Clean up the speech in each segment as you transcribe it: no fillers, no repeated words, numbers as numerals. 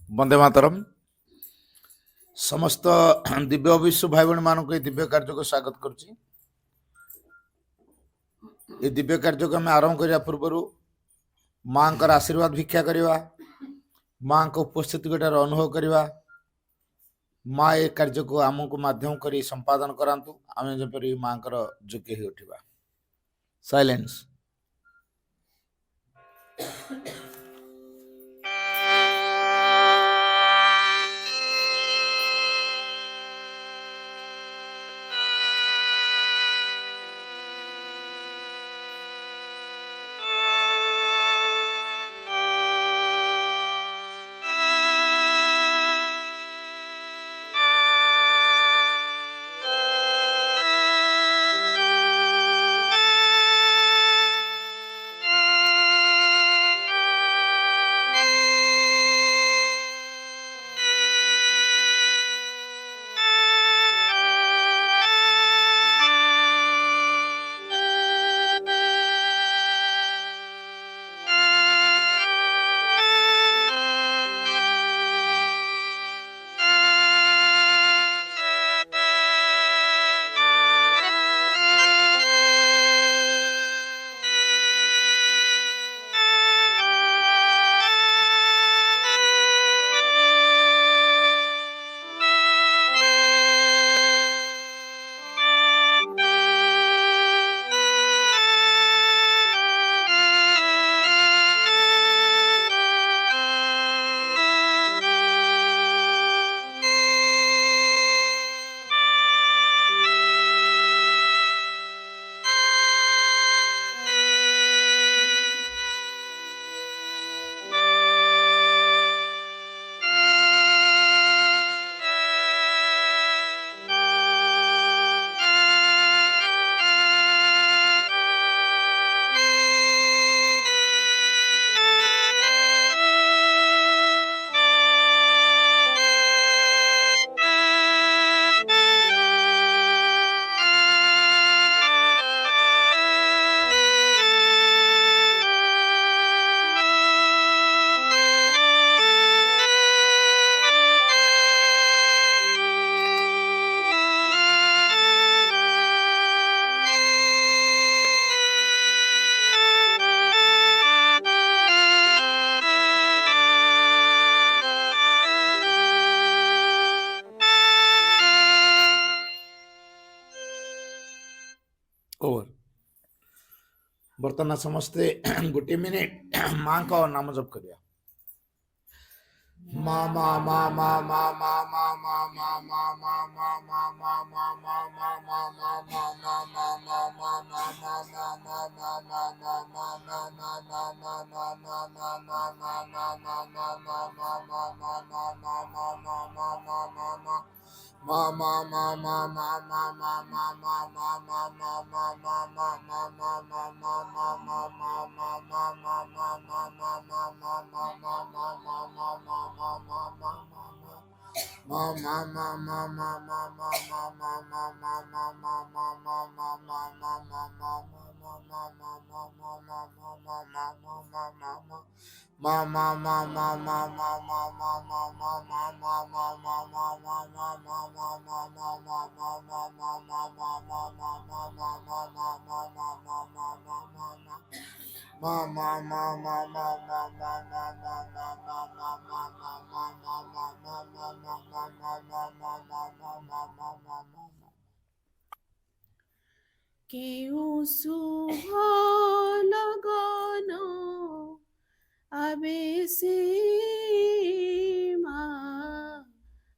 वंदे मातरम। समस्त दिव्य विश्व भाई बहन मान दिव्य कार्य को स्वागत करुच्ची। ये दिव्य कार्य को आम आरंभ करने पूर्व माँ का आशीर्वाद भिक्षा करवा, माँ को उपस्थिति गोटार अनुभव करवा। माँ ए कार्य को आमको माध्यम कर संपादन करातु आम जपरी माँ योग्य हो उठा। साइलेंस। ओवर। बर्तमान समस्ते गोटे मिनिट माँ का नाम जप करिया। केउ शुभ लगन आवेशे माँ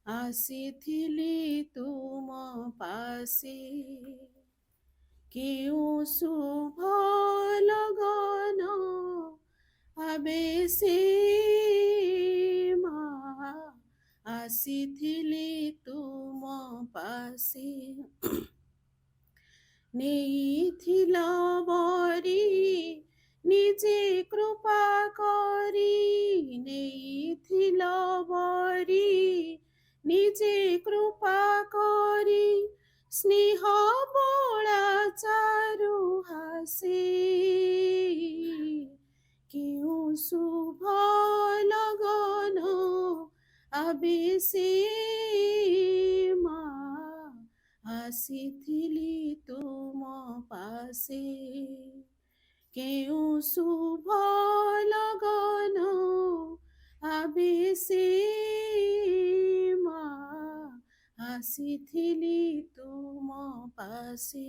आसीथिली तुम पासे। केउ शुभ लगन आवेशे माँ आसीथिली तुम पासे। नेइथिल बरी निजे कृपा करी, नेइथिल बरी निजे कृपा करी, स्नेह बोला चारु हासे। केउ शुभ लगन ଆବେଶେ ମା ଆସିଥିଲି ତୁମ ପାଶେ କେଉଁ ଶୁଭ লগନ ଆବେଶେ ମା ଆସିଥିଲି ତୁମ ପାଶେ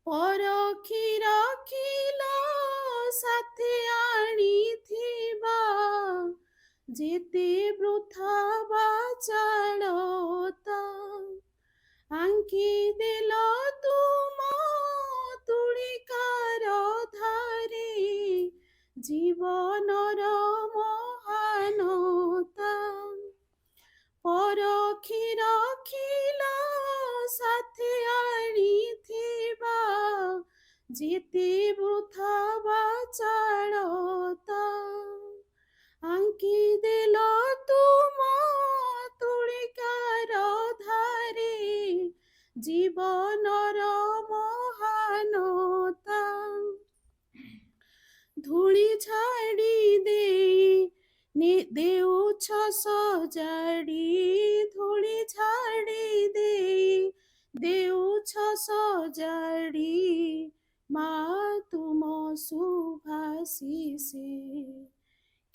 ପରଖି ରଖିଲ ସାଥେ ଆଣିଥିବା ଯେତେ ବୃଥା ବାଚାଳତା ଆଙ୍କି ଦେଲ ତୁମ ତୁଳିକାର ଧାରେ ଜୀବନର ମହାନତା ପରଖି ରଖିଲ ସାଥେ ଆଣିଥିବା ଯେତେ ବୃଥା ବାଚାଳତା ଆଙ୍କି ଦେଲ ତୁମ ତୁଳିକାର ଧାରେ ଜୀବନର ମହାନତା ଧୂଳି ଝାଡ଼ି ଦେଉଛ ସଜାଡ଼ି ଧୂଳି ଝାଡ଼ି ଦେଉଛ ସଜାଡ଼ି ମା ତୁମ ଶୁଭାଶିଷେ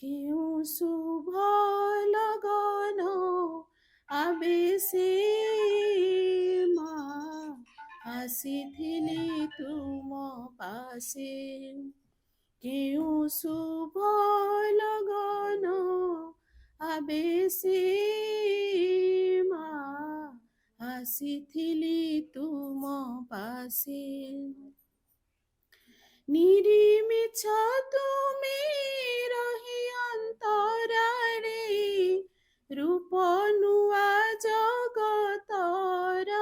କେଉଁ ଶୁଭ লগନ ଆବେଶେ ମା ଆସିଥିଲି ତୁମ ପାଶେ କେଉଁ ଶୁଭ লগନ ଆବେଶେ ମା ଆସିଥିଲି ତୁମ ପାଶେ ନିରିମିଛ ତୁମେ ରହି ଅନ୍ତରାଳେ ରୂପ ନୂଆ ଜଗତର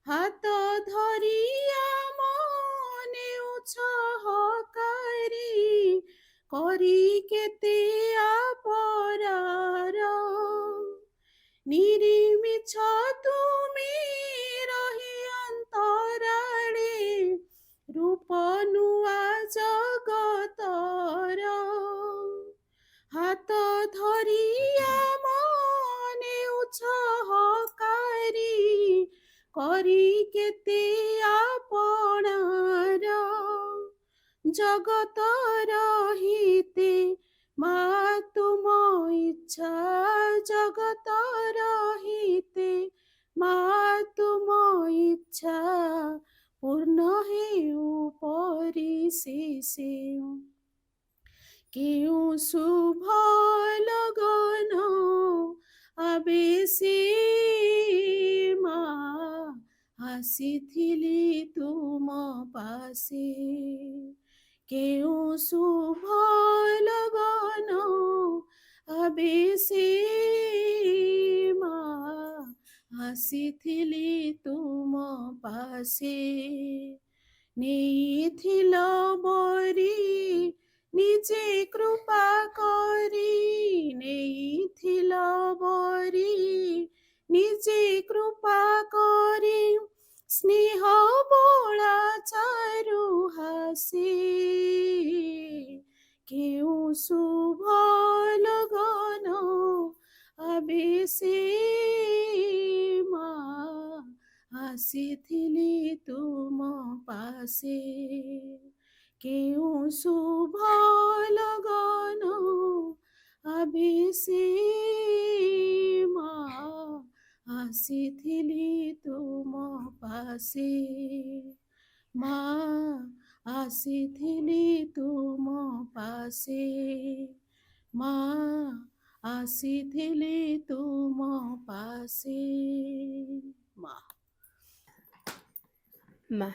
ହାତ ଧରି ଆମ ନେଉଛ ହକାରି କରି କେତେ ଆପରାର ନିରିମିଛ ତୁମେ ରହି ଅନ୍ତରାଳେ ରୂପ ନୂଆ ଜଗତର ହାତ ଧରି ଆମ ନେଉଛ ହକାରି କରି କେତେ ଆପଣାର ଜଗତର ହିତେ ମା ତୁମ ଇଚ୍ଛା ଜଗତର ହିତେ ମା ତୁମ ଇଚ୍ଛା ପୂର୍ଣ୍ଣ ହେଉ ପରିଶେଷେ କେଉଁ ଶୁଭ লগନ ଆବେଶେ ମା ଆସିଥିଲି ତୁମ ପାଶେ କେଉଁ ଶୁଭ লগନ ଆବେଶେ ମା ଆସିଥିଲି ତୁମ ପାଶେ ନେଇଥିଲ ବରି ନିଜେ କୃପା କରି ନେଇଥିଲ ବରି ନିଜେ କୃପା କରି ସ୍ନେହ ବୋଳା ଚାରୁ ହାସେ କେଉଁ ଶୁଭ লগନ ଆବେଶେ ମା ଆସିଥିଲି ତୁମ ପାଶେ କେଉଁ ଶୁଭ লগନ ଆବେଶେ ମା ଆସିଥିଲି ତୁମ ପାଶେ ମା ଆସିଥିଲି ତୁମ ପାଶେ ମା ଆସିଥିଲି ତୁମ ପାଶେ ମା ମା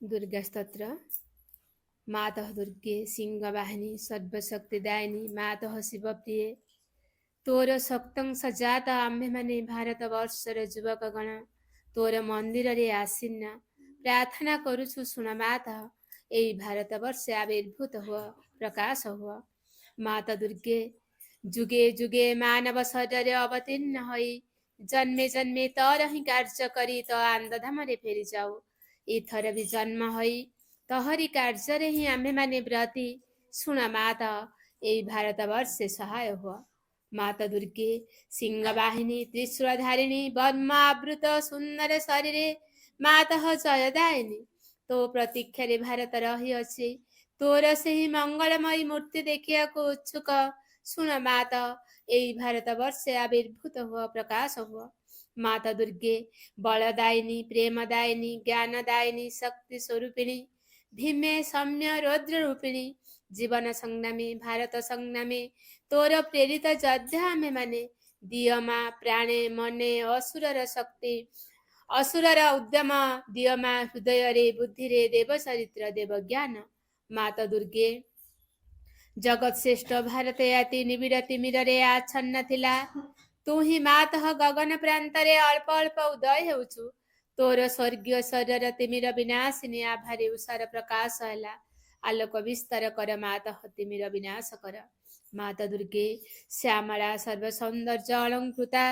दुर्गा स्तोत्र मातः दुर्गे सिंहवाहिनी सर्वशक्तिदायिनी मातः शिवप्रिय तोर शक्तं सजात आम्भेମାନେ ଭାରତବର୍ଷର ଯୁବକଗଣ ତୋର ମନ୍ଦିରରେ ଆସିନ ପ୍ରାର୍ଥନା କରୁଛୁ ଶୁଣ ମାତା ଏହି ଭାରତବର୍ଷେ ଆବିର୍ଭୂତ ହୁଅ ପ୍ରକାଶ ହୁଅ ମାତା ଦୁର୍ଗେ ଯୁଗେ ଯୁଗେ ମାନବ ଶରୀରରେ ଅବତୀର୍ଣ୍ଣ ହୋଇ ଜନ୍ମେ ଜନ୍ମେ ତୋର ହିଁ କାର୍ଯ୍ୟ କରି ତ ଆନନ୍ଦଧାମରେ ଫେରି ଯାଉ ଏଥର ବି ଜନ୍ମ ହୋଇ ତ ତହରି କାର୍ଯ୍ୟରେ ହିଁ ଆମ୍ଭେମାନେ ବ୍ରତୀ। ଶୁଣ ମାତ ଏଇ ଭାରତବର୍ଷେ ସହାୟ ହୁଅ। ମାତା ଦୁର୍ଗେ ସିଂହ ବାହିନୀ ତ୍ରିଶୂଳଧାରିଣୀ ବର୍ମାବୃତ ସୁନ୍ଦର ଶରୀରେ ମାତଃ ଜୟଦାୟିନୀ। ତୋ ପ୍ରତୀକ୍ଷାରେ ଭାରତ ରହିଅଛି। ତୋର ସେହି ମଙ୍ଗଳମୟୀ ମୂର୍ତ୍ତି ଦେଖିବାକୁ ଉତ୍ସୁକ। ଶୁଣ ମାତ ଏଇ ଭାରତବର୍ଷେ ଆବିର୍ଭୂତ ହୁଅ, ପ୍ରକାଶ ହୁଅ। ମାତା ଦୁର୍ଗେ ବଳଦାୟିନୀ, ପ୍ରେମଦାୟିନୀ, ଜ୍ଞାନଦାୟିନୀ, ଶକ୍ତି ସ୍ୱରୂପିଣୀ, ଭୀମେ ସୌମ୍ୟ ରୌଦ୍ର ରୂପିଣୀ, ଜୀବନ ସଂଗ୍ରାମୀ, ଭାରତ ସଂଗ୍ରାମୀ, ତୋର ପ୍ରେରିତ ଯୋଦ୍ଧା ଆମ୍ଭେମାନେ। ଦିଅ ମା ପ୍ରାଣେ ମନେ ଅସୁରର ଶକ୍ତି, ଅସୁରର ଉଦ୍ୟମ ଦିଅ ମା ହୃଦୟରେ, ବୁଦ୍ଧିରେ, ଦେବ ଚରିତ୍ର, ଦେବ ଜ୍ଞାନ। ମାତା ଦୁର୍ଗେ ଜଗତ ଶ୍ରେଷ୍ଠ ଭାରତ ଆତି ନିବିଡ଼ ତିମିରରେ ଆଚ୍ଛନ୍ନ ଥିଲା। ତୁ ହିଁ ମାତଃ ଗଗନ ପ୍ରାନ୍ତରେ ଅଳ୍ପ ଅଳ୍ପ ଉଦୟ ହେଉଛୁ। ତୋର ସ୍ୱର୍ଗୀୟ ଶରୀର ତିମିର ବିନାଶିନୀ ଆଭାରେ ଉଷାର ପ୍ରକାଶ ହେଲା। ଆଲୋକ ବିସ୍ତାର କର ମାତଃ, ତିମିର ବିନାଶ କର। ମାତା ଦୁର୍ଗେ ଶ୍ୟାମଳା, ସର୍ବ ସୌନ୍ଦର୍ଯ୍ୟ ଅଳଙ୍କୃତା,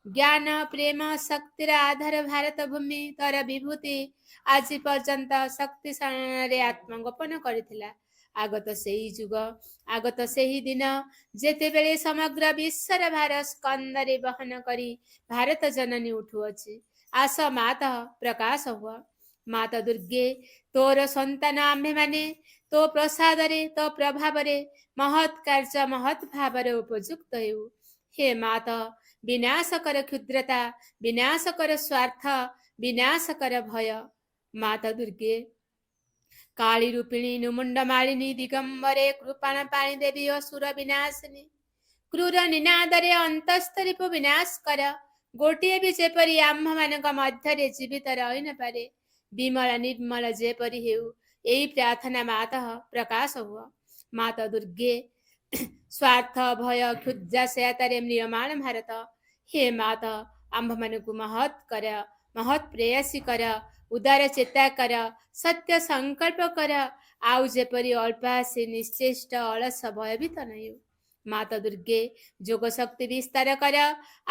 ଜ୍ଞାନ ପ୍ରେମ ଶକ୍ତିର ଆଧାର ଭାରତ ଭୂମି ତୋର ବିଭୂତି ଆଜି ପର୍ଯ୍ୟନ୍ତ ଶକ୍ତି ଶରଣରେ ଆତ୍ମଗୋପନ କରିଥିଲା। ଆଗତ ସେହି ଯୁଗ, ଆଗତ ସେହି ଦିନ, ଯେତେବେଳେ ସମଗ୍ର ବିଶ୍ୱର ଭାର ସ୍କନ୍ଧରେ ବହନ କରି ଭାରତ ଜନନୀ ଉଠୁଅଛି। ଆସ ମାତଃ, ପ୍ରକାଶ ହୁଅ। ମାତା ଦୁର୍ଗେ ତୋର ସନ୍ତାନ ଆମ୍ଭେମାନେ ତୋ ପ୍ରସାଦରେ, ତୋ ପ୍ରଭାବରେ ମହତ୍ କାର୍ଯ୍ୟ ମହତ୍ ଭାବରେ ଉପଯୁକ୍ତ ହେଉ। ହେ ମାତଃ, ବିନାଶ କର କ୍ଷୁଦ୍ରତା, ବିନାଶ କର ସ୍ୱାର୍ଥ, ବିନାଶ କର ଭୟ। ମାତା ଦୁର୍ଗେ କାଳୀ ରୂପିଣୀ, ନୁମୁଣ୍ଡ ମାଳିନୀ, ଦିଗମ୍ବରେ କୃପାଣ ପାଣି ଦେବୀ, ଅସୁର ବିନାଶିନୀ, କ୍ରୂର ନିନାଦରେ ଅନ୍ତସ୍ତରୀପ ବିନାଶ କର। ଗୋଟିଏ ବି ଯେପରି ଆମ୍ଭମାନଙ୍କ ମଧ୍ୟରେ ଜୀବିତ ରହି ନପାରେ। ବିମଳ ନିର୍ମଳ ଯେପରି ହେଉ, ଏଇ ପ୍ରାର୍ଥନା ମାତଃ, ପ୍ରକାଶ ହୁଅ। ମାତା ଦୁର୍ଗେ ସ୍ୱାର୍ଥ ଭୟ କ୍ଷୁଦ୍ରାଶୟତାରେ ମ୍ରିୟମାଣ ଭାରତ। ହେ ମାତଃ, ଆମ୍ଭମାନଙ୍କୁ ମହତ୍ କର, ମହତ୍ ପ୍ରେୟସୀ କର, ଉଦାର ଚେତା କର, ସତ୍ୟ ସଂକଳ୍ପ କର। ଆଉ ଯେପରି ଅଳ୍ପାସୀ ନିଶ୍ଚେଷ୍ଟ ଅଳସ ଭୟଭୀତ ନାହିଁ। ମାତା ଦୁର୍ଗେ ଯୋଗ ଶକ୍ତି ବିସ୍ତାର କର।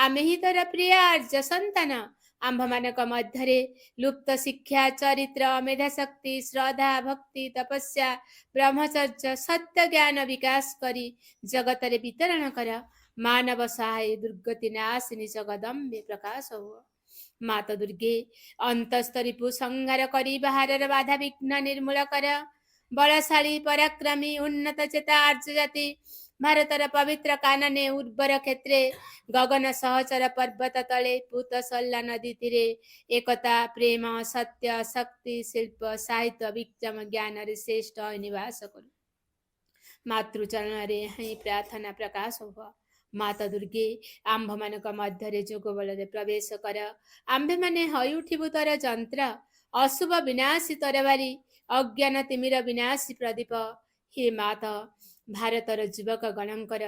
ଆମେ ହିଁ ତୋର ପ୍ରିୟ ଆର୍ଯ୍ୟ ସନ୍ତାନ। ଆମ୍ଭମାନଙ୍କ ମଧ୍ୟରେ ଲୁପ୍ତ ଶିକ୍ଷା, ଚରିତ୍ର, ମେଧାଶକ୍ତି, ଶ୍ରଦ୍ଧା, ଭକ୍ତି, ତପସ୍ୟା, ବ୍ରହ୍ମଚର୍ଯ୍ୟ, ସତ୍ୟ ଜ୍ଞାନ ବିକାଶ କରି ଜଗତରେ ବିତରଣ କର। ମାନବ ସହାୟ ଦୁର୍ଗତି ନାଶିନୀ ଜଗଦମ୍ବେ, ପ୍ରକାଶ ହୁଅ। ମାତା ଦୁର୍ଗେ ଅନ୍ତସ୍ତରୀପୁ ସଂହାର କରି ବାହାରର ବାଧା ବିଘ୍ନ ନିର୍ମୂଳ କର। ବଳଶାଳୀ ପରାକ୍ରମୀ ଉନ୍ନତ ଚେତା ଆର୍ଯ୍ୟ ଜାତି ଭାରତର ପବିତ୍ର କାନନେ ଉର୍ବର କ୍ଷେତ୍ରେ ଗଗନ ସହଚର ପର୍ବତ ତଳେ ପୂତ ସଲ୍ଲା ନଦୀ ତୀରେ ଏକତା ପ୍ରେମ ସତ୍ୟ ଶକ୍ତି ଶିଳ୍ପ ସାହିତ୍ୟ ବିକ୍ରମ ଜ୍ଞାନରେ ଶ୍ରେଷ୍ଠ ନିବାସ କରୁ। ମାତୃଚରଣରେ ହିଁ ପ୍ରାର୍ଥନା, ପ୍ରକାଶ ହୁଅ। ମାତା ଦୁର୍ଗେ ଆମ୍ଭମାନଙ୍କ ମଧ୍ୟରେ ଯୋଗ ବଳରେ ପ୍ରବେଶ କର। ଆମ୍ଭେମାନେ ହୋଇଉଠିବୁ ତୋର ଯନ୍ତ୍ର, ଅଶୁଭ ବିନାଶୀ ତରବାରୀ, ଅଜ୍ଞାନ ତିମିର ବିନାଶୀ ପ୍ରଦୀପ। ହେ ମାତା, ଭାରତର ଯୁବକ ଗଣଙ୍କର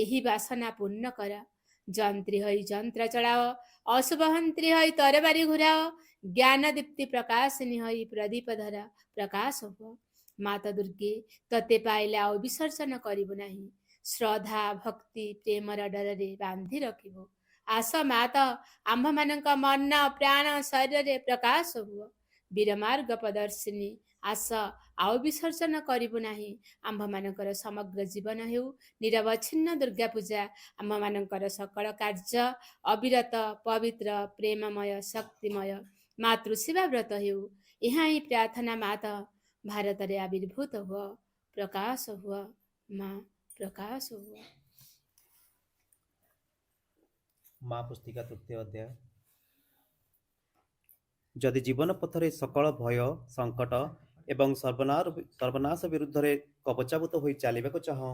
ଏହି ବାସନା ପୂର୍ଣ୍ଣ କର। ଯନ୍ତ୍ରୀ ହୋଇ ଯନ୍ତ୍ର ଚଳାଅ, ଅଶୁଭହନ୍ତ୍ରୀ ହୋଇ ତରବାରୀ ଘୁରାଅ, ଜ୍ଞାନ ଦୀପ୍ତି ପ୍ରକାଶିନୀ ହୋଇ ପ୍ରଦୀପ ଧର, ପ୍ରକାଶ ହୁଅ। ମାତା ଦୁର୍ଗେ ତତେ ପାଇଲେ ଆଉ ବିସର୍ଜନ କରିବୁ ନାହିଁ। ଶ୍ରଦ୍ଧା ଭକ୍ତି ପ୍ରେମର ଡରରେ ବାନ୍ଧି ରଖିବୁ। ଆସ ମାତା, ଆମ୍ଭମାନଙ୍କ ମନ ପ୍ରାଣ ଶରୀରରେ ପ୍ରକାଶ ହୁଅ। ବୀରମାର୍ଗ ପ୍ରଦର୍ଶିନୀ ଆସ, ଆଉ ବିସର୍ଜନ କରିବୁ ନାହିଁ। ଆମ୍ଭମାନଙ୍କର ସମଗ୍ର ଜୀବନ ହେଉ ନିରବଚ୍ଛିନ୍ନ ଦୁର୍ଗା ପୂଜା। ଆମ୍ଭମାନଙ୍କର ସକଳ କାର୍ଯ୍ୟ ଅବିରତ ପବିତ୍ର ପ୍ରେମମୟ ଶକ୍ତିମୟ ମାତୃସେବା ବ୍ରତ ହେଉ। ଏହା ହିଁ ପ୍ରାର୍ଥନା ମାତା। ଭାରତରେ ଆବିର୍ଭୂତ ହୁଅ, ପ୍ରକାଶ ହୁଅ ମା, ପ୍ରକାଶ ହୁଅ। ମା ପୁସ୍ତିକା ତୃତୀୟ ଅଧ୍ୟାୟ। ଯଦି ଜୀବନ ପଥରେ ସକଳ ଭୟ ସଙ୍କଟ ଏବଂ ସର୍ବନାଶ ବିରୁଦ୍ଧରେ କବଚାଭୂତ ହୋଇ ଚାଲିବାକୁ ଚାହଁ,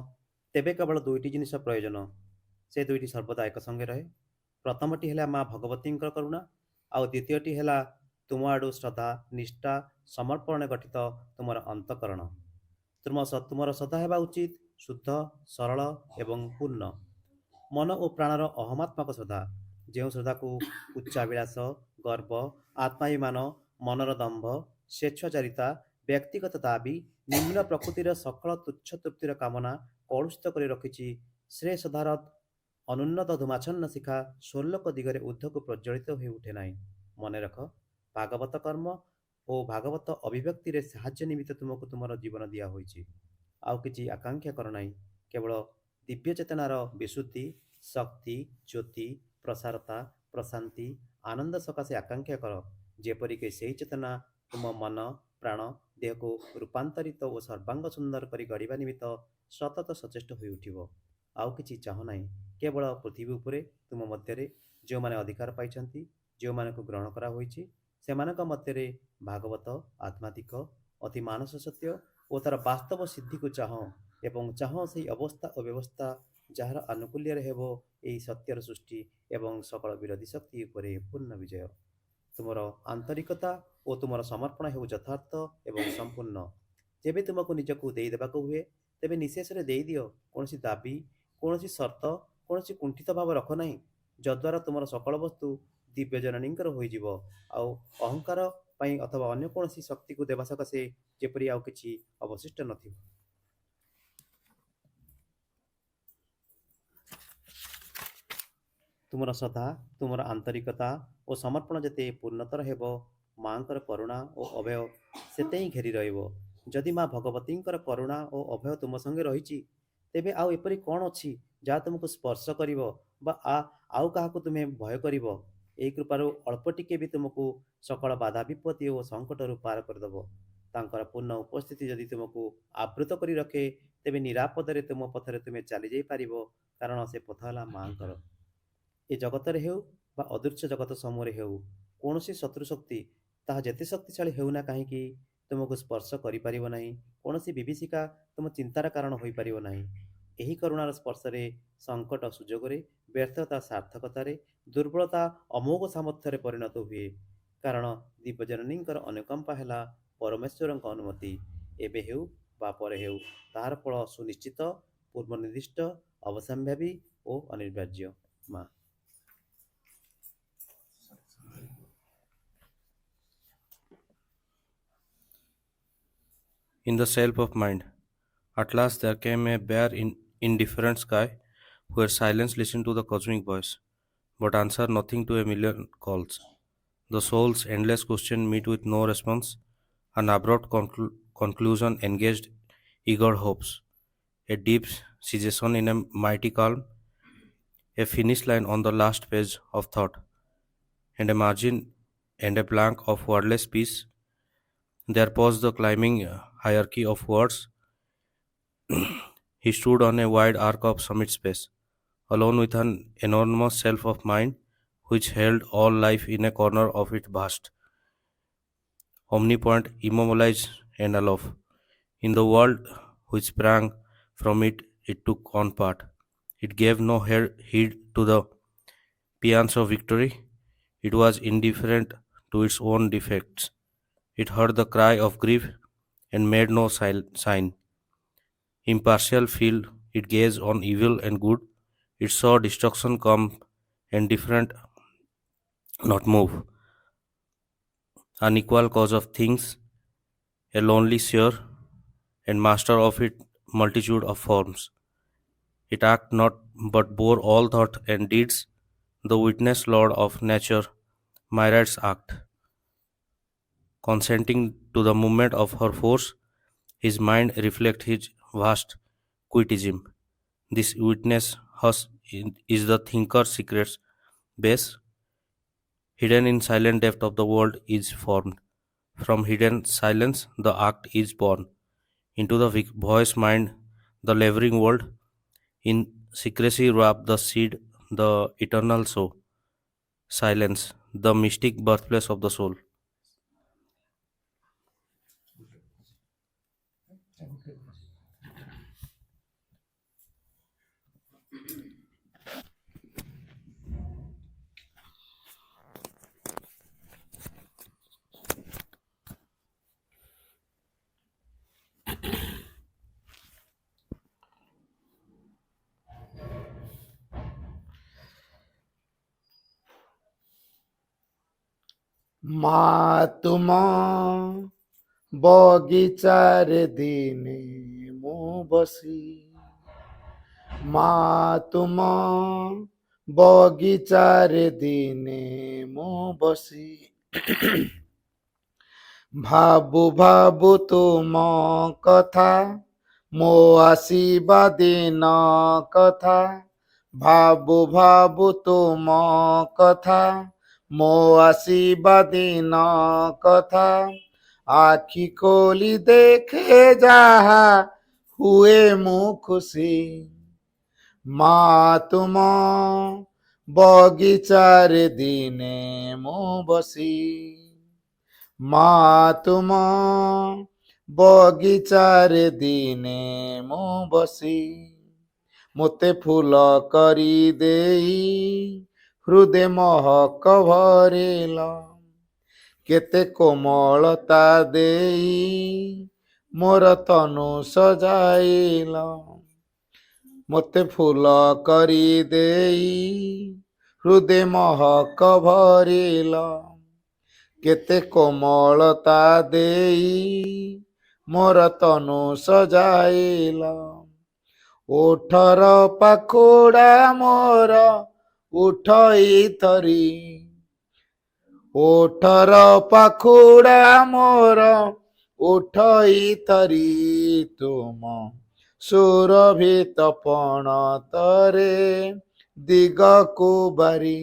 ତେବେ କେବଳ ଦୁଇଟି ଜିନିଷ ପ୍ରୟୋଜନ। ସେ ଦୁଇଟି ସର୍ବଦା ଏକ ସଙ୍ଗେ ରହେ। ପ୍ରଥମଟି ହେଲା ମା ଭଗବତୀଙ୍କର କରୁଣା, ଆଉ ଦ୍ୱିତୀୟଟି ହେଲା ତୁମ ଆଡ଼ୁ ଶ୍ରଦ୍ଧା ନିଷ୍ଠା ସମର୍ପଣରେ ଗଠିତ ତୁମର ଅନ୍ତଃକରଣ। ତୁମର ଶ୍ରଦ୍ଧା ହେବା ଉଚିତ ଶୁଦ୍ଧ ସରଳ ଏବଂ ପୂର୍ଣ୍ଣ। ମନ ଓ ପ୍ରାଣର ଅହମାତ୍ମକ ଶ୍ରଦ୍ଧା, ଯେଉଁ ଶ୍ରଦ୍ଧାକୁ ଉଚ୍ଚାଭିଳାଷ ଗର୍ବ ଆତ୍ମାଭିମାନ ମନର ଦମ୍ଭ ସ୍ୱେଚ୍ଛାଚାରିତା ବ୍ୟକ୍ତିଗତ ଦାବି ନିମ୍ନ ପ୍ରକୃତିର ସକଳ ତୁଚ୍ଛ ତୃପ୍ତିର କାମନା କଳୁଷିତ କରି ରଖିଛି, ସେ ଶ୍ରଦ୍ଧାର ଅନୁନ୍ନତ ଧୂମାଚ୍ଛନ୍ନ ଶିଖା ସ୍ୱର୍ଲୋକ ଦିଗରେ ଉର୍ଦ୍ଧ୍ୱକୁ ପ୍ରଜ୍ୱଳିତ ହୋଇ ଉଠେ ନାହିଁ। ମନେ ରଖ, ଭାଗବତ କର୍ମ ଓ ଭାଗବତ ଅଭିବ୍ୟକ୍ତିରେ ସାହାଯ୍ୟ ନିମିତ୍ତ ତୁମକୁ ତୁମର ଜୀବନ ଦିଆ ହୋଇଛି। ଆଉ କିଛି ଆକାଂକ୍ଷା କର ନାହିଁ। କେବଳ ଦିବ୍ୟ ଚେତନାର ବିଶୁଦ୍ଧି, ଶକ୍ତି, ଜ୍ୟୋତି, ପ୍ରସାରତା, ପ୍ରଶାନ୍ତି, ଆନନ୍ଦ ସକାଶେ ଆକାଂକ୍ଷା କର, ଯେପରିକି ସେହି ଚେତନା ତୁମ ମନ, ପ୍ରାଣ, ଦେହକୁ ରୂପାନ୍ତରିତ ଓ ସର୍ବାଙ୍ଗ ସୁନ୍ଦର କରି ଗଢ଼ିବା ନିମିତ୍ତ ସତତ ସଚେଷ୍ଟ ହୋଇ ଉଠିବ। ଆଉ କିଛି ଚାହଁ ନାହିଁ। କେବଳ ପୃଥିବୀ ଉପରେ ତୁମ ମଧ୍ୟରେ ଯେଉଁମାନେ ଅଧିକାର ପାଇଛନ୍ତି, ଯେଉଁମାନଙ୍କୁ ଗ୍ରହଣ କରାହୋଇଛି, ସେମାନଙ୍କ ମଧ୍ୟରେ ଭାଗବତ, ଆଧ୍ୟାତ୍ମିକ, ଅତି ମାନସ ସତ୍ୟ ଓ ତାର ବାସ୍ତବ ସିଦ୍ଧିକୁ ଚାହଁ ଏବଂ ଚାହଁ ସେହି ଅବସ୍ଥା ଓ ବ୍ୟବସ୍ଥା ଯାହାର ଆନୁକୂଲ୍ୟରେ ହେବ ଏହି ସତ୍ୟର ସୃଷ୍ଟି ଏବଂ ସକଳ ବିରୋଧୀ ଶକ୍ତି ଉପରେ ପୂର୍ଣ୍ଣ ବିଜୟ। ତୁମର ଆନ୍ତରିକତା ଓ ତୁମର ସମର୍ପଣ ହେଉ ଯଥାର୍ଥ ଏବଂ ସମ୍ପୂର୍ଣ୍ଣ। ଯେବେ ତୁମକୁ ନିଜକୁ ଦେଇଦେବାକୁ ହୁଏ, ତେବେ ନିଶେଷରେ ଦେଇଦିଅ। କୌଣସି ଦାବି, କୌଣସି ସର୍ତ୍ତ, କୌଣସି କୁଣ୍ଠିତ ଭାବ ରଖ ନାହିଁ, ଯଦ୍ୱାରା ତୁମର ସକଳ ବସ୍ତୁ ଦିବ୍ୟଜନନୀଙ୍କର ହୋଇଯିବ, ଆଉ ଅହଙ୍କାର ପାଇଁ ଅଥବା ଅନ୍ୟ କୌଣସି ଶକ୍ତିକୁ ଦେବା ସକାଶେ ଯେପରି ଆଉ କିଛି ଅବଶିଷ୍ଟ ନଥିବ। ତୁମର ଶ୍ରଦ୍ଧା, ତୁମର ଆନ୍ତରିକତା ଓ ସମର୍ପଣ ଯେତେ ପୂର୍ଣ୍ଣତର ହେବ, ମାଙ୍କର କରୁଣା ଓ ଅଭୟ ସେତେ ହିଁ ଘେରି ରହିବ। ଯଦି ମା ଭଗବତୀଙ୍କର କରୁଣା ଓ ଅଭୟ ତୁମ ସଙ୍ଗେ ରହିଛି, ତେବେ ଆଉ ଏପରି କ'ଣ ଅଛି ଯାହା ତୁମକୁ ସ୍ପର୍ଶ କରିବ ବା ଆଉ କାହାକୁ ତୁମେ ଭୟ କରିବ? ଏହି କୃପାରୁ ଅଳ୍ପ ଟିକେ ବି ତୁମକୁ ସକଳ ବାଧା ବିପତ୍ତି ଓ ସଙ୍କଟରୁ ପାର କରିଦେବ। ତାଙ୍କର ପୂର୍ଣ୍ଣ ଉପସ୍ଥିତି ଯଦି ତୁମକୁ ଆବୃତ କରି ରଖେ, ତେବେ ନିରାପଦରେ ତୁମ ପଥରେ ତୁମେ ଚାଲିଯାଇପାରିବ, କାରଣ ସେ ପଥ ହେଲା ମାଙ୍କର। ଏ ଜଗତରେ ହେଉ ବା ଅଦୃଶ୍ୟ ଜଗତ ସମୂହରେ ହେଉ, କୌଣସି ଶତ୍ରୁ ଶକ୍ତି ତାହା ଯେତେ ଶକ୍ତିଶାଳୀ ହେଉନା କାହିଁକି ତୁମକୁ ସ୍ପର୍ଶ କରିପାରିବ ନାହିଁ। କୌଣସି ବିଭୀଷିକା ତୁମ ଚିନ୍ତାର କାରଣ ହୋଇପାରିବ ନାହିଁ। ଏହି କରୁଣାର ସ୍ପର୍ଶରେ ସଙ୍କଟ ସୁଯୋଗରେ, ବ୍ୟର୍ଥତା ସାର୍ଥକତାରେ, ଦୁର୍ବଳତା ଅମୋଘ ସାମର୍ଥ୍ୟରେ ପରିଣତ ହୁଏ, କାରଣ ଦିବ୍ୟଜନନୀଙ୍କର ଅନୁକମ୍ପା ହେଲା ପରମେଶ୍ୱରଙ୍କ ଅନୁମତି। ଏବେ ହେଉ ବା ପରେ ହେଉ, ତାହାର ଫଳ ସୁନିଶ୍ଚିତ, ପୂର୍ବନିର୍ଦ୍ଦିଷ୍ଟ, ଅବଶ୍ୟମ୍ଭାବୀ ଓ ଅନିବାର୍ଯ୍ୟ। ମା In the self of mind. At last there came a bare indifferent sky, where silence listened to the cosmic voice, but answered nothing to a million calls. The soul's endless question met with no response. An abrupt conclusion engaged eager hopes. A deep cessation in a mighty calm. A finish line on the last page of thought, and a margin and a blank of wordless peace. There paused the climbing hierarchy of words. He stood on a wide arc of summit space, alone with an enormous self of mind which held all life in a corner of its vast, omnipotent, immobilized, and aloof. In the world which sprang from it, it took on part. It gave no heed to the paeans of victory. It was indifferent to its own defects. It heard the cry of grief and made no sign. Impartial field, it gazed on evil and good. It saw destruction come and different not move. Unequal cause of things, a lonely seer, and master of it multitude of forms. It act not but bore all thought and deeds, the witness lord of nature, Myriad's act. Consenting to the movement of her force, his mind reflect his vast quietism. This witness is the thinker's secret's base. Hidden in silent depth of the world is formed. From hidden silence the act is born. Into the voice mind, the laboring world, in secrecy wrap the seed, the eternal soul. Silence, the mystic birthplace of the soul. ମା ତୁମ ବଗିଚାରେ ଦିନେ ମୁଁ ବସି, ମା ତୁମ ବଗିଚାରେ ଦିନେ ମୁଁ ବସି, ଭାବୁ ଭାବୁ ତୁମ କଥା ମୋ ଆସିବା ଦିନ କଥା ଭାବୁ ଭାବୁ ତୁମ କଥା ମୋ ଆସିବା ଦିନ କଥା ଆଖି ଖୋଲି ଦେଖେ ଯାହା ହୁଏ ମୁଁ ଖୁସି ମା ତୁମ ବଗିଚାରେ ଦିନେ ମୁଁ ବସି ମା ତୁମ ବଗିଚାରେ ଦିନେ ମୁଁ ବସି ମୋତେ ଫୁଲ କରି ଦେଇ ହୃଦୟ ମହକ ଭରିଲ କେତେ କୋମଳତା ଦେଇ ମୋର ତନୁ ସଜାଇଲ ମୋତେ ଫୁଲ କରି ଦେଇ ହୃଦୟ ମହକ ଭରିଲ କେତେ କୋମଳତା ଦେଇ ମୋର ତନୁ ସଜାଇଲ ଓଠର ପାଖୁଡ଼ା ମୋର ଉଠଇ ଧରି ଓଠର ପାଖୁଡ଼ା ମୋର ଉଠଇ ଧରି ତୁମ ସୁରଭିତ ପଣତରେ ଦିଗକୁ ବାରି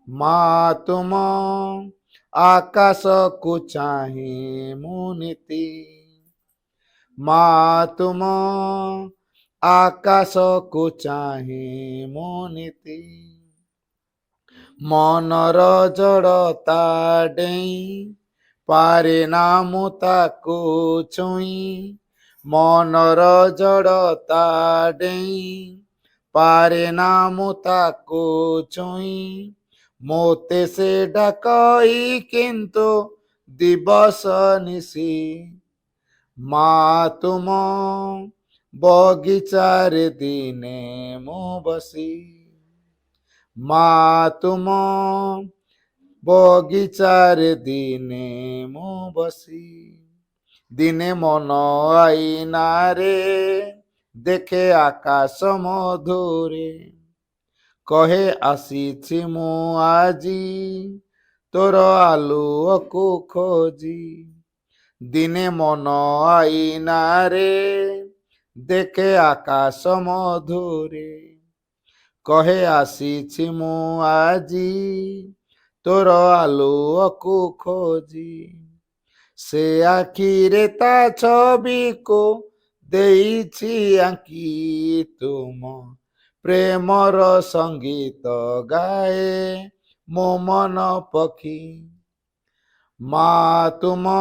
ମା ତୁମ ଆକାଶକୁ ଚାହିଁ ମୁଁ ନୀତି ମା ତୁମ ଆକାଶକୁ ଚାହିଁ ମୁଁ ନୀତି ମନର ଜଡ଼ତା ଡେଇଁ ପାରେ ନା ମୁଁ ତାକୁ ଛୁଇଁ ମନର ଜଡ଼ତା ଡେଇଁ ପାରେ ନା ମୁଁ ତାକୁ ଛୁଇଁ ମୋତେ ସେ ଡାକଇ କିନ୍ତୁ ଦିବସ ନିଶି ମା ତୁମ ବଗିଚାରେ ଦିନେ ମୁଁ ବସି ମା ତୁମ ବଗିଚାରେ ଦିନେ ମୁଁ ବସି ଦିନେ ମନ ଆଇନାରେ ଦେଖେ ଆକାଶ ମଧୁରେ କହେ ଆସିଛି ମୁଁ ଆଜି ତୋର ଆଲୁଅକୁ ଖୋଜି ଦିନେ ମନ ଆଇନାରେ ଦେଖେ ଆକାଶ ମଧୁରେ କହେ ଆସିଛି ମୁଁ ଆଜି ତୋର ଆଲୁଅକୁ ଖୋଜି ସେ ଆଖିରେ ତା ଛବିକୁ ଦେଇଛି ଆଙ୍କି ତୁମ ପ୍ରେମର ସଙ୍ଗୀତ ଗାଏ ମୋ ମନ ପକ୍ଷୀ ମା ତୁମ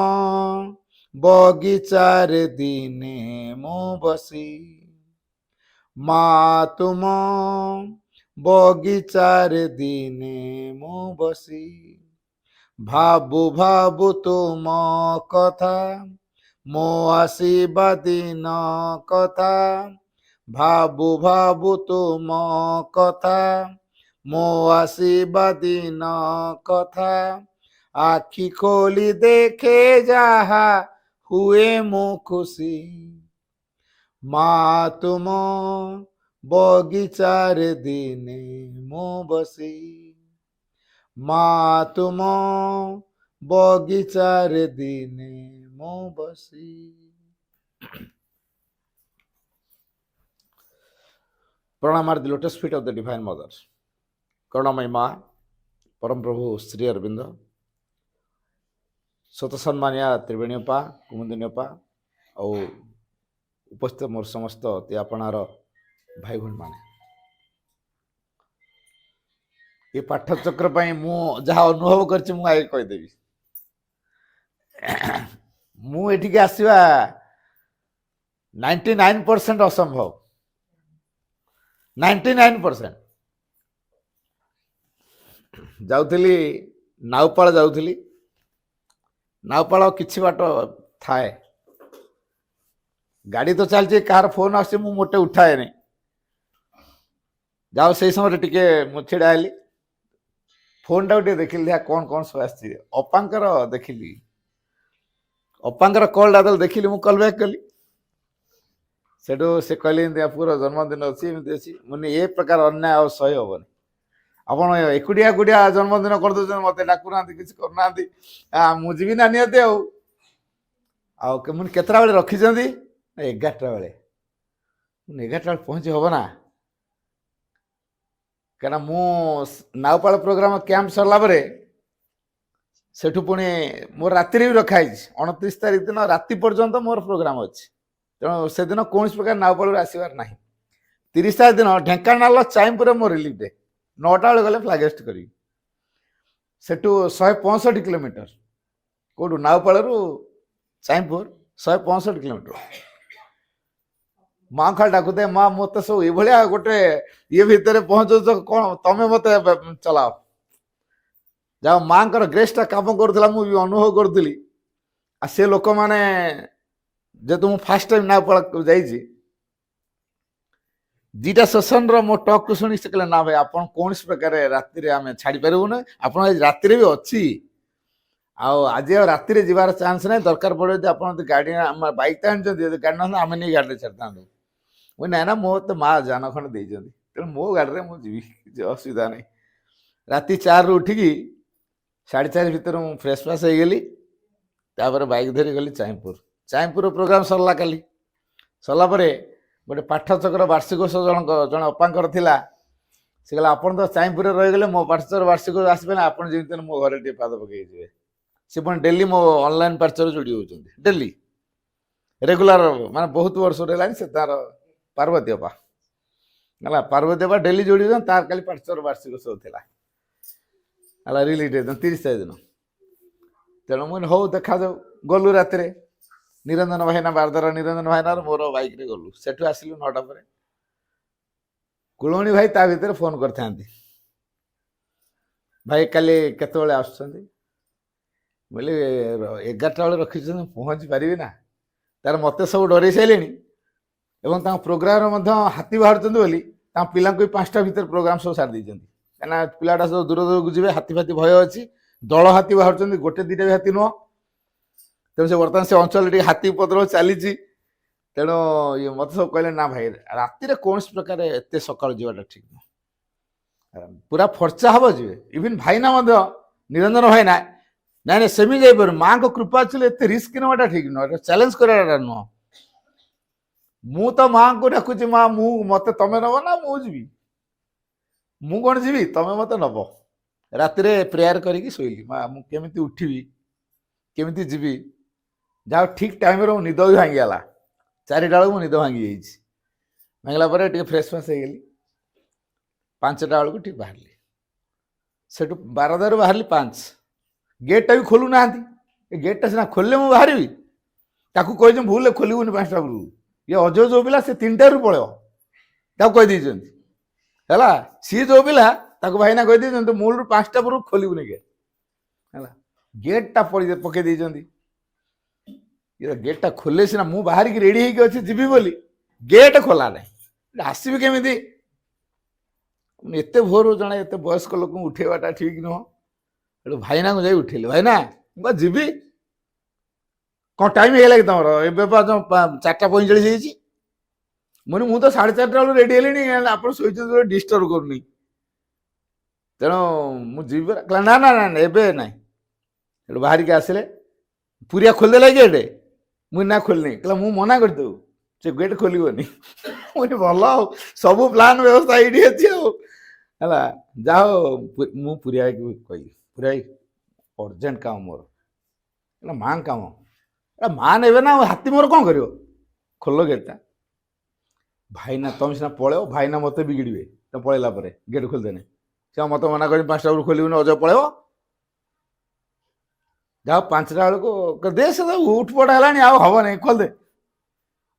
ବଗିଚାରେ ଦିନେ ମୁଁ ବସି ମା ତୁମ ବଗିଚାରେ ଦିନେ ମୁଁ ବସି ଭାବୁ ଭାବୁ ତୁମ କଥା ମୋ ଆସିବା ଦିନ କଥା ଭାବୁ ଭାବୁ ତୁମ କଥା ମୋ ଆସିବା ଦିନ କଥା ଆଖି ଖୋଲି ଦେଖେ ଯାହା ହୁଏ ମୁଁ ଖୁସି ମା ତୁମ ବଗିଚାରେ ଦିନେ ମୁଁ ବସି ମା ତୁମ ବଗିଚାରେ ଦିନେ ମୁଁ ବସି ପ୍ରଣାମ are the lotus feet of the divine mother କରୁଣାମୟୀ ମା ପରମ ପ୍ରଭୁ ଶ୍ରୀ ଅରବିନ୍ଦ ସ୍ୱତ ସମ୍ମାନିଆ ତ୍ରିବେଣୀ ଅପା କୁମୁଦିନୀ ଅପା ଆଉ ଉପସ୍ଥିତ ମୋର ସମସ୍ତ ଆପଣାର ଭାଇ ଭଉଣୀ ମାନେ ଏ ପାଠଚକ୍ର ପାଇଁ ମୁଁ ଯାହା ଅନୁଭବ କରିଛି ମୁଁ ଆଗେ କହିଦେବି ମୁଁ ଏଠିକି ଆସିବା 99% ଅସମ୍ଭବ 99% ଯାଉଥିଲି ନାଉପାଳ ଯାଉଥିଲି ନାଉପାଳ କିଛି ବାଟ ଥାଏ ଗାଡ଼ି ତ ଚାଲିଛି କାହାର ଫୋନ୍ ଆସୁଛି ମୁଁ ମୋଟେ ଉଠାଏନି ଯାଉ ସେଇ ସମୟରେ ଟିକେ ମୁଁ ଛିଡ଼ା ହେଲି ଫୋନ୍ଟାକୁ ଟିକେ ଦେଖିଲି ଦେଖିଆ କ'ଣ କ'ଣ ସବୁ ଆସିଛି ଅପାଙ୍କର ଦେଖିଲି ଅପାଙ୍କର କଲ୍ଟା ଯେତେବେଳେ ଦେଖିଲି ମୁଁ କଲ୍ ବ୍ୟାକ୍ କଲି ସେଠୁ ସେ କହିଲେ ଏମିତି ପୁଅର ଜନ୍ମଦିନ ଅଛି ଏମିତି ଅଛି ମାନେ ଏ ପ୍ରକାର ଅନ୍ୟାୟ ଆଉ ସହି ହବନି ଆପଣ ଏକୁଟିଆ ଏକୁଟିଆ ଜନ୍ମଦିନ କରିଦେଉଛନ୍ତି, ମୋତେ ଡାକୁନାହାନ୍ତି, କିଛି କରୁନାହାନ୍ତି। ମୁଁ ଯିବି ନା ନିହାତି। ଆଉ କେମିତି କେତେଟା ବେଳେ ରଖିଛନ୍ତି? 11ଟା ବେଳେ। 11ଟା ବେଳେ ପହଞ୍ଚି ହେବ ନା? କାହିଁକିନା ମୁଁ ନାଉପାଳ ପ୍ରୋଗ୍ରାମ କ୍ୟାମ୍ପ ସରିଲା ପରେ ସେଠୁ ପୁଣି ମୋର ରାତିରେ ବି ରଖା ହେଇଛି। 29 ତାରିଖ ଦିନ ରାତି ପର୍ଯ୍ୟନ୍ତ ମୋର ପ୍ରୋଗ୍ରାମ ଅଛି। ତେଣୁ ସେଦିନ କୌଣସି ପ୍ରକାର ନାଉପାଳରୁ ଆସିବାର ନାହିଁ। 30 ତାରିଖ ଦିନ ଢେଙ୍କାନାଳ ଚାଇଁପୁରରେ ମୋ ରିଲିଫ ଡେ। 9ଟା ବେଳେ ଗଲେ ଫ୍ଲାଗେଷ୍ଟ କରିବି। ସେଠୁ 165 କିଲୋମିଟର, କେଉଁଠୁ ନାଉପାଳରୁ ଚାଇଁପୁର 165 କିଲୋମିଟର। ମାଁ ଖାଲି ଡାକୁଥାଏ, ମା ମୋତେ ସବୁ ଏଇଭଳିଆ ଗୋଟେ ଇଏ ଭିତରେ ପହଞ୍ଚଉଛ, କ'ଣ ତମେ ମୋତେ ଚଲାଅ। ଯାହା ମାଙ୍କର ଗ୍ରେସଟା କାମ କରୁଥିଲା, ମୁଁ ବି ଅନୁଭବ କରୁଥିଲି। ଆଉ ସେ ଲୋକମାନେ, ଯେହେତୁ ମୁଁ ଫାର୍ଷ୍ଟ ଟାଇମ୍ ନାଉପାଳ ଯାଇଛି, 2ଟା ସେସନର ମୋ ଟକ୍କୁ ଶୁଣି ସେ କହିଲେ, ନା ଭାଇ ଆପଣ କୌଣସି ପ୍ରକାର ରାତିରେ ଆମେ ଛାଡ଼ିପାରିବୁନି, ଆପଣ ଆଜି ରାତିରେ ବି ଅଛି। ଆଉ ଆଜି ଆଉ ରାତିରେ ଯିବାର ଚାନ୍ସ ନାହିଁ। ଦରକାର ପଡ଼ିବ ଯଦି ଆପଣ ଯଦି ଗାଡ଼ି ବାଇକ୍ ତ ଆଣିଛନ୍ତି, ଯଦି ଗାଡ଼ି ନଥାନ୍ତା ଆମେ ନେଇ ଗାଡ଼ିରେ ଛାଡ଼ିଥାନ୍ତୁ। ମୁଁ ନାଇଁ ନା, ମୋ ତ ମା ଯାନ ଖଣ୍ଡେ ଦେଇଛନ୍ତି, ତେଣୁ ମୋ ଗାଡ଼ିରେ ମୁଁ ଯିବି, କିଛି ଅସୁବିଧା ନାହିଁ। ରାତି 4ରୁ ଉଠିକି 4:30 ଭିତରେ ମୁଁ ଫ୍ରେଶ୍ ଫ୍ରାସ୍ ହେଇଗଲି। ତାପରେ ବାଇକ୍ ଧରି ଗଲି ଚାଇଁପୁର। ଚାଇଁପୁର ପ୍ରୋଗ୍ରାମ ସରିଲା କାଲି। ସରିଲା ପରେ ଗୋଟେ ପାଠଚକ୍ର ବାର୍ଷିକୋତ୍ସବ ଜଣେ ଅପାଙ୍କର ଥିଲା। ସେ କହିଲା, ଆପଣ ତ ଚାଇଁପୁରରେ ରହିଗଲେ, ମୋ ପାଠଚକ୍ର ବାର୍ଷିକ ଆସିବେ ନା, ଆପଣ ଯେମିତି ମୋ ଘରେ ଟିକେ ପାଦ ପକେଇ ଯିବେ। ସେ ପୁଣି ଡେଲି ମୋ ଅନଲାଇନ୍ ପାଠଚକ୍ର ଯୋଡ଼ି ହେଉଛନ୍ତି, ଡେଲି ରେଗୁଲାର, ମାନେ ବହୁତ ବର୍ଷ ହେଲାଣି। ସେ ତାର ପାର୍ବତୀ ଅପା ହେଲା, ପାର୍ବତୀ ଅପା ଡେଲି ଯୋଡ଼ି ହେଉଛନ୍ତି। ତାର କାଲି ପାଠଚକ୍ର ବାର୍ଷିକୋତ୍ସବ ଥିଲା ହେଲା, ରିଲିଜ୍ ଡେ 30 ତାରିଖ ଦିନ। ତେଣୁ ମୁଁ ହଉ ଦେଖାଯାଉ। ଗଲୁ ରାତିରେ ନିରଞ୍ଜନ ଭାଇନା, ବାରଦାର ନିରଞ୍ଜନ ଭାଇନାର ମୋର ବାଇକ୍ରେ ଗଲୁ। ସେଠୁ ଆସିଲୁ 9ଟା ପରେ। କୁଳମଣି ଭାଇ ତା ଭିତରେ ଫୋନ୍ କରିଥାନ୍ତି, ଭାଇ କାଲି କେତେବେଳେ ଆସୁଛନ୍ତି? ବୋଇଲେ 11ଟା ବେଳେ ରଖିଛନ୍ତି, ପହଞ୍ଚି ପାରିବି ନା? ତାର ମୋତେ ସବୁ ଡରେଇ ସାରିଲେଣି ଏବଂ ତାଙ୍କ ପ୍ରୋଗ୍ରାମରେ ମଧ୍ୟ ହାତୀ ବାହାରୁଛନ୍ତି ବୋଲି ତାଙ୍କ ପିଲାଙ୍କୁ ବି 5ଟା ଭିତରେ ପ୍ରୋଗ୍ରାମ ସବୁ ସାରି ଦେଇଛନ୍ତି। କାହିଁକିନା ପିଲାଟା ସବୁ ଦୂର ଦୂରକୁ ଯିବେ, ହାତୀ ଫାତୀ ଭୟ ଅଛି। ଦଳ ହାତୀ ବାହାରୁଛନ୍ତି, ଗୋଟେ 2ଟା ବି ହାତୀ ନୁହଁ। ତେଣୁ ସେ ବର୍ତ୍ତମାନ ସେ ଅଞ୍ଚଳରେ ଟିକେ ହାତୀ ଉପଦ୍ରବ ଚାଲିଛି। ତେଣୁ ମୋତେ ସବୁ କହିଲେ, ନା ଭାଇ ରାତିରେ କୌଣସି ପ୍ରକାର ଏତେ ସକାଳୁ ଯିବାଟା ଠିକ୍ ନୁହଁ, ପୁରା ଫର୍ଚ୍ଚା ହବ ଯିବେ। ଇଭିନ୍ ଭାଇନା ମଧ୍ୟ, ନିରଞ୍ଜନ ଭାଇନା, ନାଇଁ ନାଇଁ ସେମିତି ଯାଇପାରୁ, ମାଙ୍କ କୃପା ଅଛି, ଏତେ ରିସ୍କ ନେବାଟା ଠିକ୍ ନୁହଁ, ଏଟା ଚ୍ୟାଲେଞ୍ଜ କରିବାଟା ନୁହଁ। ମୁଁ ତ ମାଙ୍କୁ ଡାକୁଛି, ମା ମୋତେ ତମେ ନେବ ନା ମୁଁ ଯିବି? ମୁଁ କ'ଣ ଯିବି, ତମେ ମୋତେ ନେବ। ରାତିରେ ପ୍ରେୟାର କରିକି ଶୋଇଲି, ମା ମୁଁ କେମିତି ଉଠିବି, କେମିତି ଯିବି। ଯାହା ଠିକ୍ ଟାଇମ୍ରେ ମୋ ନିଦ ବି ଭାଙ୍ଗିଗଲା। 4ଟା ବେଳକୁ ମୋ ନିଦ ଭାଙ୍ଗି ଯାଇଛି। ଭାଙ୍ଗିଲା ପରେ ଟିକେ ଫ୍ରେଶ୍ ଫ୍ରେଶ୍ ହେଇଗଲି। 5ଟା ବେଳକୁ ଠିକ୍ ବାହାରିଲି। ସେଠୁ ବାରଦାରୁ ବାହାରିଲି 5। ଗେଟ୍ଟା ବି ଖୋଲୁନାହାନ୍ତି। ଏ ଗେଟ୍ଟା ସିନା ଖୋଲିଲେ ମୁଁ ବାହାରିବି। ତାକୁ କହିଛି ଭୁଲରେ ଖୋଲିବୁନି 5ଟା ବେଳକୁ। ଇଏ ଅଜୟ ଯେଉଁ ପିଲା, ସେ 3ଟାରୁ ପଳେଇବ, ତାକୁ କହିଦେଇଛନ୍ତି ହେଲା। ସିଏ ଯେଉଁ ପିଲା, ତାକୁ ଭାଇନା କହିଦେଇଛନ୍ତି ମୂଳରୁ 5ଟା ପୂର୍ବରୁ ଖୋଲିବୁନି ଗେଟ୍ ହେଲା। ଗେଟ୍ଟା ପକେଇ ଦେଇଛନ୍ତି। ଗେଟ୍ଟା ଖୋଲେ ସିନା ମୁଁ ବାହାରିକି ରେଡ଼ି ହେଇକି ଅଛି ଯିବି ବୋଲି, ଗେଟ୍ ଖୋଲା ନାହିଁ। ଆସିବି କେମିତି? ଏତେ ଭୋରୁ ଜଣେ ଏତେ ବୟସ୍କ ଲୋକଙ୍କୁ ଉଠେଇବାଟା ଠିକ୍ ନୁହଁ। ସେଠୁ ଭାଇନାଙ୍କୁ ଯାଇ ଉଠେଇଲି, ଭାଇନା ମୁଁ ଯିବି। କ'ଣ ଟାଇମ୍ ହେଇଗଲା କି ତମର? ଏବେ 4:45 ହେଇଛି। ମୁଁ ତ 4:30 ବେଳକୁ ରେଡ଼ି ହେଲିଣି, ଆପଣ ଶୋଇଛନ୍ତି, ଡିଷ୍ଟର୍ବ କରୁନି। ତେଣୁ ମୁଁ ଯିବି ପରା। କହିଲା ନା ନା ନା ଏବେ ନାହିଁ। ସେଠୁ ବାହାରିକି ଆସିଲେ, ପୁରିଆ ଖୋଲିଦେଲା ଗେଟ୍। ମୁଁ ନା ଖୋଲିନି। କହିଲା ମୁଁ ମନା କରିଦେବୁ, ସେ ଗେଟ୍ ଖୋଲିବନି। ମୁଁ ଭଲ, ଆଉ ସବୁ ପ୍ଲାନ୍ ବ୍ୟବସ୍ଥା ଏଇଠି ଅଛି ଆଉ ହେଲା। ଯାହା ହଉ ମୁଁ ପୁରିଆ ଭାଇକି କହିଲି, ପୁରିଆ ଭାଇ ଅର୍ଜେଣ୍ଟ କାମ ମୋର, ହେଲା ମାଙ୍କ କାମ, ମା ନେବେ ନା, ହାତୀ ମୋର କ'ଣ କରିବ, ଖୋଲ ଗେଟ୍ଟା। ଭାଇନା ତମେ ସିନା ପଳେଇବ, ଭାଇନା ମୋତେ ବିଗିଡ଼ିବେ ତମେ ପଳେଇଲା ପରେ, ଗେଟ୍ ଖୋଲିଦେନେ। ସେ ମୋତେ ମନା କରି 5ଟା ବେଳକୁ ଖୋଲିବୁନି, ଅଜୟ ପଳେଇବ। ଯାହା 5ଟା ବେଳକୁ ଦେ, ସେ ଉଠପଡ଼ ହେଲାଣି, ଆଉ ହବନି, ଖୋଲିଦେ।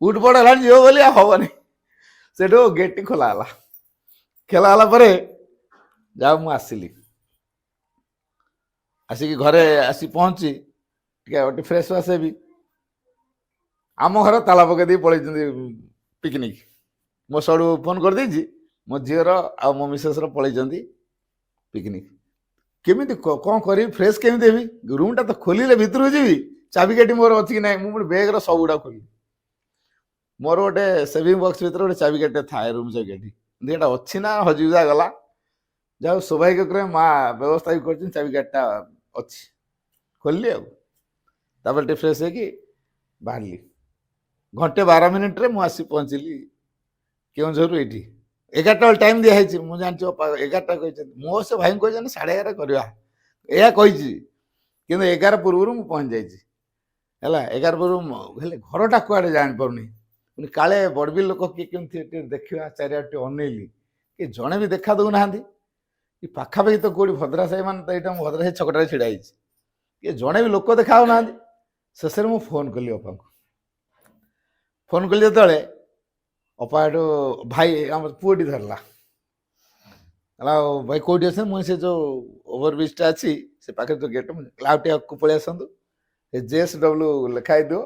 ଉଠପଡ଼ ହେଲାଣି ଯିବ ବୋଲି, ଆଉ ହବନି। ସେଠୁ ଗେଟ୍ଟି ଖୋଲା ହେଲା। ଖୋଲା ହେଲା ପରେ ଯାହା ମୁଁ ଆସିଲି। ଆସିକି ଘରେ ଆସି ପହଞ୍ଚି ଟିକେ ଫ୍ରେଶ୍ ଫ୍ରାଶ୍ ହେବି। ଆମ ଘର ତାଲା ପକେଇ ଦେଇ ପଳେଇଛନ୍ତି ପିକନିକ୍। ମୋ ସଡ଼ୁ ଫୋନ୍ କରିଦେଇଛି, ମୋ ଝିଅର ଆଉ ମୋ ମିସେସ୍ର ପଳେଇଛନ୍ତି ପିକନିକ୍। କେମିତି କ'ଣ କରିବି, ଫ୍ରେଶ୍ କେମିତି ହେବି? ରୁମ୍ଟା ତ ଖୋଲିଲେ ଭିତରକୁ ଯିବି, ଚାବିକାଠି ମୋର ଅଛି କି ନାହିଁ? ମୁଁ ପୁଣି ବ୍ୟାଗ୍ର ସବୁଗୁଡ଼ା ଖୋଲିବି। ମୋର ଗୋଟେ ସେଭିଂ ବକ୍ସ ଭିତରେ ଗୋଟେ ଚାବିକାଠି ଥାଏ, ରୁମ୍ ଚାବିକାଠି। କିନ୍ତୁ ଏଇଟା ଅଛି ନା ହଜିହୁଜା ଗଲା। ଯାହା ହଉ ସୌଭାଗ୍ୟ କ୍ରମେ ମା ବ୍ୟବସ୍ଥା ବି କରିଛନ୍ତି, ଚାବି କାଠିଟା ଅଛି। ଖୋଲିଲି ଆଉ ତାପରେ ଟିକେ ଫ୍ରେଶ୍ ହେଇକି ବାହାରିଲି। ଘଣ୍ଟେ 12 ମିନିଟ୍ରେ ମୁଁ ଆସି ପହଞ୍ଚିଲି କେଉଁଝରରୁ ଏଇଠି। 11ଟା ବେଳେ ଟାଇମ୍ ଦିଆହେଇଛି, ମୁଁ ଜାଣିଛି 11ଟା କହିଛନ୍ତି। ମୋ ସେ ଭାଇଙ୍କୁ କହିଛନ୍ତି 11:30 କରିବା, ଏହା କହିଛି, କିନ୍ତୁ 11 ପୂର୍ବରୁ ମୁଁ ପହଞ୍ଚି ଯାଇଛି ହେଲା। 11 ପୂର୍ବରୁ ହେଲେ ଘରଟା କୁଆଡ଼େ ଜାଣିପାରୁନି, ପୁଣି କାଳେ ବଡ଼ବିଲ ଲୋକ କିଏ କେମିତି ଟିକେ ଦେଖିବା, ଚାରିଆଡ଼େ ଟିକେ ଅନେଇଲି, କି ଜଣେ ବି ଦେଖା ଦେଉନାହାନ୍ତି। ଏ ପାଖାପାଖି ତ କୋଉଠି ଭଦ୍ରାସାହି, ମାନେ ତ ଏଇଟା ମୁଁ ଭଦ୍ରାସାହି ଛକଟାରେ ଛିଡ଼ା ହେଇଛି, କିଏ ଜଣେ ବି ଲୋକ ଦେଖା ହେଉନାହାନ୍ତି। ଶେଷରେ ମୁଁ ଫୋନ୍ କଲି ଅପାଙ୍କୁ। ଫୋନ୍ କଲି ଯେତେବେଳେ ଅପା ଏଠୁ ଭାଇ ଆମର ପୁଅଟି ଧରିଲା, ହେଲା ଆଉ ଭାଇ କୋଉଠି ଅଛନ୍ତି? ମୁଁ ସେ ଯୋଉ ଓଭରବ୍ରିଜଟା ଅଛି ସେ ପାଖରେ ଯୋଉ ଗେଟ୍, ଆଉ ଟିକେ ଆଗକୁ ପଳେଇ ଆସନ୍ତୁ, ଏ JSW ଲେଖା ହେଇଥିବ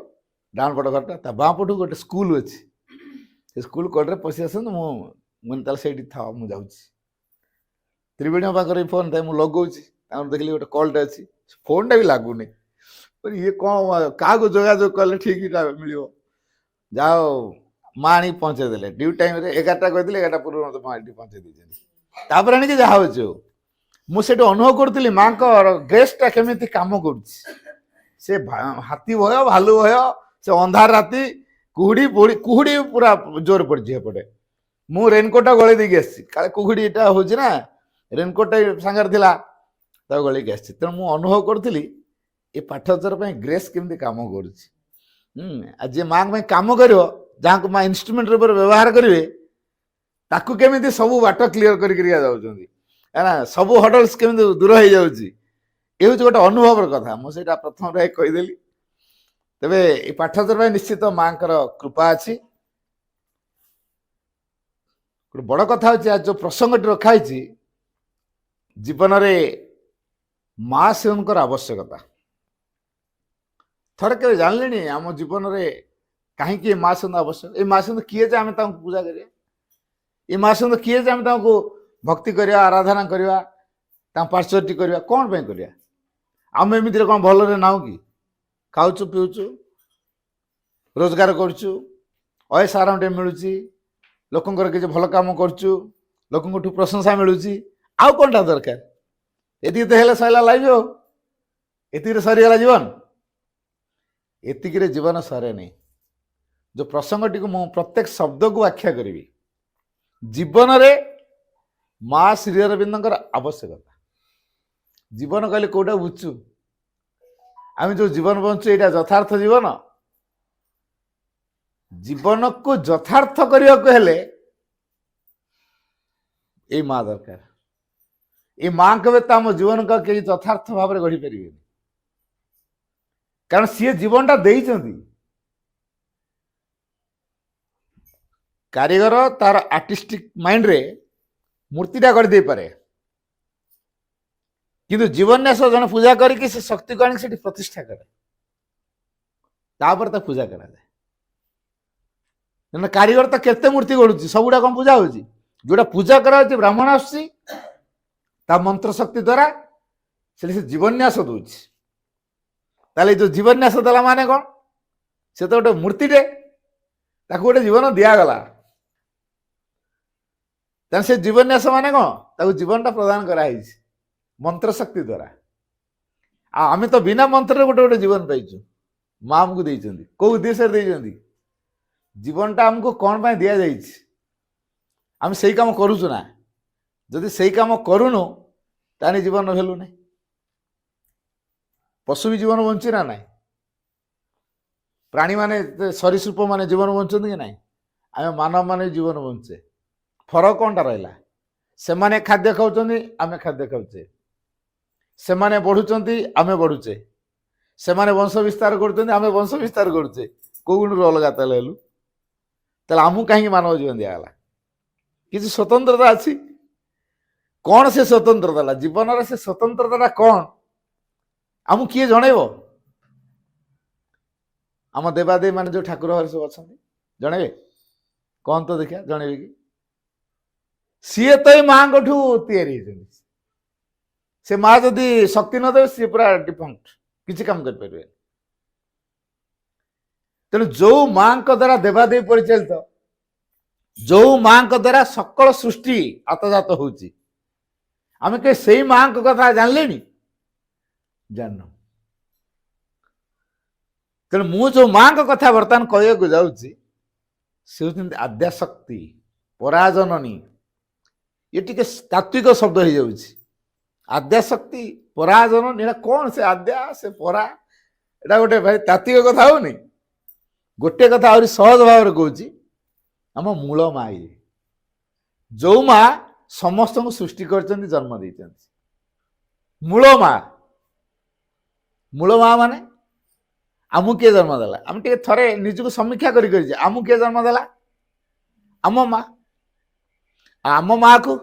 ଡାହାଣ ପଟ ଘରଟା, ତା ବାଁ ପଟକୁ ଗୋଟେ ସ୍କୁଲ ଅଛି, ସେ ସ୍କୁଲ କଡ଼ରେ ପଶି ଆସନ୍ତୁ। ମୁଁ ତାହେଲେ ସେଇଠି ଥାଅ, ମୁଁ ଯାଉଛି। ତ୍ରିବେଣୀଙ୍କ ପାଖରେ ଫୋନ୍ ଥାଏ, ମୁଁ ଲଗଉଛି, ତାଙ୍କର ଦେଖିଲି ଗୋଟେ କଲ୍ଟେ ଅଛି, ଫୋନ୍ଟା ବି ଲାଗୁନି। ଇଏ କ'ଣ କାହାକୁ ଯୋଗାଯୋଗ କଲେ ଠିକଟା ମିଳିବ? ଯାହା ହଉ ମା ଆଣିକି ପହଞ୍ଚେଇ ଦେଲେ ଡ୍ୟୁଟି ଟାଇମ୍ରେ। 11ଟା କହିଥିଲେ, 11ଟା ପୂର୍ବରୁ ମୋତେ ମା ଏଠି ପହଞ୍ଚେଇ ଦେଇଛନ୍ତି। ତାପରେ ଆଣିକି ଯାହା ହଉଛି ହଉ, ମୁଁ ସେଠି ଅନୁଭବ କରୁଥିଲି ମାଙ୍କର ଗ୍ରେସ୍ଟା କେମିତି କାମ କରୁଛି। ସେ ହାତୀ ଭୟ, ଭାଲୁ ଭୟ, ସେ ଅନ୍ଧାର ରାତି, କୁହୁଡ଼ି ପୁରା ଜୋର ପଡ଼ିଛି ଏପଟେ। ମୁଁ ରେନକୋଟ୍ଟା ଗଳେଇ ଦେଇକି ଆସିଛି, କାଳେ କୁହୁଡ଼ିଟା ହେଉଛି ନା, ରେନକୋଟ୍ଟା ସାଙ୍ଗରେ ଥିଲା, ତାକୁ ଗଳେଇକି ଆସିଛି। ତେଣୁ ମୁଁ ଅନୁଭବ କରୁଥିଲି ଏ ପାଠଚର ପାଇଁ ଗ୍ରେସ୍ କେମିତି କାମ କରୁଛି। ଆଉ ଯିଏ ମାଙ୍କ ପାଇଁ କାମ କରିବ, ଯାହାକୁ ମା ଇନଷ୍ଟ୍ରୁମେଣ୍ଟ ରୂପରେ ବ୍ୟବହାର କରିବେ, ତାକୁ କେମିତି ସବୁ ବାଟ କ୍ଲିୟର କରିକି ଯାଉଛନ୍ତି, ହେଲା ସବୁ ହଡଲ୍ସ କେମିତି ଦୂର ହେଇଯାଉଛି। ଏ ହେଉଛି ଗୋଟେ ଅନୁଭବର କଥା। ମୁଁ ସେଇଟା ପ୍ରଥମରେ କହିଦେଲି। ତେବେ ଏ ପାଠଚର ପାଇଁ ନିଶ୍ଚିତ ମାଙ୍କର କୃପା ଅଛି। ଗୋଟେ ବଡ଼ କଥା ହେଉଛି, ଆଜି ଯୋଉ ପ୍ରସଙ୍ଗଟି ରଖା ହେଇଛି, ଜୀବନରେ ମା ଶିଶୁଙ୍କର ଆବଶ୍ୟକତା। ଥରେ କେବେ ଜାଣିଲେଣି ଆମ ଜୀବନରେ କାହିଁକି ଏ ମା ଶିଶୁ ଆବଶ୍ୟକ? ଏ ମା ଶିଶୁ କିଏ ଯେ ଆମେ ତାଙ୍କୁ ପୂଜା କରିବା? ଏ ମା ଶିଶୁ କିଏ ଯେ ଆମେ ତାଙ୍କୁ ଭକ୍ତି କରିବା, ଆରାଧନା କରିବା, ତାଙ୍କ ପାର୍ଶ୍ୱଟି କରିବା? କ'ଣ ପାଇଁ କରିବା? ଆମେ ଏମିତିରେ କ'ଣ ଭଲରେ ନାହୁଁ କି? ଖାଉଛୁ, ପିଉଛୁ, ରୋଜଗାର କରୁଛୁ, ଅୟସ ଆରାମ ଟିକେ ମିଳୁଛି, ଲୋକଙ୍କର କିଛି ଭଲ କାମ କରୁଛୁ, ଲୋକଙ୍କଠୁ ପ୍ରଶଂସା ମିଳୁଛି, ଆଉ କ'ଣଟା ଦରକାର? ଏତିକି ତ ହେଲେ ସରିଲା ଲାଇଫ୍। ଆଉ ଏତିକିରେ ସରିଗଲା ଜୀବନ? ଏତିକିରେ ଜୀବନ ସରେନି। ଯୋଉ ପ୍ରସଙ୍ଗଟିକୁ ମୁଁ ପ୍ରତ୍ୟେକ ଶବ୍ଦକୁ ବ୍ୟାଖ୍ୟା କରିବି, ଜୀବନରେ ମା ଶ୍ରୀ ଅରବିନ୍ଦଙ୍କର ଆବଶ୍ୟକତା। ଜୀବନ କହିଲେ କୋଉଟା ବୁଝୁଛୁ? ଆମେ ଯୋଉ ଜୀବନ ବଞ୍ଚୁଛୁ, ଏଇଟା ଯଥାର୍ଥ ଜୀବନ? ଜୀବନକୁ ଯଥାର୍ଥ କରିବାକୁ ହେଲେ ଏଇ ମା ଦରକାର। ଏଇ ମାଙ୍କ ବ୍ୟତୀତ ଆମ ଜୀବନକୁ କେହି ଯଥାର୍ଥ ଭାବରେ ଗଢି ପାରିବେନି, କାରଣ ସିଏ ଜୀବନଟା ଦେଇଛନ୍ତି। କାରିଗର ତାର ଆର୍ଟିଷ୍ଟିକ ମାଇଣ୍ଡରେ ମୂର୍ତ୍ତିଟା କରିଦେଇପାରେ, କିନ୍ତୁ ଜୀବନ୍ୟାସ ଜଣେ ପୂଜା କରିକି ସେ ଶକ୍ତିକୁ ଆଣିକି ସେଠି ପ୍ରତିଷ୍ଠା କରେ, ତାପରେ ତା ପୂଜା କରାଯାଏ। କାରିଗର ତ କେତେ ମୂର୍ତ୍ତି ଗଢୁଛି, ସବୁଗୁଡା କ'ଣ ପୂଜା ହଉଛି? ଯୋଉଟା ପୂଜା କରାଯାଉଛି ବ୍ରାହ୍ମଣ ଆସୁଛି, ତା ମନ୍ତ୍ର ଶକ୍ତି ଦ୍ୱାରା ସେଠି ସେ ଜୀବନ୍ୟାସ ଦଉଛି। ତାହେଲେ ଏ ଯୋଉ ଜୀବନ୍ୟାସ ଦେଲା ମାନେ କ'ଣ? ସେ ତ ଗୋଟେ ମୂର୍ତ୍ତିଟେ, ତାକୁ ଗୋଟେ ଜୀବନ ଦିଆଗଲା। ତାହେଲେ ସେ ଜୀବନ୍ୟାସ ମାନେ କ'ଣ? ତାକୁ ଜୀବନଟା ପ୍ରଦାନ କରାହେଇଛି ମନ୍ତ୍ର ଶକ୍ତି ଦ୍ୱାରା। ଆଉ ଆମେ ତ ବିନା ମନ୍ତ୍ରରେ ଗୋଟେ ଗୋଟେ ଜୀବନ ପାଇଛୁ, ମା ଆମକୁ ଦେଇଛନ୍ତି। କୋଉ ଉଦ୍ଦେଶ୍ୟରେ ଦେଇଛନ୍ତି? ଜୀବନଟା ଆମକୁ କ'ଣ ପାଇଁ ଦିଆଯାଇଛି? ଆମେ ସେଇ କାମ କରୁଛୁ ନା? ଯଦି ସେଇ କାମ କରୁନୁ, ତାହେଲେ ଜୀବନର ଭ୍ୟାଲୁ ନାହିଁ। ପଶୁ ବି ଜୀବନ ବଞ୍ଚୁ ନା ନାହିଁ? ପ୍ରାଣୀମାନେ, ସରୀସୃପ ମାନେ ଜୀବନ ବଞ୍ଚୁଛନ୍ତି କି ନାହିଁ? ଆମେ ମାନବ ମାନେ ବି ଜୀବନ ବଞ୍ଚୁଛେ। ଫରକ କ'ଣଟା ରହିଲା? ସେମାନେ ଖାଦ୍ୟ ଖାଉଛନ୍ତି, ଆମେ ଖାଦ୍ୟ ଖାଉଛେ। ସେମାନେ ବଢୁଛନ୍ତି, ଆମେ ବଢୁଛେ। ସେମାନେ ବଂଶ ବିସ୍ତାର କରୁଛନ୍ତି, ଆମେ ବଂଶ ବିସ୍ତାର କରୁଛେ। କୋଉ ଗୁଣରୁ ଅଲଗା ତାହେଲେ ହେଲୁ? ତାହେଲେ ଆମକୁ କାହିଁକି ମାନବ ଜୀବନ ଦିଆଗଲା? କିଛି ସ୍ୱତନ୍ତ୍ରତା ଅଛି? କ'ଣ ସେ ସ୍ୱତନ୍ତ୍ରତା? ଜୀବନର ସେ ସ୍ୱତନ୍ତ୍ରତା କ'ଣ ଆମକୁ କିଏ ଜଣେଇବ? ଆମ ଦେବାଦେବୀ ମାନେ ଯୋଉ ଠାକୁର ଘରେ ସବୁ ଅଛନ୍ତି, ଜଣେଇବେ? କ'ଣ ତ ଦେଖିବା, ଜଣେଇବେ କି? ସିଏ ତ ଏଇ ମାଙ୍କଠୁ ତିଆରି ହେଇଛନ୍ତି। ସେ ମା ଯଦି ଶକ୍ତି ନ ଦେବେ, ସିଏ ପୁରା ଡିଫଙ୍କ୍ଟ, କିଛି କାମ କରିପାରିବେ। ତେଣୁ ଯୋଉ ମାଙ୍କ ଦ୍ୱାରା ଦେବାଦେବୀ ପରିଚାଳିତ, ଯୋଉ ମାଙ୍କ ଦ୍ୱାରା ସକଳ ସୃଷ୍ଟି ଆତଜାତ ହଉଛି, ଆମେ କେହି ସେଇ ମାଙ୍କ କଥା ଜାଣିଲେଣି ଜାଣିନୁ। ତେଣୁ ମୁଁ ଯୋଉ ମାଙ୍କ କଥା ବର୍ତ୍ତମାନ କହିବାକୁ ଯାଉଛି ସେ ହେଉଛନ୍ତି ଆଦ୍ୟାଶକ୍ତି, ପରାଜନନୀ। ଇଏ ଟିକେ ତାତ୍ଵିକ ଶବ୍ଦ ହେଇଯାଉଛି। ଆଦ୍ୟାଶକ୍ତି, ପରାଜନନୀ, ଏଟା କ'ଣ? ସେ ଆଦ୍ୟା ସେ ପରା, ଏଟା ଗୋଟେ ଭାଇ ତାତ୍ଵିକ କଥା ହଉନି। ଗୋଟେ କଥା ଆହୁରି ସହଜ ଭାବରେ କହୁଛି, ଆମ ମୂଳ ମା ଇଏ, ଯୋଉ ମା ସମସ୍ତଙ୍କୁ ସୃଷ୍ଟି କରିଛନ୍ତି, ଜନ୍ମ ଦେଇଛନ୍ତି। ମୂଳ ମା। ମୂଳ ମା ମାନେ ଆମକୁ କିଏ ଜନ୍ମ ଦେଲା? ଆମେ ଟିକେ ଥରେ ନିଜକୁ ସମୀକ୍ଷା କରି କରିଛେ। ଆମକୁ କିଏ ଜନ୍ମ ଦେଲା? ଆମ ମା। ଆମ ମାକୁ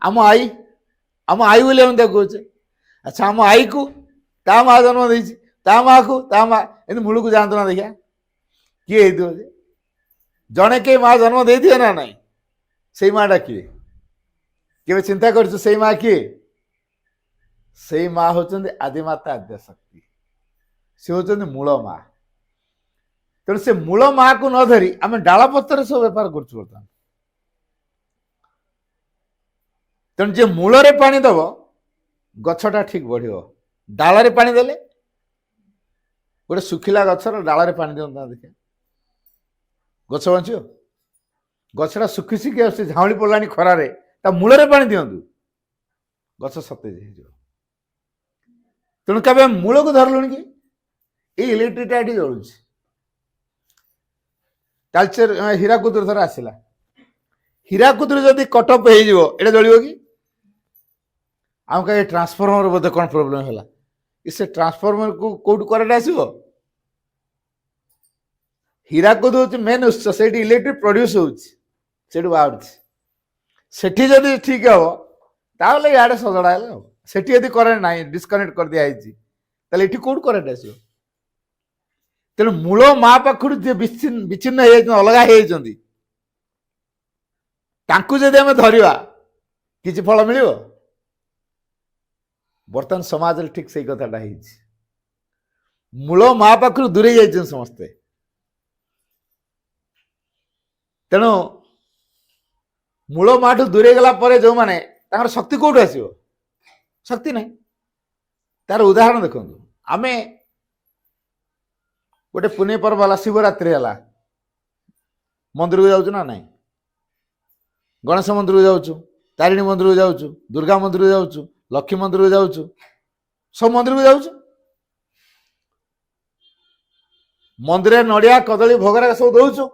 ଆମ ଆଈ, ଆମ ଆଈ ବୋଲି ଆମେ ତାକୁ କହୁଛେ। ଆଚ୍ଛା, ଆମ ଆଈକୁ ତା ମା ଜନ୍ମ ଦେଇଛି, ତା ମାକୁ ତା ମା, ଏମିତି ମୂଳକୁ ଯାଆନ୍ତୁ ନା ଦେଖିଆ କିଏ ହେଇଥିବ ଯେ? ଜଣେ କେହି ମା ଜନ୍ମ ଦେଇଥିବେ ନା ନାଇଁ? ସେଇ ମାଟା କିଏ? କେବେ ଚିନ୍ତା କରିଛୁ ସେଇ ମା କିଏ? ସେଇ ମା ହଉଛନ୍ତି ଆଦିମାତା ଆଦ୍ୟାଶକ୍ତି। ସେ ହଉଛନ୍ତି ମୂଳ ମା। ତେଣୁ ସେ ମୂଳ ମାକୁ ନ ଧରି ଆମେ ଡାଳ ପତ୍ରରେ ସବୁ ବେପାର କରୁଛୁ ବର୍ତ୍ତମାନ। ତେଣୁ ଯିଏ ମୂଳରେ ପାଣି ଦବ ଗଛଟା ଠିକ ବଢିବ। ଡାଳରେ ପାଣି ଦେଲେ, ଗୋଟେ ଶୁଖିଲା ଗଛର ଡାଳରେ ପାଣି ଦିଅନ୍ତୁ ନା ଦେଖିଆ, ଗଛ ବଞ୍ଚିବ? ଗଛଟା ଶୁଖି ଶୁଖି ଆସୁଛି, ଝାଉଁଳି ପଡ଼ିଲାଣି ଖରାରେ, ତା ମୂଳରେ ପାଣି ଦିଅନ୍ତୁ, ଗଛ ସତେଜ ହେଇଯିବ। ତେଣୁ କେବେ ମୂଳକୁ ଧରିଲୁଣି କି? ଏଇ ଇଲେକ୍ଟ୍ରିକଟା ଏଠି ଜଳୁଛି, ତାଳଚେର ହୀରାକୁଦରୁ ଥରେ ଆସିଲା। ହୀରାକୁଦରୁ ଯଦି କଟଅଫ୍ ହେଇଯିବ, ଏଇଟା ଜଳିବ କି? ଆମ କାହିଁ ଟ୍ରାନ୍ସଫର୍ମର ବୋଧେ କ'ଣ ପ୍ରୋବ୍ଲେମ ହେଲା? ସେ ଟ୍ରାନ୍ସଫର୍ମରକୁ କୋଉଠୁ କରେଣ୍ଟ ଆସିବ? ହୀରାକୁଦ ହଉଛି ମେନ୍ ଉତ୍ସ, ସେଇଠି ଇଲେକ୍ଟ୍ରିକ ପ୍ରଡ୍ୟୁସ ହଉଛି, ସେଇଠୁ ବାହାରୁଛି। ସେଠି ଯଦି ଠିକ ହବ ତାହେଲେ ଇଆଡେ ସଜଡା ହେଲେ ହବ। ସେଠି ଯଦି କରେଣ୍ଟ ନାହିଁ, ଡିସକନେକ୍ଟ କରିଦିଆ ହେଇଛି, ତାହେଲେ ଏଠି କୋଉଠୁ କରେଣ୍ଟ ଆସିବ? ତେଣୁ ମୂଳ ମା ପାଖରୁ ଯିଏ ବିଚ୍ଛିନ୍ନ ହେଇଯାଇଛନ୍ତି, ଅଲଗା ହେଇଯାଇଛନ୍ତି, ତାଙ୍କୁ ଯଦି ଆମେ ଧରିବା କିଛି ଫଳ ମିଳିବ? ବର୍ତ୍ତମାନ ସମାଜରେ ଠିକ ସେଇ କଥାଟା ହେଇଛି। ମୂଳ ମା ପାଖରୁ ଦୂରେଇ ଯାଇଛନ୍ତି ସମସ୍ତେ। ତେଣୁ ମୂଳ ମାଠୁ ଦୂରେଇ ଗଲା ପରେ ଯୋଉମାନେ, ତାଙ୍କର ଶକ୍ତି କୋଉଠୁ ଆସିବ? ଶକ୍ତି ନାହିଁ। ତାର ଉଦାହରଣ ଦେଖନ୍ତୁ, ଆମେ ଗୋଟେ ପୁନେଇ ପର୍ବ ହେଲା, ଶିବରାତ୍ରି ହେଲା, ମନ୍ଦିରକୁ ଯାଉଛୁ ନା ନାଇଁ? ଗଣେଶ ମନ୍ଦିରକୁ ଯାଉଛୁ, ତାରିଣୀ ମନ୍ଦିରକୁ ଯାଉଛୁ, ଦୁର୍ଗା ମନ୍ଦିରକୁ ଯାଉଛୁ, ଲକ୍ଷ୍ମୀ ମନ୍ଦିରକୁ ଯାଉଛୁ, ସବୁ ମନ୍ଦିରକୁ ଯାଉଛୁ। ମନ୍ଦିରରେ ନଡ଼ିଆ କଦଳୀ ଭୋଗରାଗ ସବୁ ଦଉଛୁ।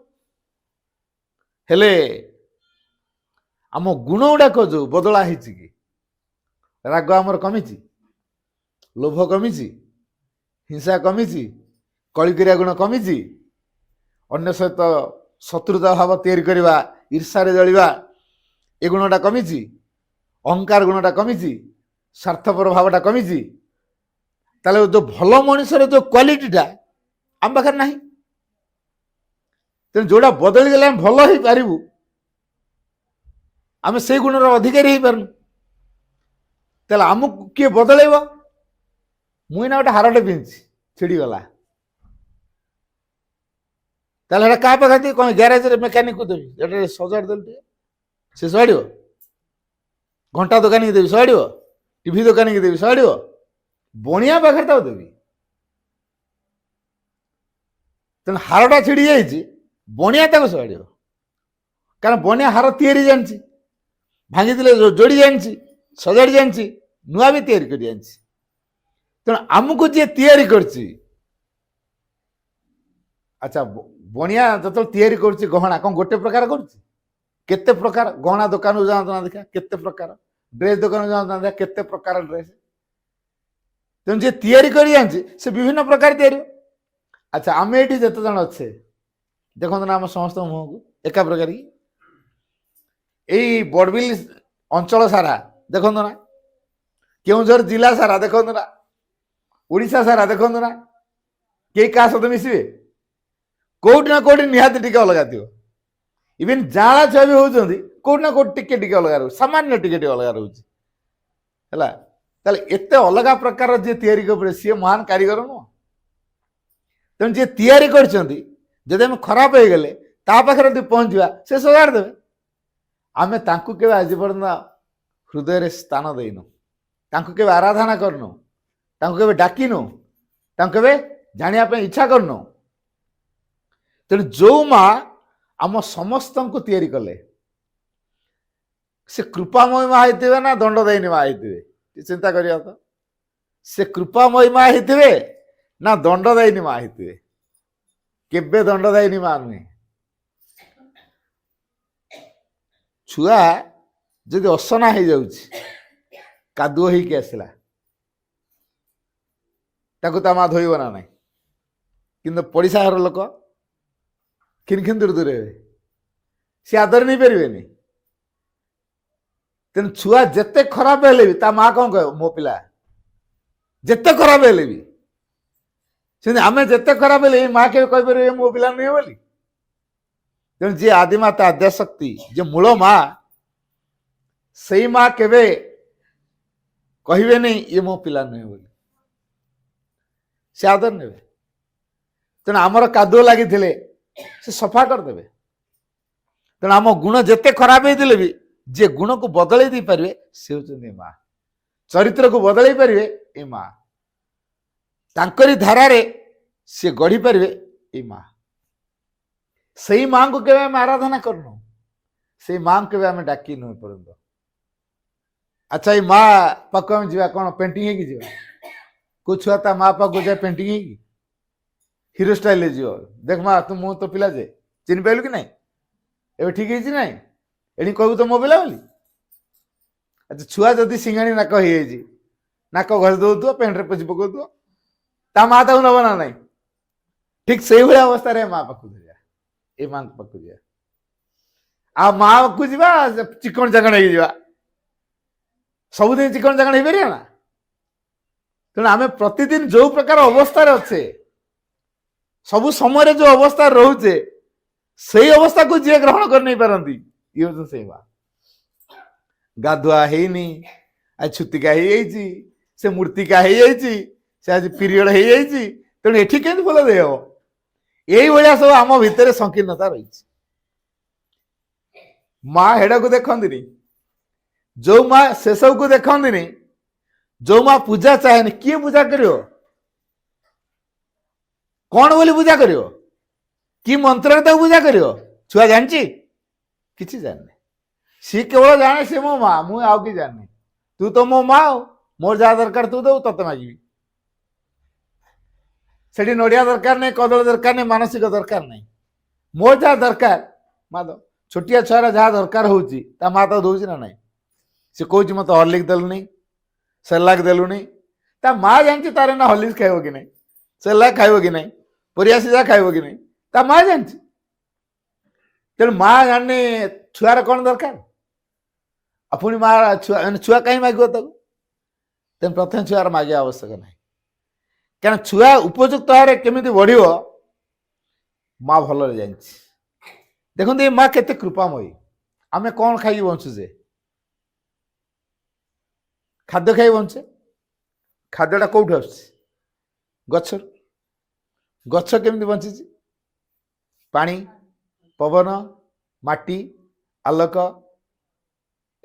ହେଲେ ଆମ ଗୁଣ ଗୁଡାକ ଯୋଉ ବଦଳା ହେଇଛି କି? ରାଗ ଆମର କମିଛି, ଲୋଭ କମିଛି, ହିଂସା କମିଛି, କଳିକିରିଆ ଗୁଣ କମିଛି, ଅନ୍ୟ ସହିତ ଶତ୍ରୁତା ଭାବ ତିଆରି କରିବା, ଈର୍ଷାରେ ଜଳିବା, ଏ ଗୁଣଟା କମିଛି, ଅହଙ୍କାର ଗୁଣଟା କମିଛି, ସ୍ୱାର୍ଥପର ଭାବଟା କମିଛି। ତାହେଲେ ଯୋଉ ଭଲ ମଣିଷର ଯୋଉ କ୍ୱାଲିଟିଟା ଆମ ପାଖରେ ନାହିଁ। ତେଣୁ ଯୋଉଟା ବଦଳିଗଲେ ଆମେ ଭଲ ହେଇପାରିବୁ, ଆମେ ସେଇ ଗୁଣର ଅଧିକାରୀ ହେଇପାରୁନୁ। ତାହେଲେ ଆମକୁ କିଏ ବଦଳେଇବ? ମୁଁ ଏଇନା ଗୋଟେ ହାରଟେ ପିନ୍ଧିଛି, ଛିଡ଼ିଗଲା, ତାହେଲେ ହେଟା କାହା ପାଖରେ କ'ଣ ଗ୍ୟାରେଜରେ ମେକାନିକକୁ ଦେବି, ଏଟା ସଜାଡ଼ି ଦେଲି ଟିକେ, ସେ ସଜାଡ଼ିବ? ଘଣ୍ଟା ଦୋକାନୀକି ଦେବି, ସଜାଡ଼ିବ? ଟିଭି ଦୋକାନୀକି ଦେବି, ସଜାଡ଼ିବ? ବଣିଆ ପାଖରେ ତାକୁ ଦେବି। ତେଣୁ ହାରଟା ଛିଡ଼ି ଯାଇଛି, ବଣିଆ ତାକୁ ସଜାଡ଼ିବ। କାରଣ ବଣିଆ ହାର ତିଆରି ଜାଣିଛି, ଭାଙ୍ଗିଥିଲେ ଯୋଡ଼ି ଜାଣିଛି, ସଜାଡ଼ି ଜାଣିଛି, ନୂଆ ବି ତିଆରି କରି ଜାଣିଛି। ତେଣୁ ଆମକୁ ଯିଏ ତିଆରି କରିଛି, ଆଚ୍ଛା, ବଣିଆ ଯେତେବେଳେ ତିଆରି କରୁଛି ଗହଣା, କ'ଣ ଗୋଟେ ପ୍ରକାର କରୁଛି? କେତେ ପ୍ରକାର ଗହଣା ଦୋକାନକୁ ଯାଆନ୍ତୁ ନା ଦେଖିଆ, କେତେ ପ୍ରକାର ଡ୍ରେସ ଦୋକାନକୁ ଯାଆନ୍ତୁ ନା ଦେଖିଆ, କେତେ ପ୍ରକାର ଡ୍ରେସ। ତେଣୁ ଯିଏ ତିଆରି କରି ଜାଣିଛି, ସେ ବିଭିନ୍ନ ପ୍ରକାର ତିଆରି। ଆଚ୍ଛା, ଆମେ ଏଠି ଯେତେ ଜଣ ଅଛେ, ଦେଖନ୍ତୁ ନା ଆମ ସମସ୍ତଙ୍କ ମୁହଁକୁ ଏକା ପ୍ରକାର କି? ଏଇ ବଡ଼ବିଲ ଅଞ୍ଚଳ ସାରା ଦେଖନ୍ତୁ ନା, କେଉଁଝର ଜିଲ୍ଲା ସାରା ଦେଖନ୍ତୁ ନା, ଓଡ଼ିଶା ସାରା ଦେଖନ୍ତୁ ନା, କେହି କାହା ସହିତ ମିଶିବେ? କୋଉଠି ନା କୋଉଠି ନିହାତି ଟିକେ ଅଲଗା ଥିବ। ଇଭେନ୍ ଜାଁଳା ଛୁଆ ବି ହଉଛନ୍ତି, କୋଉଠି ନା କୋଉଠି ଟିକେ ଟିକେ ଅଲଗା ରହୁଛି, ସାମାନ୍ୟ ଟିକେ ଟିକେ ଅଲଗା ରହୁଛି। ହେଲା, ତାହେଲେ ଏତେ ଅଲଗା ପ୍ରକାର ଯିଏ ତିଆରି କରିବେ, ସିଏ ମହାନ କାରିଗର ନୁହଁ? ତେଣୁ ଯିଏ ତିଆରି କରିଛନ୍ତି, ଯଦି ଆମେ ଖରାପ ହେଇଗଲେ ତା ପାଖରେ ଯଦି ପହଞ୍ଚିବା, ସେ ସଜାଡ଼ି ଦେବେ। ଆମେ ତାଙ୍କୁ କେବେ ଆଜି ପର୍ଯ୍ୟନ୍ତ ହୃଦୟରେ ସ୍ଥାନ ଦେଇନୁ, ତାଙ୍କୁ କେବେ ଆରାଧନା କରିନୁ, ତାଙ୍କୁ କେବେ ଡାକିନୁ, ତାଙ୍କୁ କେବେ ଜାଣିବା ପାଇଁ ଇଚ୍ଛା କରିନୁ। ତେଣୁ ଯୋଉ ମା ଆମ ସମସ୍ତଙ୍କୁ ତିଆରି କଲେ, ସେ କୃପାମୟ ମା ହେଇଥିବେ ନା ଦଣ୍ଡଦାୟିନୀ ମା ହେଇଥିବେ? ଚିନ୍ତା କରିବା ତ। ସେ କୃପାମୟ ମା ହେଇଥିବେ ନା ଦଣ୍ଡଦାୟିନୀ ମା ହେଇଥିବେ? କେବେ ଦଣ୍ଡଦାୟିନୀ ମା ନୁହେଁ। ଛୁଆ ଯଦି ଅସନା ହେଇଯାଉଛି, କାଦୁଅ ହେଇକି ଆସିଲା, ତାକୁ ତା ମା ଧୋଇବ ନା ନାହିଁ? କିନ୍ତୁ ପଡ଼ିଶା ଘର ଲୋକ ଖିନଖିନ ଦୂର ହେବେ, ସେ ଆଦର ନେଇପାରିବେନି। ତେଣୁ ଛୁଆ ଯେତେ ଖରାପ ହେଲେ ବି ତା ମା କଣ କହିବ? ମୋ ପିଲା। ଯେତେ ଖରାପ ହେଲେ ବି ସେମିତି ଆମେ ଯେତେ ଖରାପ ହେଲେ ମା କେବେ କହିପାରିବେ ମୋ ପିଲା ନୁହେଁ ବୋଲି? ତେଣୁ ଯିଏ ଆଦିମାତା ଆଦ୍ୟାଶକ୍ତି, ଯେ ମୂଳ ମା, ସେଇ ମା କେବେ କହିବେନି ଇଏ ମୋ ପିଲା ନୁହେଁ ବୋଲି। ସେ ଆଦର ନେବେ। ତେଣୁ ଆମର କାଦୁଅ ଲାଗିଥିଲେ ସେ ସଫା କରିଦେବେ। ତେଣୁ ଆମ ଗୁଣ ଯେତେ ଖରାପ ହେଇଥିଲେ ବି ଯିଏ ଗୁଣକୁ ବଦଳେଇ ଦେଇପାରିବେ ସେ ହେଉଛନ୍ତି ମା। ଚରିତ୍ରକୁ ବଦଳେଇ ପାରିବେ ଏ ମା। ତାଙ୍କରି ଧାରାରେ ସିଏ ଗଢି ପାରିବେ ଏଇ ମା। ସେଇ ମାଙ୍କୁ କେବେ ଆମେ ଆରାଧନା କରୁନୁ, ସେଇ ମାଙ୍କୁ କେବେ ଆମେ ଡାକିନୁ ଏପର୍ଯ୍ୟନ୍ତ। ଆଚ୍ଛା, ଏଇ ମା ପାଖକୁ ଆମେ ଯିବା କଣ ପେଣ୍ଟିଂ ହେଇକି ଯିବା? କୋଉ ଛୁଆ ତା ମା ପାଖକୁ ଯାଏ ପେଣ୍ଟିଂ ହେଇକି? ହିରୋ ଷ୍ଟାଇଲରେ ଯିବ। ଦେଖ ମା, ତୁ ମୁଁ ତୋ ପିଲା ଯେ, ଚିହ୍ନି ପାଇଲୁ କି ନାଇଁ? ଏବେ ଠିକ ହେଇଛି ନାଇଁ? ଏଠି କହିବୁ ତ ମୋ ପିଲା ବୋଲି। ଆଚ୍ଛା, ଛୁଆ ଯଦି ସିଙ୍ଗାଣୀ ନାକ ହେଇଯାଇଛି, ନାକ ଘଷି ଦଉଥିବ, ପେଣ୍ଟରେ ପୋଛି ପକଉଥିବ, ତା ମା ତାକୁ ନବ ନା ନାଇଁ? ଠିକ ସେଇଭଳିଆ ଅବସ୍ଥାରେ ମା ପାଖକୁ ଯିବା, ଏ ମାଙ୍କ ପାଖକୁ ଯିବା। ଆଉ ମା ପାଖକୁ ଯିବା ଚିକଣ ଚାକଣ ହେଇକି ଯିବା, ସବୁଦିନ ଚିକଣ ଚାକଣ ହେଇପାରିବା ନା? ତେଣୁ ଆମେ ପ୍ରତିଦିନ ଯୋଉ ପ୍ରକାର ଅବସ୍ଥାରେ ଅଛେ, ସବୁ ସମୟରେ ଯୋଉ ଅବସ୍ଥାରେ ରହୁଛେ, ସେଇ ଅବସ୍ଥାକୁ ଯିଏ ଗ୍ରହଣ କରି ନେଇ ପାରନ୍ତି ଇଏ ହଉଛି ସେଇ ମା। ଗାଧୁଆ ହେଇନି, ଆଜି ଛୁତିକା ହେଇଯାଇଛି, ସେ ମୂର୍ତ୍ତିକା ହେଇଯାଇଛି, ସେ ଆଜି ପିରିୟଡ ହେଇଯାଇଛି, ତେଣୁ ଏଠି କେମିତି ଭଲ ଦେଇ ହବ? ଏଇଭଳିଆ ସବୁ ଆମ ଭିତରେ ସଂକୀର୍ଣ୍ଣତା ରହିଛି। ମା ହେଡକୁ ଦେଖନ୍ତିନି, ଯୋଉ ମା ସେସବୁକୁ ଦେଖନ୍ତିନି, ଯୋଉ ମା ପୂଜା ଚାହେଁନି, କିଏ ପୂଜା କରିବ? କଣ ବୋଲି ପୂଜା କରିବ? କି ମନ୍ତ୍ରରେ ତାକୁ ପୂଜା କରିବ? ଛୁଆ ଜାଣିଛି? କିଛି ଜାଣିନି। ସିଏ କେବଳ ଜାଣେ ସେ ମୋ ମା, ମୁଁ ଆଉ କିଛି ଜାଣିନି। ତୁ ତ ମୋ ମା, ଆଉ ମୋର ଯାହା ଦରକାର ତୁ ଦବୁ, ତତେ ମାଗିବି। ସେଠି ନଡିଆ ଦରକାର ନାହିଁ, କଦଳୀ ଦରକାର ନାହିଁ, ମାନସିକ ଦରକାର ନାହିଁ। ମୋର ଯାହା ଦରକାର ମା ଦବ। ଛୋଟିଆ ଛୁଆର ଯାହା ଦରକାର ହଉଛି ତା ମା ତ ଦଉଛି ନା ନାହିଁ? ସେ କହୁଛି ମତେ ହର୍ଲିକ୍ସ ଦେଲୁନି, ସେର୍ଲାକ ଦେଲୁନି। ତା ମା ଜାଣିଛି ତାର ନା ହର୍ଲିକ୍ସ ଖାଇବ କି ନାହିଁ, ସେର୍ଲାକ ଖାଇବ କି ନାହିଁ, ପରିବା ସିଝା ଖାଇବ କି ନାହିଁ, ତା ମା ଜାଣିଛି। ତେଣୁ ମା ଜାଣିନି ଛୁଆର କଣ ଦରକାର, ଆଉ ପୁଣି ମା ଛୁଆ କାହିଁ ମାଗିବ ତାକୁ? ତେଣୁ ପ୍ରଥମେ ଛୁଆର ମାଗିବା ଆବଶ୍ୟକ ନାହିଁ। କାରଣ ଛୁଆ ଉପଯୁକ୍ତ ଭାବରେ କେମିତି ବଢିବ ମା ଭଲରେ ଜାଣିଛି। ଦେଖନ୍ତୁ ଏ ମା କେତେ କୃପାମୟୀ। ଆମେ କଣ ଖାଇକି ବଞ୍ଚୁଛେ? ଖାଦ୍ୟ ଖାଇ ବଞ୍ଚେ। ଖାଦ୍ୟଟା କୋଉଠୁ ଆସୁଛି? ଗଛରୁ। ଗଛ କେମିତି ବଞ୍ଚିଛି? ପାଣି, ପବନ, ମାଟି, ଆଲୋକ,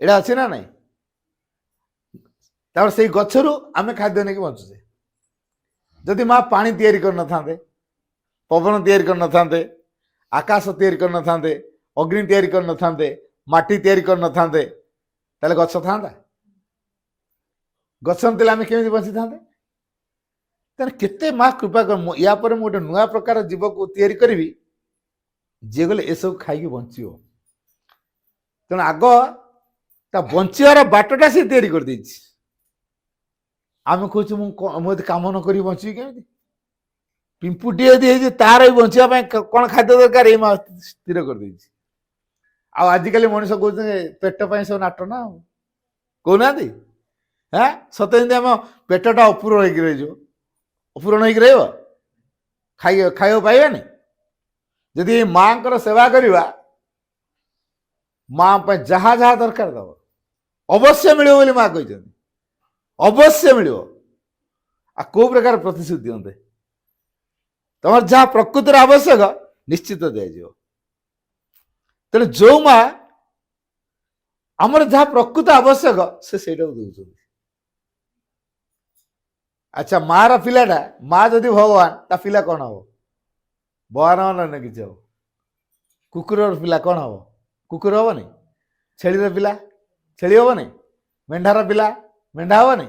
ଏଇଟା ଅଛି ନା ନାଇଁ? ତାପରେ ସେଇ ଗଛରୁ ଆମେ ଖାଦ୍ୟ ନେଇକି ବଞ୍ଚୁଛେ। ଯଦି ମା ପାଣି ତିଆରି କରିନଥାନ୍ତେ, ପବନ ତିଆରି କରିନଥାନ୍ତେ, ଆକାଶ ତିଆରି କରିନଥାନ୍ତେ, ଅଗ୍ନି ତିଆରି କରିନଥାନ୍ତେ, ମାଟି ତିଆରି କରିନଥାନ୍ତେ, ତାହେଲେ ଗଛ ଥାନ୍ତା? ଗଛ ନଥିଲେ ଆମେ କେମିତି ବଞ୍ଚିଥାନ୍ତେ? ତାହେଲେ କେତେ ମା କୃପା କର। ୟା ପରେ ମୁଁ ଗୋଟେ ନୂଆ ପ୍ରକାର ଜୀବକୁ ତିଆରି କରିବି, ଯିଏ ଗଲେ ଏସବୁ ଖାଇକି ବଞ୍ଚିବ। ତେଣୁ ଆଗ ତା ବଞ୍ଚିବାର ବାଟଟା ସେ ତିଆରି କରିଦେଇଛି। ଆମେ କହୁଛୁ ମୁଁ ଯଦି କାମ ନ କରି ବଞ୍ଚିବି କେମିତି? ପିମ୍ପୁଟି ଯଦି ହେଇଛି ତାର ବି ବଞ୍ଚିବା ପାଇଁ କଣ ଖାଦ୍ୟ ଦରକାର ଏଇ ମା ସ୍ଥିର କରିଦେଇଛି। ଆଉ ଆଜିକାଲି ମଣିଷ କହୁଛନ୍ତି ପେଟ ପାଇଁ ସବୁ ନାଟ ନା, ଆଉ କହୁନାହାନ୍ତି? ହଁ, ସତେ ଯେମିତି ଆମ ପେଟଟା ଅପୂରଣ ହେଇକି ରହିଯିବ। ଅପୂରଣ ହେଇକି ରହିବ, ଖାଇବାକୁ ପାଇବାନି। ଯଦି ମାଙ୍କର ସେବା କରିବା, ମା ପାଇଁ ଯାହା ଯାହା ଦରକାର ଦବ, ଅବଶ୍ୟ ମିଳିବ ବୋଲି ମା କହିଛନ୍ତି। ଅବଶ୍ୟ ମିଳିବ। ଆଉ କୋଉ ପ୍ରକାର ପ୍ରତିଶ୍ରୁତି ଦିଅନ୍ତେ? ତମର ଯାହା ପ୍ରକୃତିର ଆବଶ୍ୟକ ନିଶ୍ଚିତ ଦିଆଯିବ। ତେଣୁ ଯୋଉ ମା ଆମର ଯାହା ପ୍ରକୃତ ଆବଶ୍ୟକ ସେ ସେଇଟାକୁ ଦେଉଛନ୍ତି। ଆଚ୍ଛା, ମାର ପିଲାଟା, ମା ଯଦି ଭଗବାନ, ତା ପିଲା କଣ ହବ? ଭଗବାନ ନା କିଛି ହବ। କୁକୁରର ପିଲା କଣ ହବ? କୁକୁର ହବନି। ଛେଳିର ପିଲା ଛେଳି ହବନି। ମେଣ୍ଢାର ପିଲା ମେଣ୍ଢା ହବନି।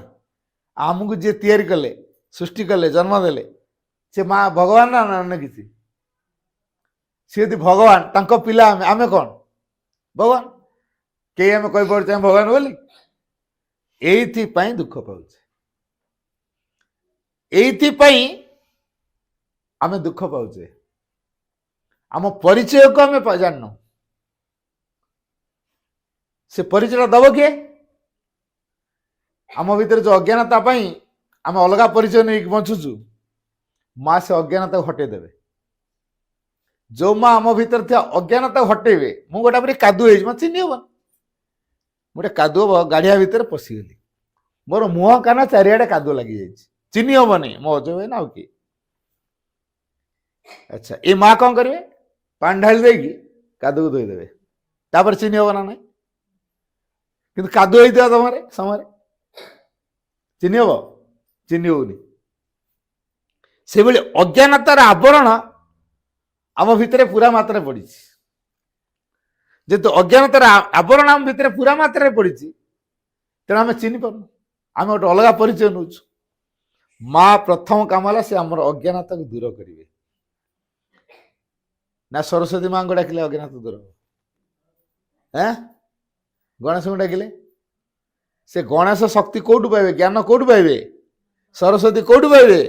ଆମକୁ ଯିଏ ତିଆରି କଲେ, ସୃଷ୍ଟି କଲେ, ଜନ୍ମ ଦେଲେ, ସେ ମା ଭଗବାନ ନା ଅନ୍ୟ କିଛି? ସିଏ ଯଦି ଭଗବାନ, ତାଙ୍କ ପିଲା ଆମେ କଣ? ଭଗବାନ। କେହି ଆମେ କହିପାରୁଛେ ଆମେ ଭଗବାନ ବୋଲି? ଏଇଥିପାଇଁ ଦୁଃଖ ପାଉଛେ, ଏଇଥିପାଇଁ ଆମେ ଦୁଃଖ ପାଉଛେ। ଆମ ପରିଚୟକୁ ଆମେ ଜାଣିନୁ। ସେ ପରିଚୟଟା ଦବ କିଏ? ଆମ ଭିତରେ ଯୋଉ ଅଜ୍ଞାନତା ପାଇଁ ଆମେ ଅଲଗା ପରିଚୟ ନେଇକି ବଞ୍ଚୁଛୁ, ମା ସେ ଅଜ୍ଞାନତାକୁ ହଟେଇ ଦେବେ। ଯୋଉ ମା ଆମ ଭିତରେ ଥିବା ଅଜ୍ଞାନତାକୁ ହଟେଇବେ, ମୁଁ ଗୋଟେ ପରେ କାଦୁଅ ହେଇଛି, ମତେ ଚିହ୍ନି ହବନି। ଗୋଟେ କାଦୁଅ ଗାଡ଼ିଆ ଭିତରେ ପଶିଗଲି, ମୋର ମୁହଁ କାନ ଚାରିଆଡେ କାଦୁଅ ଲାଗିଯାଇଛି, ଚିହ୍ନି ହବନି ମୋ ଅଜୟ ଭାଇ ନା ଆଉ କିଏ। ଆଚ୍ଛା, ଏ ମା କଣ କରିବେ? ପାଣି ଢାଳି ଦେଇକି କାଦୁଅକୁ ଧୋଇଦେବେ, ତାପରେ ଚିହ୍ନି ହବ ନା ନାହିଁ? କିନ୍ତୁ କାଦୁଅ ହେଇଥିବା ସମୟରେ ଚିହ୍ନି ହବ? ଚିହ୍ନି ହଉନି। ସେଭଳି ଅଜ୍ଞାନତାର ଆବରଣ ଆମ ଭିତରେ ପୁରା ମାତ୍ରାରେ ପଡିଛି। ଯେହେତୁ ଅଜ୍ଞାନତାର ଆବରଣ ଆମ ଭିତରେ ପୁରା ମାତ୍ରାରେ ପଡିଛି, ତେଣୁ ଆମେ ଚିହ୍ନି ପାରୁନୁ, ଆମେ ଗୋଟେ ଅଲଗା ପରିଚୟ ନେଉଛୁ। ମା ପ୍ରଥମ କାମ ହେଲା ସେ ଆମର ଅଜ୍ଞାନତାକୁ ଦୂର କରିବେ। ନା ସରସ୍ୱତୀ ମାଙ୍କୁ ଡାକିଲେ ଅଜ୍ଞାନତା ଦୂର ହବ? ଗଣେଶଙ୍କୁ ଡାକିଲେ ସେ ଗଣେଶ ଶକ୍ତି କୋଉଠୁ ପାଇବେ? ଜ୍ଞାନ କୋଉଠୁ ପାଇବେ? ସରସ୍ୱତୀ କୋଉଠୁ ପାଇବେ?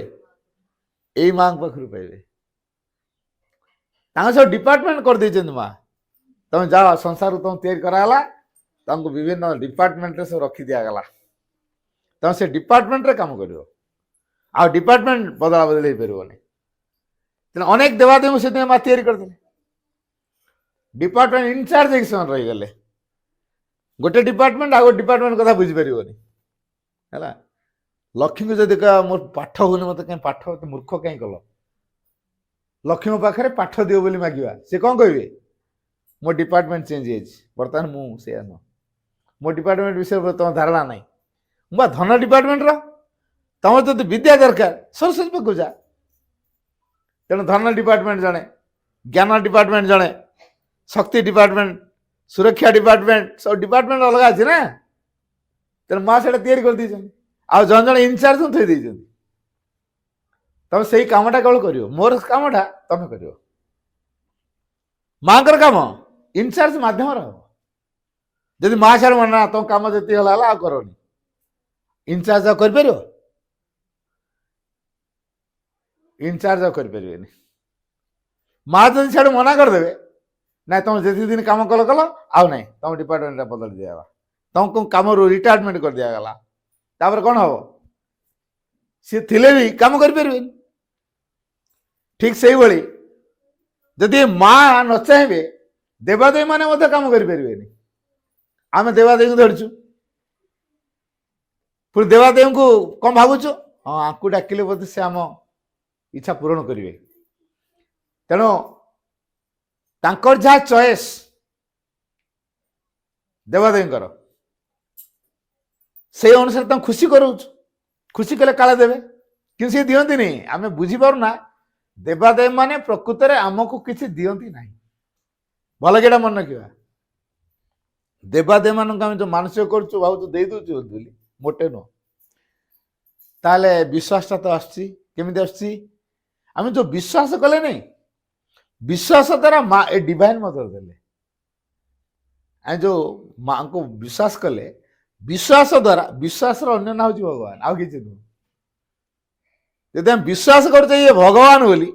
ଏଇ ମାଙ୍କ ପାଖରୁ ପାଇବେ। ତାଙ୍କ ସବୁ ଡିପାର୍ଟମେଣ୍ଟ କରିଦେଇଛନ୍ତି ମା। ତମେ ଯାଅ, ସଂସାରକୁ ତମକୁ ତିଆରି କରାଗଲା, ତାଙ୍କୁ ବିଭିନ୍ନ ଡିପାର୍ଟମେଣ୍ଟରେ ସବୁ ରଖି ଦିଆଗଲା। ତମେ ସେ ଡିପାର୍ଟମେଣ୍ଟରେ କାମ କରିବ, ଆଉ ଡିପାର୍ଟମେଣ୍ଟ ବଦଳା ବଦଳି ହେଇପାରିବନି। ତେଣୁ ଅନେକ ଦେବାଦେବୀଙ୍କୁ ସେଥିପାଇଁ ମା ତିଆରି କରିଦେଲେ। ଡିପାର୍ଟମେଣ୍ଟ ଇନଚାର୍ଜ ହେଇକି ସେମାନେ ରହିଗଲେ। ଗୋଟେ ଡିପାର୍ଟମେଣ୍ଟ ଆଉ ଗୋଟେ ଡିପାର୍ଟମେଣ୍ଟ କଥା ବୁଝିପାରିବନି ହେଲା। ଲକ୍ଷ୍ମୀଙ୍କୁ ଯଦି କହିବା ମୋର ପାଠ ହଉନି, ମତେ କାହିଁ ପାଠ, ମତେ ମୂର୍ଖ କାହିଁ କଲ? ଲକ୍ଷ୍ମୀଙ୍କ ପାଖରେ ପାଠ ଦିଅ ବୋଲି ମାଗିବା, ସେ କଣ କହିବେ? ମୋ ଡିପାର୍ଟମେଣ୍ଟ ଚେଞ୍ଜ ହେଇଯାଇଛି, ବର୍ତ୍ତମାନ ମୁଁ ସେଇଆ ନୁହଁ, ମୋ ଡିପାର୍ଟମେଣ୍ଟ ବିଷୟରେ ତମ ଧାରଣା ନାହିଁ। ମୁଁ ବା ଧନ ଡିପାର୍ଟମେଣ୍ଟର, ତମର ଯଦି ବିଦ୍ୟା ଦରକାର ସରସ୍ୱତୀ ପାଖକୁ ଯା। ତେଣୁ ଧନ ଡିପାର୍ଟମେଣ୍ଟ ଜଣେ, ଜ୍ଞାନ ଡିପାର୍ଟମେଣ୍ଟ ଜଣେ, ଶକ୍ତି ଡିପାର୍ଟମେଣ୍ଟ, ସୁରକ୍ଷା ଡିପାର୍ଟମେଣ୍ଟ, ସବୁ ଡିପାର୍ଟମେଣ୍ଟ ଅଲଗା ଅଛି ନା। ତେଣୁ ମା ସେଇଟା ତିଆରି କରିଦେଇଛନ୍ତି, ଆଉ ଜଣେ ଜଣେ ଇନଚାର୍ଜ ଥୋଇ ଦେଇଛନ୍ତି। ତମେ ସେଇ କାମଟା କେବଳ କରିବ, ମୋର କାମଟା ତମେ କରିବ। ମାଙ୍କର କାମ ଇନଚାର୍ଜ ମାଧ୍ୟମରେ ହବ। ଯଦି ମା ଛାଡ଼ ମନା, ତମ କାମ ଯେତିକି ହେଲା ଆଉ କରନି, ଇନଚାର୍ଜ ଆଉ କରିପାରିବ? ଇନଚାର୍ଜ ଆଉ କରିପାରିବେନି। ମା ଯଦି ଛାଡୁ ମନା କରିଦେବେ, ନାଇଁ ତମେ ଯେତିକି ଦିନ କାମ କଲ ଆଉ ନାଇଁ, ତମ ଡିପାର୍ଟମେଣ୍ଟଟା ବଦଳି ଦିଆଗଲା, ତମକୁ କାମରୁ ରିଟାୟାରମେଣ୍ଟ କରିଦିଆଗଲା। ତାପରେ କଣ ହବ? ସିଏ ଥିଲେ ବି କାମ କରିପାରିବେନି। ଠିକ ସେଇଭଳି ଯଦି ମା ନ ଚାହିଁବେ, ଦେବାଦେବୀ ମାନେ ମଧ୍ୟ କାମ କରିପାରିବେନି। ଆମେ ଦେବାଦେବୀଙ୍କୁ ଧରିଛୁ, ପୁଣି ଦେବାଦେବୀଙ୍କୁ କଣ ଭାବୁଛୁ? ହଁ, ଆଙ୍କୁ ଡାକିଲେ ବୋଧେ ସେ ଆମ ଇଚ୍ଛା ପୂରଣ କରିବେ। ତେଣୁ ତାଙ୍କର ଯାହା ଚଏସ୍ ଦେବାଦେବୀଙ୍କର, ସେଇ ଅନୁସାରେ ତାଙ୍କୁ ଖୁସି କରଉଛୁ। ଖୁସି କଲେ କାଳେ ଦେବେ, କିନ୍ତୁ ସେ ଦିଅନ୍ତିନି। ଆମେ ବୁଝିପାରୁନା ଦେବାଦେବୀ ମାନେ ପ୍ରକୃତରେ ଆମକୁ କିଛି ଦିଅନ୍ତି ନାହିଁ। ଭଲ କି ଏଇଟା ମନେ ରଖିବା। ଦେବାଦେବୀ ମାନଙ୍କୁ ଆମେ ଯୋଉ ମାନସିକ କରୁଛୁ, ଭାବୁଛୁ ଦେଇ ଦଉଛୁ ବୋଲି, ମୋଟେ ନୁହଁ। ତାହେଲେ ବିଶ୍ୱାସଟା ତ ଆସୁଛି। କେମିତି ଆସୁଛି? ଆମେ ଯୋଉ ବିଶ୍ୱାସ କଲେ ନାଇଁ, ବିଶ୍ୱାସ ଦ୍ୱାରା ମା ଏ ଡିଭାଇନ ମଦର ଦେଲେ। ଆମେ ଯୋଉ ମାଙ୍କୁ ବିଶ୍ୱାସ କଲେ, ବିଶ୍ୱାସ ଦ୍ୱାରା, ବିଶ୍ୱାସର ଅନ୍ୟ ନାଁ ହଉଛି ଭଗବାନ, ଆଉ କିଛି ନୁହଁ। ଯଦି ଆମେ ବିଶ୍ୱାସ କରୁଛେ ଇଏ ଭଗବାନ ବୋଲି,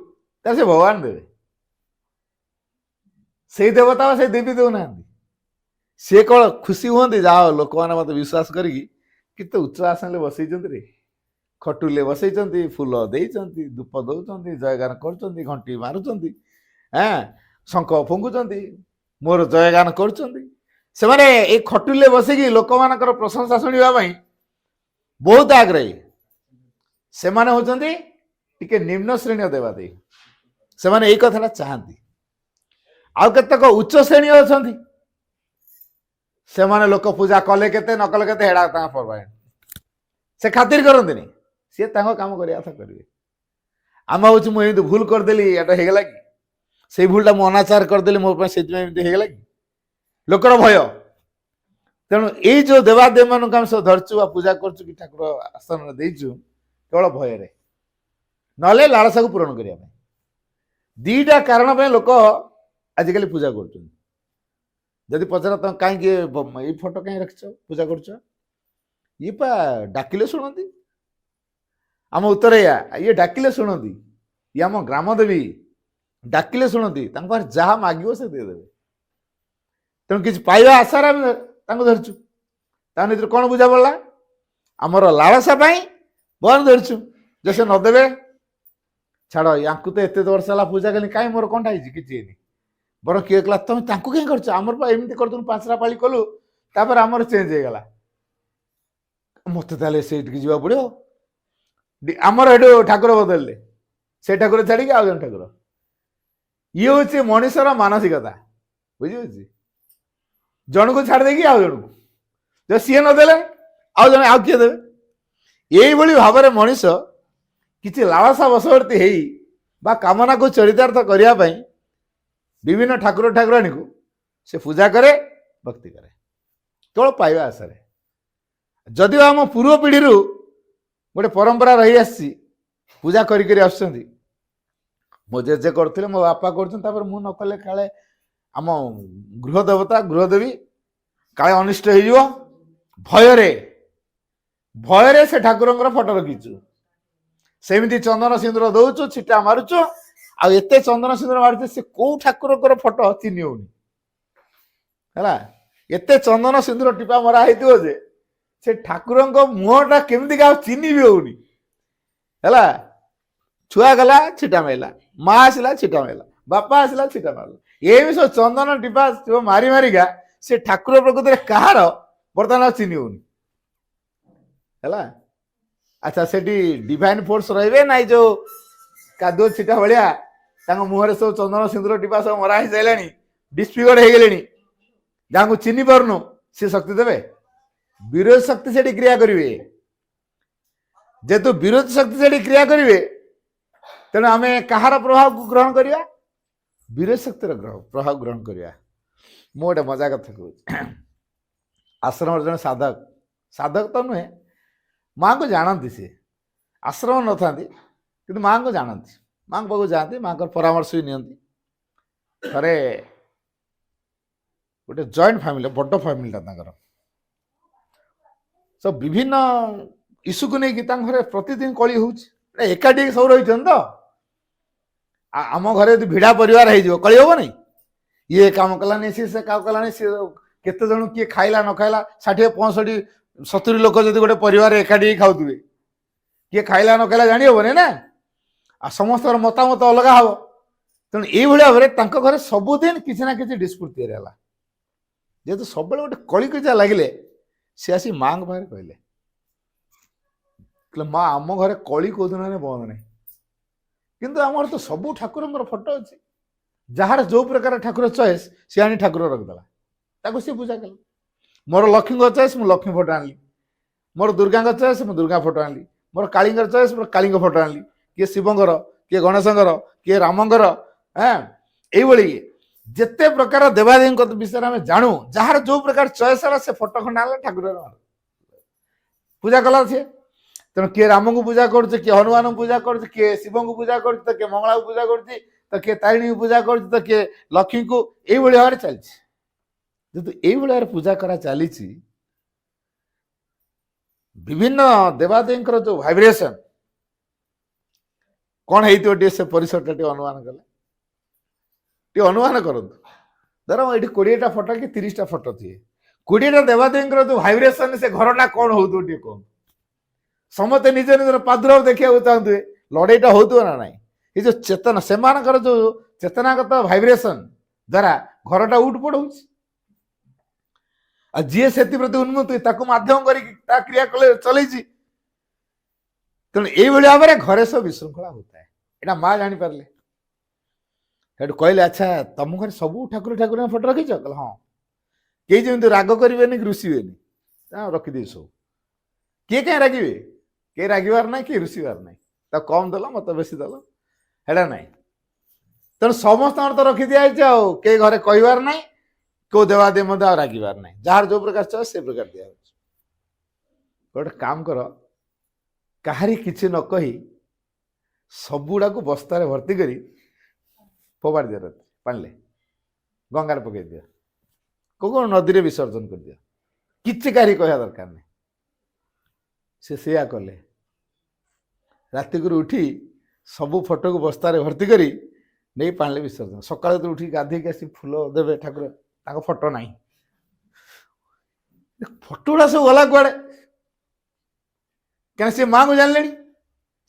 ତାହେଲେ ସେ ଭଗବାନ ଦେବେ। ସେଇ ଦେବତା ବା ସେଇ ଦେବୀ ଦେଉନାହାନ୍ତି। ସିଏ କଣ ଖୁସି ହୁଅନ୍ତି, ଯାହା ଲୋକମାନେ ମତେ ବିଶ୍ୱାସ କରିକି କେତେ ଉଚ୍ଚ ଆସନରେ ବସେଇଛନ୍ତି ରେ, ଖଟୁଲେ ବସେଇଛନ୍ତି, ଫୁଲ ଦେଇଛନ୍ତି, ଧୂପ ଦଉଛନ୍ତି, ଜୟଗାନ କରୁଛନ୍ତି, ଘଣ୍ଟି ମାରୁଛନ୍ତି, ଶଙ୍ଖ ଫୁଙ୍କୁଛନ୍ତି, ମୋର ଜୟଗାନ କରୁଛନ୍ତି। ସେମାନେ ଏଇ ଖଟୁଲେ ବସିକି ଲୋକମାନଙ୍କର ପ୍ରଶଂସା ଶୁଣିବା ପାଇଁ ବହୁତ ଆଗ୍ରହୀ। ସେମାନେ ହଉଛନ୍ତି ଟିକେ ନିମ୍ନ ଶ୍ରେଣୀୟ ଦେବାଦେବୀ। ସେମାନେ ଏଇ କଥାଟା ଚାହାନ୍ତି। ଆଉ କେତେକ ଉଚ୍ଚ ଶ୍ରେଣୀ ଅଛନ୍ତି, ସେମାନେ ଲୋକ ପୂଜା କଲେ କେତେ ନ କଲେ କେତେ ହେଡ଼ା ତାଙ୍କ ପର୍ବାଣୀ ସେ ଖାତିର କରନ୍ତିନି ସିଏ ତାଙ୍କ କାମ କରିବା କଥା କରିବେ। ଆମେ ହଉଛି ମୁଁ ଏମିତି ଭୁଲ କରିଦେଲି ଏଟା ହେଇଗଲା କି ସେଇ ଭୁଲଟା ମୁଁ ଅନାଚାର କରିଦେଲି ମୋ ପାଇଁ ସେଥିପାଇଁ ଏମିତି ହେଇଗଲା କି ଲୋକର ଭୟ। ତେଣୁ ଏଇ ଯୋଉ ଦେବାଦେବୀ ମାନଙ୍କୁ ଆମେ ସବୁ ଧରିଛୁ ବା ପୂଜା କରୁଛୁ କି ଠାକୁର ଆସନରେ ଦେଇଛୁ କେବଳ ଭୟରେ ନହେଲେ ଲାଳସାକୁ ପୂରଣ କରିବା ପାଇଁ। ଦିଟା କାରଣ ପାଇଁ ଲୋକ ଆଜିକାଲି ପୂଜା କରୁଛନ୍ତି। ଯଦି ପଚାର ତମେ କାହିଁକି ଏଇ ଫଟୋ କାହିଁକି ରଖିଛ ପୂଜା କରୁଛ ଇଏ ପା ଡାକିଲେ ଶୁଣନ୍ତି। ଆମ ଉତ୍ତର ଏଇଆ ଇଏ ଡାକିଲେ ଶୁଣନ୍ତି ଇଏ ଆମ ଗ୍ରାମ ଦେବୀ ଡାକିଲେ ଶୁଣନ୍ତି ତାଙ୍କ ପାଖରେ ଯାହା ମାଗିବ ସେ ଦେଇଦେବେ। ତେଣୁ କିଛି ପାଇବା ଆଶାରେ ଆମେ ତାଙ୍କୁ ଧରିଛୁ। ତା ଭିତରେ କ'ଣ ବୁଝା ପଡ଼ିଲା ଆମର ଲାଳସା ପାଇଁ ବନ୍ଦ ଧରିଛୁ ଯେ ସେ ନଦେବେ ଛାଡ଼ ୟାଙ୍କୁ ତ ଏତେ ବର୍ଷ ହେଲା ପୂଜା କଲି କାହିଁ ମୋର କ'ଣଟା ହେଇଛି କିଛି ହେଇନି। ବରଂ କିଏ କହିଲା ତମେ ତାଙ୍କୁ କାହିଁ କରୁଛ ଆମର ପା ଏମିତି କରିଦେଲୁ 5ଟା ପାଳି କଲୁ ତାପରେ ଆମର ଚେଞ୍ଜ ହେଇଗଲା ମତେ ତାହେଲେ ସେଇଠିକି ଯିବାକୁ ପଡ଼ିବ। ଆମର ଏଠୁ ଠାକୁର ବଦଳିଲେ ସେ ଠାକୁର ଛାଡ଼ିକି ଆଉ ଜଣେ ଠାକୁର। ଇଏ ହଉଛି ମଣିଷର ମାନସିକତା ବୁଝିପାରୁଛି। ଜଣକୁ ଛାଡ଼ି ଦେଇକି ଆଉ ଜଣକୁ ଯଦି ସିଏ ନଦେଲେ ଆଉ ଜଣେ ଆଉ କିଏ ଦେବେ। ଏଇଭଳି ଭାବରେ ମଣିଷ କିଛି ଲାଳସା ବଶବର୍ତ୍ତୀ ହେଇ ବା କାମନାକୁ ଚରିତାର୍ଥ କରିବା ପାଇଁ ବିଭିନ୍ନ ଠାକୁର ଠାକୁରାଣୀକୁ ସେ ପୂଜା କରେ ଭକ୍ତି କରେ କେବଳ ପାଇବା ଆଶାରେ। ଯଦିଓ ଆମ ପୂର୍ବ ପିଢ଼ିରୁ ଗୋଟେ ପରମ୍ପରା ରହି ଆସିଛି ପୂଜା କରିକରି ଆସୁଛନ୍ତି। ମୋ ଜେଜେ କରୁଥିଲେ ମୋ ବାପା କରୁଛନ୍ତି ତାପରେ ମୁଁ ନ କଲେ କାଳେ ଆମ ଗୃହ ଦେବତା ଗୃହ ଦେବୀ କାଳେ ଅନିଷ୍ଟ ହେଇଯିବ ଭୟରେ ଭୟରେ ସେ ଠାକୁରଙ୍କର ଫଟୋ ରଖିଛୁ। ସେମିତି ଚନ୍ଦନ ସିନ୍ଦୁର ଦଉଛୁ ଛିଟା ମାରୁଛୁ ଆଉ ଏତେ ଚନ୍ଦନ ସିନ୍ଦୁର ମାରୁଛୁ ସେ କୋଉ ଠାକୁରଙ୍କର ଫଟୋ ଚିହ୍ନି ହଉନି ହେଲା। ଏତେ ଚନ୍ଦନ ସିନ୍ଦୁର ଟିପା ମରା ହେଇଥିବ ଯେ ସେ ଠାକୁରଙ୍କ ମୁହଁଟା କେମିତିକା ଆଉ ଚିହ୍ନି ବି ହଉନି ହେଲା। ଛୁଆ ଗଲା ଛିଟା ମାରିଲା ମା ଆସିଲା ଛିଟା ମାରିଲା ବାପା ଆସିଲା ଛିଟା ମାରିଲା ଏମିତି ସବୁ ଚନ୍ଦନ ଟିପା ମାରି ମାରିକା ସେ ଠାକୁର ପ୍ରକୃତିରେ କାହାର ବର୍ତ୍ତମାନ ଆଉ ଚିହ୍ନି ହଉନି ହେଲା। ଆଚ୍ଛା ସେଠି ଡିଭାଇନ ଫୋର୍ସ ରହିବେ ନାଇଁ ଯୋଉ କାଦୁଅ ଛିଟା ଭଳିଆ ତାଙ୍କ ମୁହଁରେ ସବୁ ଚନ୍ଦନ ସିନ୍ଦୁର ଟିପା ସବୁ ମରା ହେଇସାରିଲାଣି ଡିସଫିଗର ହେଇଗଲେଣି ଯାହାକୁ ଚିହ୍ନି ପାରୁନୁ ସେ ଶକ୍ତି ଦେବେ। ବିରୋଧ ଶକ୍ତି ସେଠି କ୍ରିୟା କରିବେ। ଯେହେତୁ ବିରୋଧ ଶକ୍ତି ସେଠି କ୍ରିୟା କରିବେ ତେଣୁ ଆମେ କାହାର ପ୍ରଭାବକୁ ଗ୍ରହଣ କରିବା ବିରୋଧ ଶକ୍ତିର ପ୍ରଭାବ ଗ୍ରହଣ କରିବା। ମୁଁ ଗୋଟେ ମଜା କଥା କହୁଛି। ଆଶ୍ରମର ଜଣେ ସାଧକ ସାଧକ ତ ନୁହେଁ ମାଆଙ୍କୁ ଜାଣନ୍ତି ସେ ଆଶ୍ରମ ନଥାନ୍ତି କିନ୍ତୁ ମାଆଙ୍କୁ ଜାଣନ୍ତି ମାଆଙ୍କ ପାଖକୁ ଯାଆନ୍ତି ମାଆଙ୍କର ପରାମର୍ଶ ବି ନିଅନ୍ତି। ଥରେ ଗୋଟେ ଜଏଣ୍ଟ ଫ୍ୟାମିଲି ବଡ଼ ଫ୍ୟାମିଲିଟା ତାଙ୍କର ସବୁ ବିଭିନ୍ନ ଇସ୍ୟୁକୁ ନେଇକି ତାଙ୍କ ଘରେ ପ୍ରତିଦିନ କଳି ହେଉଛି ଏକାଠି ସବୁ ରହିଛନ୍ତି ତ ଆମ ଘରେ ଯଦି ଭିଡ଼ା ପରିବାର ହେଇଯିବ କଳି ହବନି। ଇଏ କାମ କଲାନି ସିଏ ସେ କାମ କଲାନି ସିଏ କେତେ ଜଣ କିଏ ଖାଇଲା ନ ଖାଇଲା 60 65 70 ଲୋକ ଯଦି ଗୋଟେ ପରିବାର ଏକାଠି ହେଇ ଖାଉଥିବେ କିଏ ଖାଇଲା ନ ଖାଇଲା ଜାଣି ହବନି ନା ଆଉ ସମସ୍ତଙ୍କର ମତାମତ ଅଲଗା ହବ। ତେଣୁ ଏଇଭଳି ଭାବରେ ତାଙ୍କ ଘରେ ସବୁଦିନ କିଛି ନା କିଛି ଡିସ୍ପ୍ୟୁଟ୍ ତିଆରି ହେଲା। ଯେହେତୁ ସବୁବେଳେ ଗୋଟେ କଳିକଜିଆ ଲାଗିଲେ ସେ ଆସି ମାଆଙ୍କ ପାଖରେ କହିଲେ ମା ଆମ ଘରେ କଳି କୋଉଦିନ ବନ୍ଦ ନାହିଁ କିନ୍ତୁ ଆମର ତ ସବୁ ଠାକୁରଙ୍କର ଫଟୋ ଅଛି ଯାହାର ଯୋଉ ପ୍ରକାର ଠାକୁର ଚଏସ୍ ସେ ଆଣି ଠାକୁର ରଖିଦେଲା ତାକୁ ସେ ପୂଜା କଲା। ମୋର ଲକ୍ଷ୍ମୀଙ୍କ ଚଏସ୍ ମୁଁ ଲକ୍ଷ୍ମୀ ଫଟୋ ଆଣିଲି ମୋର ଦୁର୍ଗାଙ୍କ ଚଏସ୍ ମୁଁ ଦୁର୍ଗା ଫଟୋ ଆଣିଲି ମୋର କାଳୀଙ୍କର ଚଏସ୍ ମୋର କାଳୀଙ୍କ ଫଟୋ ଆଣିଲି କିଏ ଶିବଙ୍କର କିଏ ଗଣେଶଙ୍କର କିଏ ରାମଙ୍କର ଏଇଭଳି ଯେତେ ପ୍ରକାର ଦେବାଦେବୀଙ୍କ ବିଷୟରେ ଆମେ ଜାଣୁ ଯାହାର ଯୋଉ ପ୍ରକାର ଚଏସ୍ ହେଲା ସେ ଫଟୋ ଖଣ୍ଡେ ଆଣିଲା ଠାକୁର ପୂଜା କଲା ସିଏ। ତେଣୁ କିଏ ରାମଙ୍କୁ ପୂଜା କରୁଛି କିଏ ହନୁମାନଙ୍କୁ ପୂଜା କରୁଛି କିଏ ଶିବଙ୍କୁ ପୂଜା କରୁଛି ତ କିଏ ମଙ୍ଗଳାକୁ ପୂଜା କରୁଛି ତ କିଏ ତାରିଣୀକୁ ପୂଜା କରୁଛି ତ କିଏ ଲକ୍ଷ୍ମୀଙ୍କୁ ଏଇଭଳି ଭାବରେ ଚାଲିଛି। ଯେହେତୁ ଏଇଭଳି ଭାବରେ ପୂଜା କରା ଚାଲିଛି ବିଭିନ୍ନ ଦେବାଦେବୀଙ୍କର ଯୋଉ ଭାଇବ୍ରେସନ କ'ଣ ହେଇଥିବ ଟିକେ ସେ ପରିସରଟା ଟିକେ ଅନୁମାନ କଲେ ଟିକେ ଅନୁମାନ କରନ୍ତୁ। ଧର ଏଠି 20ଟା ଫଟୋ କି 30ଟା ଫଟୋ ଥିବେ 20ଟା ଦେବାଦେବୀଙ୍କର ଯୋଉ ଭାଇବ୍ରେସନ ସେ ଘରଟା କ'ଣ ହଉଥିବ ଟିକେ କୁହନ୍ତୁ। ସମସ୍ତେ ନିଜ ନିଜର ପ୍ରାଦୁର୍ଭାବ ଦେଖିବାକୁ ଚାହୁଁଥିବେ ଲଢେଇଟା ହଉଥିବ ନା ନାହିଁ। ଏ ଯୋଉ ଚେତନା ସେମାନଙ୍କର ଯୋଉ ଚେତନାଗତ ଭାଇବ୍ରେସନ ଦ୍ୱାରା ଘରଟା ଉଠପଡ଼ ହଉଛି ଆଉ ଯିଏ ସେଥିପ୍ରତି ଉନ୍ମୁକ୍ତ ତାକୁ ମାଧ୍ୟମ କରିକି ତା କ୍ରିୟା ଚଲେଇଛି। ତେଣୁ ଏଇଭଳି ଭାବରେ ଘରେ ସବୁ ବିଶୃଙ୍ଖଳା ହଉଥାଏ ଏଇଟା ମା ଜାଣିପାରିଲେ। ସେଠୁ କହିଲେ ଆଚ୍ଛା ତମ ଘରେ ସବୁ ଠାକୁର ଠାକୁରଙ୍କ ଫଟୋ ରଖିଛ? କହିଲେ ହଁ। କେହି ଯେମିତି ରାଗ କରିବେନି କି ରୁଷିବେନି ରଖିଦେବି ସବୁ। କିଏ କାହିଁ ରାଗିବେ? କେହି ରାଗିବାର ନାହିଁ, କିଏ ରୁଷିବାର ନାହିଁ। ତାକୁ କମ୍ ଦେଲ ମତେ ବେଶୀ ଦେଲ ହେଟା ନାହିଁ। ତେଣୁ ସମସ୍ତଙ୍କର ତ ରଖିଦିଆଯାଇଛି ଆଉ କେହି ଘରେ କହିବାର ନାହିଁ, କେଉଁ ଦେବାଦେବୀ ମଧ୍ୟ ଆଉ ରାଗିବାର ନାହିଁ। ଯାହାର ଯୋଉ ପ୍ରକାର ଚଏସ୍ ସେ ପ୍ରକାର ଦିଆଯାଉଛି। ଗୋଟେ କାମ କର, କାହାରି କିଛି ନ କହି ସବୁଗୁଡ଼ାକୁ ବସ୍ତାରେ ଭର୍ତ୍ତି କରି ଫୋପାଡ଼ି ଦିଅ ପାଣିଲେ, ଗଙ୍ଗାରେ ପକେଇ ଦିଅ, କୋଉ ନଦୀରେ ବିସର୍ଜନ କରିଦିଅ। କିଛି କାହାରି କହିବା ଦରକାର ନାହିଁ। ସେ ସେଇଆ କଲେ। ରାତିକରୁ ଉଠି ସବୁ ଫଟୋକୁ ବସ୍ତାରେ ଭର୍ତ୍ତି କରି ନେଇ ପାଣିଲେ ବିସର୍ଜନ। ସକାଳୁ ତ ଉଠି ଗାଧେଇକି ଆସି ଫୁଲ ଦେବେ ଠାକୁର, ତାଙ୍କ ଫଟୋ ନାହିଁ। ଫଟୋ ଗୁଡ଼ା ସବୁ ଗଲା କୁଆଡେ? କାରଣ ସେ ମାଆଙ୍କୁ ଜାଣିଲେଣି,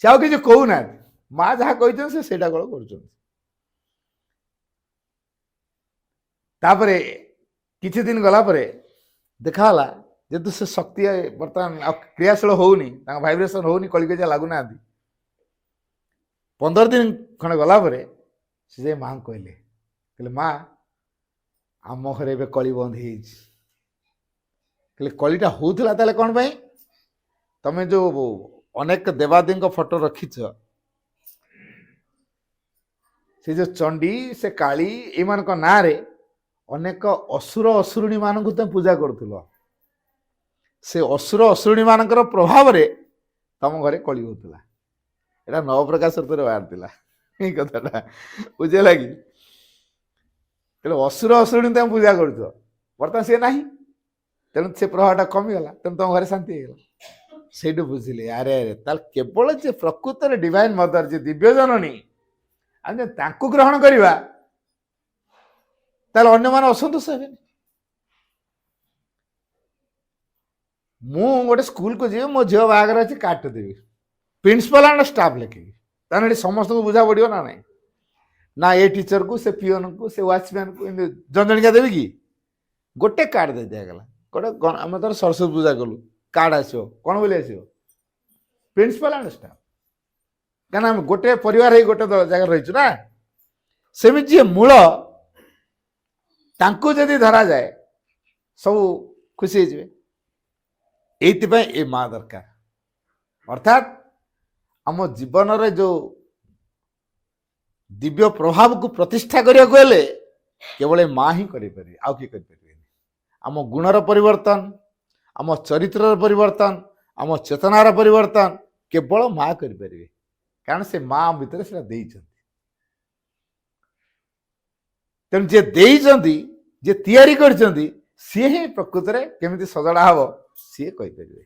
ସେ ଆଉ କିଛି କହୁନାହାନ୍ତି। ମା ଯାହା କହିଛନ୍ତି ସେ ସେଇଟା କଣ କରୁଛନ୍ତି। ତାପରେ କିଛି ଦିନ ଗଲା ପରେ ଦେଖାହେଲା ଯେହେତୁ ସେ ଶକ୍ତି ବର୍ତ୍ତମାନ ଆଉ କ୍ରିୟାଶୀଳ ହଉନି, ତାଙ୍କ ଭାଇବ୍ରେସନ ହଉନି, କଳିକଜିଆ ଲାଗୁନାହାନ୍ତି। 15 ଦିନ ଖଣ୍ଡେ ଗଲା ପରେ ସେ ଯାଇ ମାଆଙ୍କୁ କହିଲେ ମା ଆମ ଘରେ ଏବେ କଳି ବନ୍ଦ ହେଇଯାଇଛି। କହିଲେ କଳିଟା ହଉଥିଲା ତାହେଲେ କ'ଣ ପାଇଁ? ତମେ ଯୋଉ ଅନେକ ଦେବାଦେବୀଙ୍କ ଫଟୋ ରଖିଛ, ସେ ଯୋଉ ଚଣ୍ଡୀ ସେ କାଳୀ ଏମାନଙ୍କ ନାଁରେ ଅନେକ ଅସୁର ଅସୁରୁଣୀ ମାନଙ୍କୁ ତମେ ପୂଜା କରୁଥିଲ। ସେ ଅସୁର ଅସୁରୁଣୀ ମାନଙ୍କର ପ୍ରଭାବରେ ତମ ଘରେ କଳି ହଉଥିଲା। ଏଟା ନବପ୍ରକାଶ ଋତୁରେ ବାହାରିଥିଲା ଏଇ କଥାଟା, ବୁଝିଲା କି? ତେଣୁ ଅସୁର ଅସୁରୁଣୀ ତମେ ପୂଜା କରୁଛ, ବର୍ତ୍ତମାନ ସେ ନାହିଁ, ତେଣୁ ସେ ପ୍ରଭାବଟା କମିଗଲା, ତେଣୁ ତମ ଘରେ ଶାନ୍ତି ହେଇଗଲା। ସେଇଠୁ ବୁଝିଲେ ଆରେ ଆରେ ତାହେଲେ କେବଳ ଯେ ପ୍ରକୃତରେ ଡିଭାଇନ ମଦର, ଯେ ଦିବ୍ୟ ଜନନୀ, ଆମେ ତାଙ୍କୁ ଗ୍ରହଣ କରିବା ତାହେଲେ ଅନ୍ୟମାନେ ଅସନ୍ତୋଷ ହେବେନି। ମୁଁ ଗୋଟେ ସ୍କୁଲକୁ ଯିବି, ମୋ ଝିଅ ବାହାଘର ଅଛି, କାର୍ଡଟେ ଦେବି, ପ୍ରିନ୍ସିପାଲ ଆଣ୍ଡ ଷ୍ଟାଫ୍ ଲେଖିବି, ତାହେଲେ ଏଠି ସମସ୍ତଙ୍କୁ ବୁଝା ପଡ଼ିବ ନା ନାହିଁ? ନା ଏ ଟିଚରକୁ, ସେ ପିଅନକୁ, ସେ ୱାଚମ୍ୟାନକୁ ଏମିତି ଜଣ ଜଣିକା ଦେବି କି? ଗୋଟେ କାର୍ଡ ଦେଇ ଦିଆଗଲା। ଗୋଟେ ଆମେ ଧର ସରସ୍ୱତୀ ପୂଜା କଲୁ, କାର୍ଡ ଆସିବ, କ'ଣ ବୋଲି ଆସିବ? Principal and staff. କାହିଁକିନା ଆମେ ଗୋଟେ ପରିବାର ହେଇ ଗୋଟେ ଜାଗାରେ ରହିଛୁ ନା। ସେମିତି ଯିଏ ମୂଳ, ତାଙ୍କୁ ଯଦି ଧରାଯାଏ ସବୁ ଖୁସି ହେଇଯିବେ। ଏଇଥିପାଇଁ ଏ ମା ଦରକାର। ଅର୍ଥାତ୍ ଆମ ଜୀବନରେ ଯୋଉ ଦିବ୍ୟ ପ୍ରଭାବକୁ ପ୍ରତିଷ୍ଠା କରିବାକୁ ହେଲେ କେବଳ ଏ ମା ହିଁ କରିପାରିବେ, ଆଉ କିଏ କରିପାରିବେନି। ଆମ ଗୁଣର ପରିବର୍ତ୍ତନ, ଆମ ଚରିତ୍ରର ପରିବର୍ତ୍ତନ, ଆମ ଚେତନାର ପରିବର୍ତ୍ତନ କେବଳ ମା କରିପାରିବେ, କାରଣ ସେ ମା ଆମ ଭିତରେ ସେଟା ଦେଇଛନ୍ତି। ତେଣୁ ଯିଏ ଦେଇଛନ୍ତି, ଯିଏ ତିଆରି କରିଛନ୍ତି, ସିଏ ହିଁ ପ୍ରକୃତରେ କେମିତି ସଜଡ଼ା ହବ ସିଏ କହିପାରିବେ।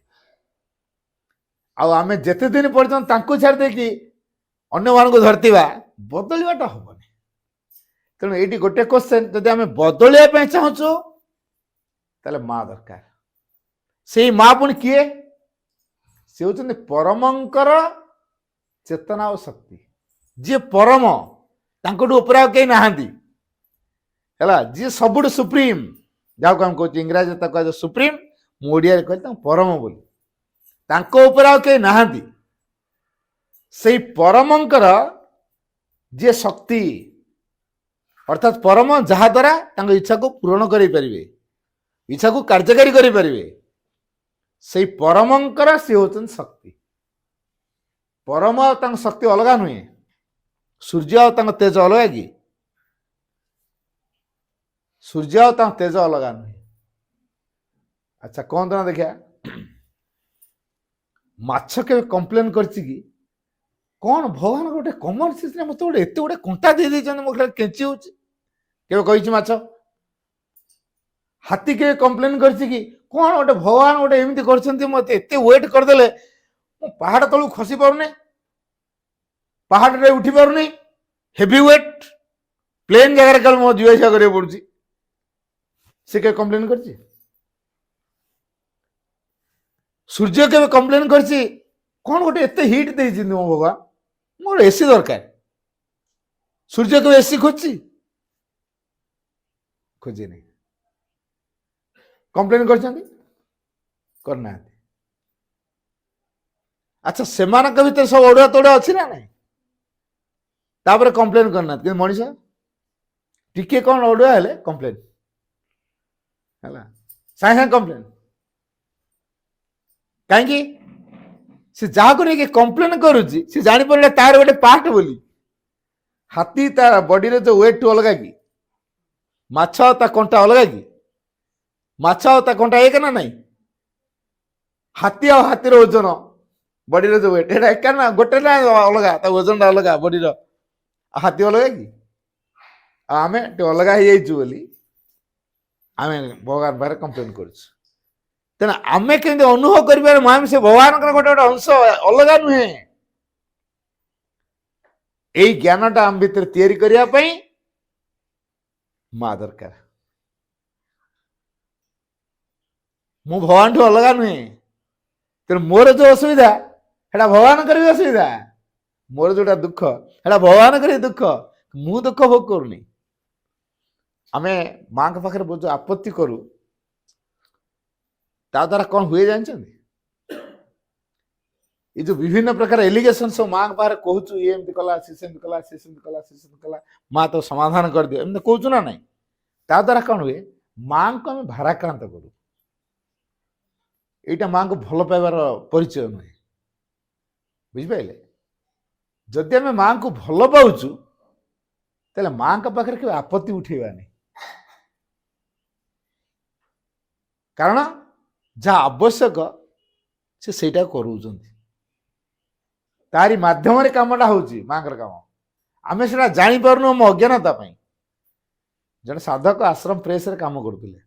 ଆଉ ଆମେ ଯେତେ ଦିନ ପର୍ଯ୍ୟନ୍ତ ତାଙ୍କୁ ଛାଡ଼ି ଦେଇକି ଅନ୍ୟମାନଙ୍କୁ ଧରିଥିବା, ବଦଳିବାଟା ହବନି। ତେଣୁ ଏଇଠି ଗୋଟେ କ୍ୱେଶ୍ଚନ, ଯଦି ଆମେ ବଦଳିବା ପାଇଁ ଚାହୁଁଛୁ ତାହେଲେ ମା ଦରକାର। ସେଇ ମା ପୁଣି କିଏ? ସେ ହଉଛନ୍ତି ପରମଙ୍କର ଚେତନା ଓ ଶକ୍ତି। ଯିଏ ପରମ, ତାଙ୍କଠୁ ଉପରେ ଆଉ କେହି ନାହାନ୍ତି, ହେଲା। ଯିଏ ସବୁଠୁ ସୁପ୍ରିମ, ଯାହାକୁ ଆମେ କହୁଛୁ ଇଂରାଜୀରେ ତାକୁ କୁହାଯାଏ ସୁପ୍ରିମ, ମୁଁ ଓଡ଼ିଆରେ କହିଲି ତାଙ୍କୁ ପରମ ବୋଲି। ତାଙ୍କ ଉପରେ ଆଉ କେହି ନାହାନ୍ତି। ସେଇ ପରମଙ୍କର ଯିଏ ଶକ୍ତି, ଅର୍ଥାତ୍ ପରମ, ଯାହା ଦ୍ୱାରା ତାଙ୍କ ଇଚ୍ଛାକୁ ପୂରଣ କରିପାରିବେ, ଇଚ୍ଛାକୁ କାର୍ଯ୍ୟକାରୀ କରିପାରିବେ, ସେଇ ପରମଙ୍କର ସିଏ ହଉଛନ୍ତି ଶକ୍ତି। ପରମ ଆଉ ତାଙ୍କ ଶକ୍ତି ଅଲଗା ନୁହେଁ। ସୂର୍ଯ୍ୟ ଆଉ ତାଙ୍କ ତେଜ ଅଲଗା କି? ସୂର୍ଯ୍ୟ ଆଉ ତାଙ୍କ ତେଜ ଅଲଗା ନୁହେଁ। ଆଚ୍ଛା କହନ୍ତୁ ନା ଦେଖିବା, ମାଛ କେବେ କମ୍ପ୍ଲେନ କରିଛି କି କ'ଣ ଭଗବାନ ଗୋଟେ କମନ ସେନ୍ସରେ ମତେ ଗୋଟେ ଏତେ ଗୋଟେ କଣ୍ଟା ଦେଇ ଦେଇଛନ୍ତି, ମୋ ଖାଲି କେଞ୍ଚି ହଉଛି? କେବେ କହିଛି ମାଛ? ହାତୀ କେବେ କମ୍ପ୍ଲେନ କରିଛି କି କ'ଣ ଗୋଟେ ଭଗବାନ ଗୋଟେ ଏମିତି କରିଛନ୍ତି, ମତେ ଏତେ ୱେଟ୍ କରିଦେଲେ ମୁଁ ପାହାଡ଼ ତଳକୁ ଖସି ପାରୁନି, ପାହାଡ଼ରେ ଉଠି ପାରୁନି, ହେଭି ୱେଟ୍, ପ୍ଲେନ୍ ଜାଗାରେ କାଳେ ମୋ ଯିବା ଆସିବା କରିବାକୁ ପଡୁଛି? ସେ କେବେ କମ୍ପ୍ଲେନ କରିଛି? ସୂର୍ଯ୍ୟ କେବେ କମ୍ପ୍ଲେନ କରିଛି କ'ଣ ଗୋଟେ ଏତେ ହିଟ୍ ଦେଇଛନ୍ତି ମୋ ଭଗବାନ, ମୋର ଏସି ଦରକାର? ସୂର୍ଯ୍ୟ କେବେ ଏସି ଖୋଜିଛି? ଖୋଜିନି। କମ୍ପ୍ଲେନ କରିଛନ୍ତି? କରିନାହାନ୍ତି। ଆଚ୍ଛା ସେମାନଙ୍କ ଭିତରେ ସବୁ ଅଡୁଆ ତୋଡୁଆ ଅଛି ନା ନାହିଁ? ତାପରେ କମ୍ପ୍ଲେନ କରିନାହାନ୍ତି। କିନ୍ତୁ ମଣିଷ ଟିକେ କ'ଣ ଅଡୁଆ ହେଲେ କମ୍ପ୍ଲେନ, ହେଲା ସାଙ୍ଗେ ସାଙ୍ଗେ କମ୍ପ୍ଲେନ୍ କାହିଁକି ସେ ଯାହାକୁ ନେଇକି କମ୍ପ୍ଲେନ୍ କରୁଛି ସେ ଜାଣିପାରିଲେ ତାର ଗୋଟେ ପାର୍ଟ ବୋଲି ହାତୀ ତା ବଡିରେ ଯୋଉ ୱେଟ୍ ଅଲଗା କି ମାଛ ଆଉ ତା କଣ୍ଟା ଅଲଗା କି ମାଛ ଆଉ ତା କଣ୍ଟା ଏକ ନା ନାହିଁ ହାତୀ ଆଉ ହାତୀର ଓଜନ ବଡିର ଯୋଉ ୱେଟ୍ ଏଟା ଏକା ନା ଗୋଟେ ନା ଅଲଗା ତା ଓଜନଟା ଅଲଗା ବଡିର ଆଉ ହାତୀ ଅଲଗା କି ଆଉ ଆମେ ଟିକେ ଅଲଗା ହେଇଯାଇଛୁ ବୋଲି ଆମେ ଭଗବାନ ପାଖରେ କମ୍ପ୍ଲେନ୍ କରୁଛୁ ତେଣୁ ଆମେ କେମିତି ଅନୁଭବ କରିପାରିବା ଆମେ ସେ ଭଗବାନଙ୍କର ଗୋଟେ ଗୋଟେ ଅଂଶ ଅଲଗା ନୁହେଁ ଏଇ ଜ୍ଞାନଟା ଆମ ଭିତରେ ତିଆରି କରିବା ପାଇଁ ମା ଦରକାର ମୁଁ ଭଗବାନଠୁ ଅଲଗା ନୁହେଁ ତେଣୁ ମୋର ଯୋଉ ଅସୁବିଧା ସେଟା ଭଗବାନଙ୍କର ବି ଅସୁବିଧା ମୋର ଯୋଉଟା ଦୁଃଖ ସେଟା ଭଗବାନଙ୍କର ବି ଦୁଃଖ ମୁଁ ଦୁଃଖ ଭୋଗ କରୁନି ଆମେ ମାଙ୍କ ପାଖରେ ଯୋଉ ଆପତ୍ତି କରୁ ତା ଦ୍ୱାରା କ'ଣ ହୁଏ ଜାଣିଛନ୍ତି ଏ ଯୋଉ ବିଭିନ୍ନ ପ୍ରକାର ଏଲିଗେସନ ସବୁ ମାଙ୍କ ପାଖରେ କହୁଛୁ ଇଏ ଏମିତି କଲା ସେ ସେମିତି କଲା ସେ ସେମିତି କଲା ସେ ସେମିତି କଲା ମା ତ ସମାଧାନ କରିଦିଅ ଏମିତି କହୁଛୁ ନା ନାହିଁ ତା ଦ୍ୱାରା କ'ଣ ହୁଏ ମାଙ୍କୁ ଆମେ ଭାରାକ୍ରାନ୍ତ କରୁ ଏଇଟା ମାଙ୍କୁ ଭଲ ପାଇବାର ପରିଚୟ ନୁହେଁ ବୁଝିପାରିଲେ ଯଦି ଆମେ ମାଙ୍କୁ ଭଲ ପାଉଛୁ ତାହେଲେ ମାଙ୍କ ପାଖରେ କେବେ ଆପତ୍ତି ଉଠେଇବାନି କାରଣ ଯାହା ଆବଶ୍ୟକ ସେ ସେଇଟା କରୁଛନ୍ତି ତାରି ମାଧ୍ୟମରେ କାମଟା ହଉଛି ମାଙ୍କର କାମ ଆମେ ସେଟା ଜାଣିପାରୁନୁ ଆମ ଅଜ୍ଞାନତା ପାଇଁ ଜଣେ ସାଧକ ଆଶ୍ରମ ପ୍ରେସରେ କାମ କରୁଥିଲେ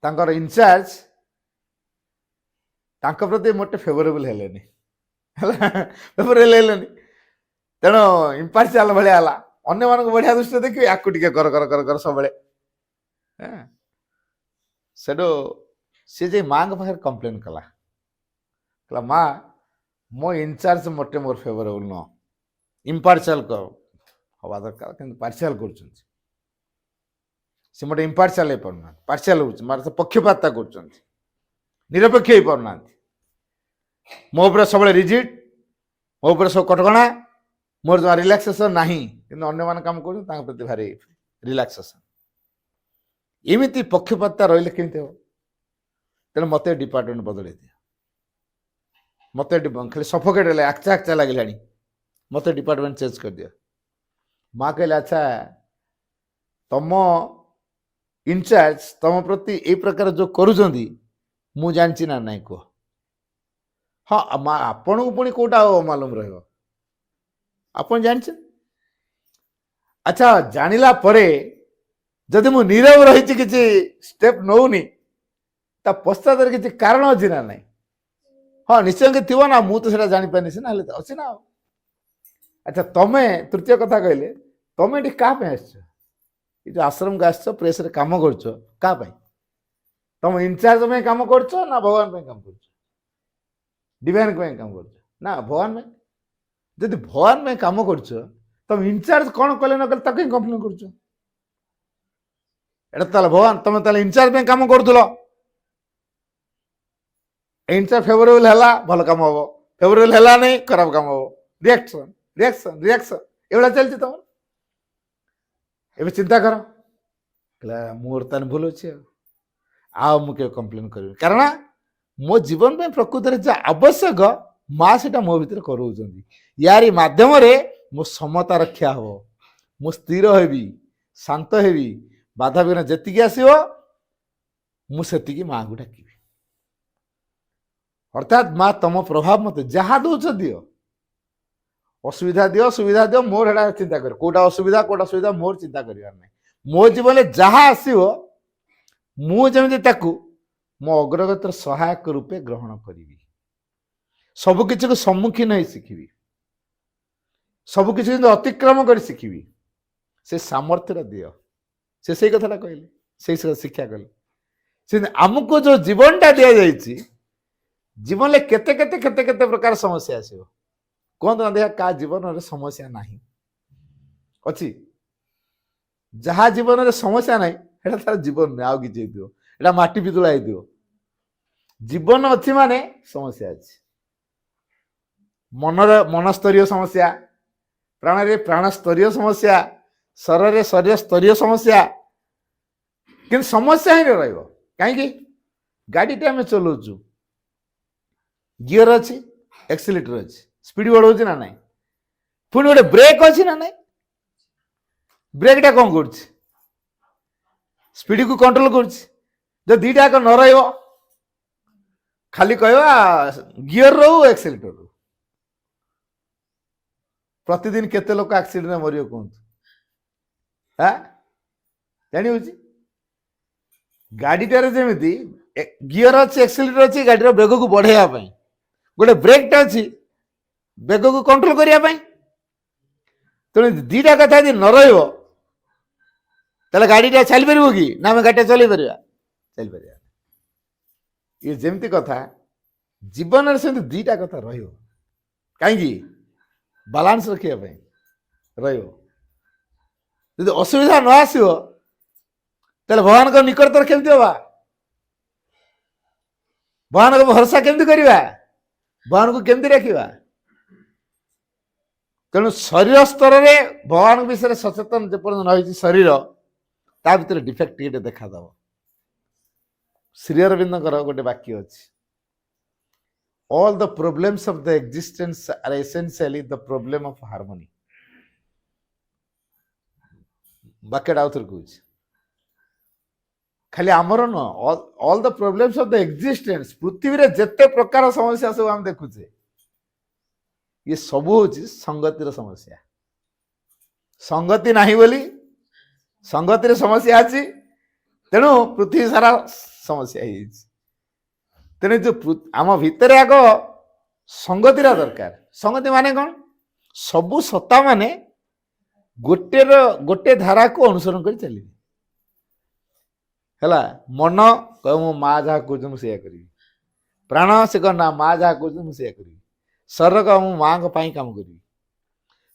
ତାଙ୍କର ଇନଚାର୍ଜ ତାଙ୍କ ପ୍ରତି ମୋଟେ ଫେଭରେବଲ ହେଲେନି ହେଲା ଫେଭରେବଲ ହେଲେନି ତେଣୁ ଇମ୍ପାର୍ସିଆଲ ଭଳିଆ ହେଲା ଅନ୍ୟମାନଙ୍କୁ ବଢିଆ ଦୃଷ୍ଟିରେ ଦେଖିବେ ଆକୁ ଟିକେ କର କର କର କର ସବୁବେଳେ ସେଠୁ ସେ ଯେ ମାଙ୍କ ପାଖରେ କମ୍ପ୍ଲେନ୍ କଲା କହିଲା ମା ମୋ ଇନଚାର୍ଜ ମୋଟେ ମୋର ଫେଭରେବଲ ନୁହଁ ଇମ୍ପାର୍ସିଆଲ ହବା ଦରକାର କିନ୍ତୁ ପାର୍ସିଆଲ କରୁଛନ୍ତି ସେ ମୋଟେ ଇମ୍ପାର୍ସିଆଲ ହେଇପାରୁନାହାନ୍ତି ପାର୍ସିଆଲ ହଉଛି ମୋର ପକ୍ଷପାତ କରୁଛନ୍ତି ନିରପେକ୍ଷ ହେଇପାରୁନାହାନ୍ତି ମୋ ଉପରେ ସବୁବେଳେ ରିଜିଡ୍ ମୋ ଉପରେ ସବୁ କଟକଣା ମୋର ଜମା ରିଲାକ୍ସେସନ ନାହିଁ କିନ୍ତୁ ଅନ୍ୟମାନେ କାମ କରୁଛନ୍ତି ତାଙ୍କ ପ୍ରତି ଭାରି ରିଲାକ୍ସେସନ ଏମିତି ପକ୍ଷପାତଟା ରହିଲେ କେମିତି ହେବ ତେଣୁ ମୋତେ ଡିପାର୍ଟମେଣ୍ଟ ବଦଳେଇ ଦିଅ ମୋତେ ଖାଲି ସଫୋକେଟ୍ ହେଲେ ଆକ୍ଚା ଆକ୍ଚା ଲାଗିଲାଣି ମୋତେ ଡିପାର୍ଟମେଣ୍ଟ ଚେଞ୍ଜ କରିଦିଅ ମା କହିଲେ ଆଚ୍ଛା ତମ ଇନଚାର୍ଜ ତମ ପ୍ରତି ଏଇ ପ୍ରକାର ଯୋଉ କରୁଛନ୍ତି ମୁଁ ଜାଣିଛି ନା ନାଇଁ କୁହ ହଁ ମା ଆପଣଙ୍କୁ ପୁଣି କୋଉଟା ମାଲୁମ ରହିବ ଆପଣ ଜାଣିଛନ୍ତି ଆଚ୍ଛା ଜାଣିଲା ପରେ ଯଦି ମୁଁ ନୀରବ ରହିଛି କିଛି ଷ୍ଟେପ ନଉନି ତା ପଶ୍ଚାତରେ କିଛି କାରଣ ଅଛି ନା ନାହିଁ ହଁ ନିଶ୍ଚୟ ଥିବ ନା ମୁଁ ତ ସେଟା ଜାଣିପାରିନି ସିନା ହେଲେ ଅଛି ନା ଆଚ୍ଛା ତମେ ତୃତୀୟ କଥା କହିଲେ ତମେ ଏଠି କାହା ପାଇଁ ଆସିଛ ଏ ଯୋଉ ଆଶ୍ରମକୁ ଆସିଛ ପ୍ରେସରେ କାମ କରୁଛ କାହା ପାଇଁ ତମ ଇନଚାର୍ଜ ପାଇଁ କାମ କରୁଛ ନା ଭଗବାନ ପାଇଁ କାମ କରୁଛ ଡିଭାଇନ ପାଇଁ କାମ କରୁଛ ନା ଭଗବାନ ପାଇଁ ଯଦି ଭଗବାନ ପାଇଁ କାମ କରୁଛ ତମେ ଇନଚାର୍ଜ କ'ଣ କଲେ ନ କଲେ ତାକୁ ହିଁ କମ୍ପ୍ଲେନ୍ କରୁଛ ଏଟା ତାହେଲେ ଭଗବାନ ତମେ ତାହେଲେ ଇନଚାର୍ଜ ପାଇଁ କାମ କରୁଥିଲ ଇନଚାର୍ଜ ଫେଭରେବଲ ହେଲା ଭଲ କାମ ହବ ଫେଭରେବଲ ହେଲା ନାହିଁ ଖରାପ କାମ ହବ ରିଆକ୍ସନ ରିଆକ୍ସନ ରିଆକ୍ସନ ଏଭଳିଆ ଚାଲିଛି ତମର ଏବେ ଚିନ୍ତା କର ମୋର ତାହେଲେ ଭୁଲ ଅଛି ଆଉ ମୁଁ କେବେ କମ୍ପ୍ଲେନ୍ କରିବି କାରଣ ମୋ ଜୀବନ ପାଇଁ ପ୍ରକୃତରେ ଯାହା ଆବଶ୍ୟକ ମା ସେଟା ମୋ ଭିତରେ କରଉଛନ୍ତି ୟାରି ମାଧ୍ୟମରେ ମୋ ସମତା ରକ୍ଷା ହବ ମୁଁ ସ୍ଥିର ହେବି ଶାନ୍ତ ହେବି ବାଧାବିଘ୍ନ ଯେତିକି ଆସିବ ମୁଁ ସେତିକି ମାଙ୍କୁ ଡାକିବି ଅର୍ଥାତ୍ ମା ତମ ପ୍ରଭାବ ମତେ ଯାହା ଦଉଛ ଦିଅ ଅସୁବିଧା ଦିଅ ସୁବିଧା ଦିଅ ମୋର ସେଟା ଚିନ୍ତା କର କୋଉଟା ଅସୁବିଧା କୋଉଟା ସୁବିଧା ମୋର ଚିନ୍ତା କରିବାର ନାହିଁ ମୋ ଜୀବନରେ ଯାହା ଆସିବ ମୁଁ ଯେମିତି ତାକୁ ମୋ ଅଗ୍ରଗତିର ସହାୟକ ରୂପେ ଗ୍ରହଣ କରିବି ସବୁ କିଛିକୁ ସମ୍ମୁଖୀନ ହେଇ ଶିଖିବି ସବୁ କିଛି କିନ୍ତୁ ଅତିକ୍ରମ କରି ଶିଖିବି ସେ ସାମର୍ଥ୍ୟଟା ଦିଅ ସେ ସେଇ କଥାଟା କହିଲେ ସେଇ ଶିକ୍ଷା କଲେ ସେମିତି ଆମକୁ ଯୋଉ ଜୀବନଟା ଦିଆଯାଇଛି ଜୀବନରେ କେତେ କେତେ କେତେ କେତେ ପ୍ରକାର ସମସ୍ୟା ଆସିବ କୁହନ୍ତୁ ନା ଦେଖିବା କାହା ଜୀବନରେ ସମସ୍ୟା ନାହିଁ ଅଛି ଯାହା ଜୀବନରେ ସମସ୍ୟା ନାହିଁ ସେଟା ତାର ଜୀବନ ନୁହେଁ ଆଉ କିଛି ହେଇଥିବ ଏଟା ମାଟି ପିତୁଳା ହେଇଥିବ ଜୀବନ ଅଛି ମାନେ ସମସ୍ୟା ଅଛି ମନସ୍ତରୀୟ ସମସ୍ୟା ପ୍ରାଣରେ ପ୍ରାଣସ୍ତରୀୟ ସମସ୍ୟା ଶରୀରରେ ଶରୀର ସ୍ତରୀୟ ସମସ୍ୟା କିନ୍ତୁ ସମସ୍ୟା ହିଁ ରହିବ। କାହିଁକି? ଗାଡ଼ିଟା ଆମେ ଚଲାଉଛୁ, ଗିଅର ଅଛି, ଏକ୍ସିଲେଟର ଅଛି, ସ୍ପିଡ ବଢଉଛି ନା ନାହିଁ, ପୁଣି ଗୋଟେ ବ୍ରେକ୍ ଅଛି ନା ନାହିଁ। ବ୍ରେକ୍ଟା କ'ଣ କରୁଛି? ସ୍ପିଡକୁ କଣ୍ଟ୍ରୋଲ କରୁଛି। ଯଦି ଦୁଇଟା ଯାକ ନ ରହିବ, ଖାଲି କହିବା ଗିଅର ରହୁ ଏକ୍ସିଲେଟର ରହୁ, ପ୍ରତିଦିନ କେତେ ଲୋକ ଆକ୍ସିଡେଣ୍ଟରେ ମରିବ କୁହନ୍ତୁ? ଜାଣି ହଉଛି? ଗାଡ଼ିଟାରେ ଯେମିତି ଗିଅର ଅଛି, ଏକ୍ସିଲେଟର ଅଛି, ଗାଡ଼ିର ବେଗକୁ ବଢେଇବା ପାଇଁ, ଗୋଟେ ବ୍ରେକ୍ଟା ଅଛି ବେଗକୁ କଣ୍ଟ୍ରୋଲ କରିବା ପାଇଁ। ତେଣୁ ଦୁଇଟା କଥା ଯଦି ନ ରହିବ ତାହେଲେ ଗାଡ଼ିଟା ଚାଲିପାରିବ କି? ନା ଆମେ ଗାଡ଼ିଟା ଚଲେଇ ପାରିବା? ଚାଲିପାରିବା। ଇଏ ଯେମିତି କଥା ଜୀବନରେ ସେମିତି ଦୁଇଟା କଥା ରହିବ। କାହିଁକି? ବାଲାନ୍ସ ରଖିବା ପାଇଁ ରହିବ। ଯଦି ଅସୁବିଧା ନ ଆସିବ ତାହେଲେ ଭଗବାନଙ୍କ ନିକଟତର କେମିତି ହବା? ଭଗବାନଙ୍କ ଭରସା କେମିତି କରିବା? ଭଗବାନଙ୍କୁ କେମିତି ରଖିବା? ତେଣୁ ଶରୀର ସ୍ତରରେ ଭଗବାନଙ୍କ ବିଷୟରେ ସଚେତନ ଯେପର୍ଯ୍ୟନ୍ତ ନ ହେଇଛି ଶରୀର, ତା ଭିତରେ ଡିଫେକ୍ଟ ଟିକେ ଦେଖାଦେବ। ଶ୍ରୀ ଅରବିନ୍ଦଙ୍କର ଗୋଟେ ବାକ୍ୟ ଅଛି, all the problems of the existence are essentially the problem of harmony। ବାକ୍ୟଟା ଆଉଥରେ କହୁଛି, ଖାଲି ଆମର ନୁହଁ, all the problems of the existence, ପୃଥିବୀରେ ଯେତେ ପ୍ରକାର ସମସ୍ୟା ସବୁ ଆମେ ଦେଖୁଛେ, ଇଏ ସବୁ ହଉଛି ସଂଗତିର ସମସ୍ୟା। ସଂଗତି ନାହିଁ ବୋଲି ସଂଗତିରେ ସମସ୍ୟା ଅଛି, ତେଣୁ ପୃଥିବୀ ସାରା ସମସ୍ୟା ହେଇଯାଇଛି। ତେଣୁ ଯୋଉ ଆମ ଭିତରେ ଆଗ ସଂଗତିର ଦରକାର। ସଂଗତି ମାନେ କ'ଣ? ସବୁ ସତ୍ତା ମାନେ ଗୋଟେ ଧାରାକୁ ଅନୁସରଣ କରି ଚାଲିବେ। ହେଲା, ମନ କହିବ ମୋ ମା ଯାହା କହୁଛି ମୁଁ ସେଇଆ କରିବି, ପ୍ରାଣ ସେ କହ ନା ମା ଯାହା କହୁଛି ମୁଁ ସେଇଆ କରିବି, ଶରୀର କହିବ ମୁଁ ମାଙ୍କ ପାଇଁ କାମ କରିବି।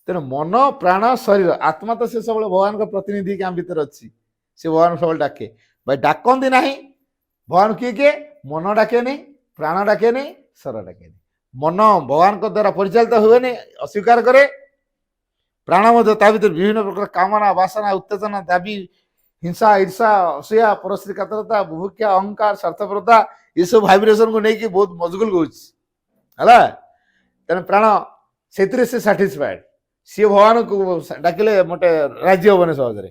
ତେଣୁ ମନ, ପ୍ରାଣ, ଶରୀର, ଆତ୍ମା ତ ସେ ସବୁବେଳେ ଭଗବାନଙ୍କ ପ୍ରତିନିଧି ଆମ ଭିତରେ ଅଛି। ସେ ଭଗବାନ ସବୁବେଳେ ଡାକେ, ଭାଇ ଡାକନ୍ତି ନାହିଁ। ଭଗବାନ କିଏ କିଏ? ମନ ଡାକେନି, ପ୍ରାଣ ଡାକେନି, ଶରୀର ଡାକେନି। ମନ ଭଗବାନଙ୍କ ଦ୍ୱାରା ପରିଚାଳିତ ହୁଏନି, ଅସ୍ୱୀକାର କରେ। ପ୍ରାଣ ମଧ୍ୟ ତା ଭିତରେ ବିଭିନ୍ନ ପ୍ରକାର କାମନା, ବାସନା, ଉତ୍ତେଜନା, ଦାବି, ହିଂସା, ଈର୍ଷା, ଅସୂୟା, ପରଶ୍ରୀ କାତରତା, ବୁଭୁକ୍ଷା, ଅହଙ୍କାର, ସ୍ୱାର୍ଥପରତା, ଏସବୁ ଭାଇବ୍ରେସନକୁ ନେଇକି ବହୁତ ମଜଗୁଲ କରୁଛି। ହେଲା, ତେଣୁ ପ୍ରାଣ ସେଥିରେ ସେ ସାଟିସ୍ଫାଏଡ। ସିଏ ଭଗବାନଙ୍କୁ ଡାକିଲେ ମୋଟେ ରାଜି ହବନି ସହଜରେ।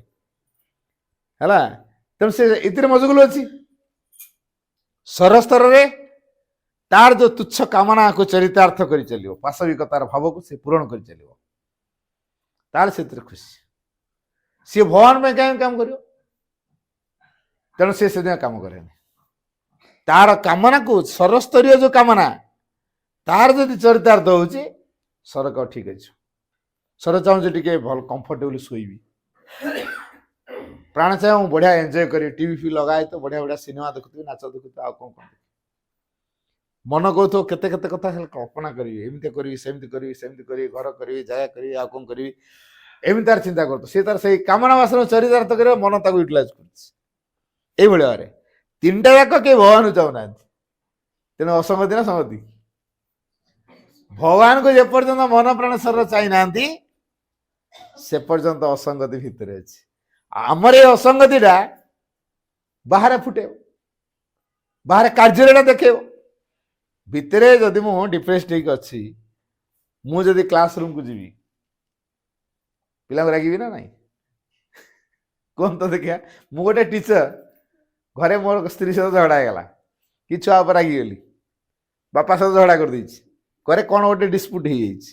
ହେଲା, ତେଣୁ ସେ ଏଥିରେ ମଜଗୁଲ ଅଛି। ଶରୀର ସ୍ତରରେ ତାର ଯୋଉ ତୁଚ୍ଛ କାମନାକୁ ଚରିତାର୍ଥ କରି ଚାଲିବ, ପାଶବିକତାର ଭାବକୁ ସେ ପୂରଣ କରି ଚାଲିବ, ତାହେଲେ ସେଥିରେ ଖୁସି। ସିଏ ଭଗବାନ ପାଇଁ କାହିଁକି କାମ କରିବ? ତେଣୁ ସେ ସେଦିନ କାମ କରେନି। ତାର କାମନାକୁ, ଶରୀରସ୍ତରୀୟ ଯୋଉ କାମନା, ତାର ଯଦି ଚରିତାର୍ଥ ହଉଛି, ଶରୀର କହ ଠିକ ଅଛି, ଶରୀର ଚାହୁଁଛି ଟିକେ ଭଲ କମ୍ଫର୍ଟେବଲି ଶୋଇବି, ପ୍ରାଣ ଚାହେଁ ମୁଁ ବଢିଆ ଏନ୍ଜୟ କରିବି, ଟିଭି ଫି ଲଗାଏ ତ ବଢିଆ ବଢିଆ ସିନେମା ଦେଖୁଥିବି, ନାଚ ଦେଖୁଥିବି, ଆଉ କ'ଣ କ'ଣ। ମନ କହୁଥିବ କେତେ କେତେ କଥା ଖାଲି କଳ୍ପନା କରିବି, ଏମିତି କରିବି, ସେମିତି କରିବି, ସେମିତି କରିବି, ଘର କରିବି, ଜାଗା କରିବି, ଆଉ କ'ଣ କରିବି, ଏମିତି ତାର ଚିନ୍ତା କରୁଥିବ। ସେ ତାର ସେଇ କାମନା ବାସନା ଚରିତାର୍ଥ କରିବା, ମନ ତାକୁ ୟୁଟିଲାଇଜ କରୁଛି। ଏଇଭଳି ଭାବରେ ତିନିଟା ଯାକ କେହି ଭଗବାନକୁ ଚାହୁଁନାହାନ୍ତି। ତେଣୁ ଅସଙ୍ଗତି ନା ସଂଗତି? ଭଗବାନଙ୍କୁ ଯେପର୍ଯ୍ୟନ୍ତ ମନ ପ୍ରାଣ ଶରୀର ଚାହିଁନାହାନ୍ତି, ସେ ପର୍ଯ୍ୟନ୍ତ ଅସଙ୍ଗତି ଭିତରେ ଅଛି। ଆମର ଏଇ ଅସଙ୍ଗତିଟା ବାହାରେ ଫୁଟେଇବ, ବାହାରେ କାର୍ଯ୍ୟରେ ଦେଖେଇବ। ଭିତରେ ଯଦି ମୁଁ ଡିପ୍ରେସଡ ହେଇକି ଅଛି, ମୁଁ ଯଦି କ୍ଲାସ ରୁମକୁ ଯିବି, ପିଲାଙ୍କୁ ରାଗିବି ନା ନାଇଁ? କୁହନ୍ତୁ ଦେଖିଆ। ମୁଁ ଗୋଟେ ଟିଚର, ଘରେ ମୋର ସ୍ତ୍ରୀ ସହିତ ଝଗଡ଼ା ହେଇଗଲା, କି ଛୁଆ ଉପରେ ରାଗିଗଲି, ବାପା ସହିତ ଝଗଡ଼ା କରିଦେଇଛି, ଘରେ କ'ଣ ଗୋଟେ ଡିସ୍ପ୍ୟୁଟ ହେଇଯାଇଛି,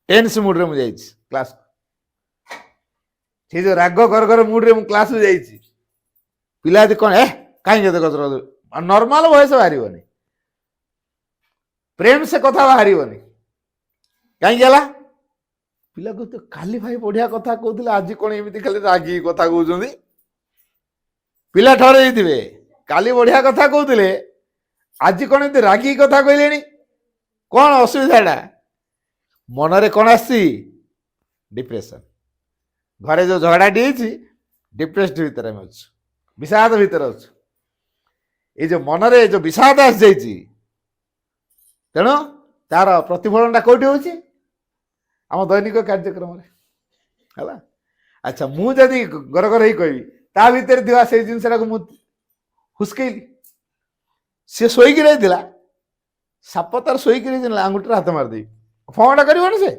ଟେନ୍ସ ମୁଡରେ ମୁଁ ଯାଇଛି କ୍ଲାସକୁ। ସେଇ ଯୋଉ ରାଗ ଗରଗର ମୁଡରେ ମୁଁ କ୍ଲାସକୁ ଯାଇଛି, ପିଲା ଯଦି କ'ଣ କାହିଁକି ଏତେ ଗଜର, ନର୍ମାଲ ଭଏସ ବାହାରିବନି, ପ୍ରେମ ସେ କଥା ବାହାରିବନି। କାହିଁକି ହେଲା? ପିଲା କହୁଥିବ କାଲି ଭାଇ ବଢିଆ କଥା କହୁଥିଲେ, ଆଜି କ'ଣ ଏମିତି ଖାଲି ରାଗିକି କଥା କହୁଛନ୍ତି। ପିଲା ଠରେ ହେଇଥିବେ, କାଲି ବଢିଆ କଥା କହୁଥିଲେ, ଆଜି କ'ଣ ଏମିତି ରାଗିକି କଥା କହିଲେଣି। କ'ଣ ଅସୁବିଧାଟା? ମନରେ କ'ଣ ଆସିଛି? ଡିପ୍ରେସନ। ଘରେ ଯୋଉ ଝଗଡ଼ାଟି ହେଇଛି, ଡିପ୍ରେସଡ ଭିତରେ ଆମେ ଅଛୁ, ବିଷାଦ ଭିତରେ ଅଛୁ। ଏଇ ଯୋଉ ମନରେ ଯୋଉ ବିଷାଦ ଆସିଯାଇଛି, ତେଣୁ ତାର ପ୍ରତିଫଳନଟା କୋଉଠି ହଉଛି? ଆମ ଦୈନିକ କାର୍ଯ୍ୟକ୍ରମରେ। ହେଲା, ଆଚ୍ଛା, ମୁଁ ଯଦି ଗରଗର ହେଇ କହିବି ତା ଭିତରେ ଥିବା ସେଇ ଜିନିଷଟାକୁ ମୁଁ ହୁସ୍କେଇଲି। ସେ ଶୋଇକି ରହିଥିଲା, ସାପ ତାର ଶୋଇକି ରହିଥିଲା, ଆଙ୍ଗୁଠିରେ ହାତ ମାରିଦେବି, ଫଙ୍ଗଟା କରିବନି ସେ?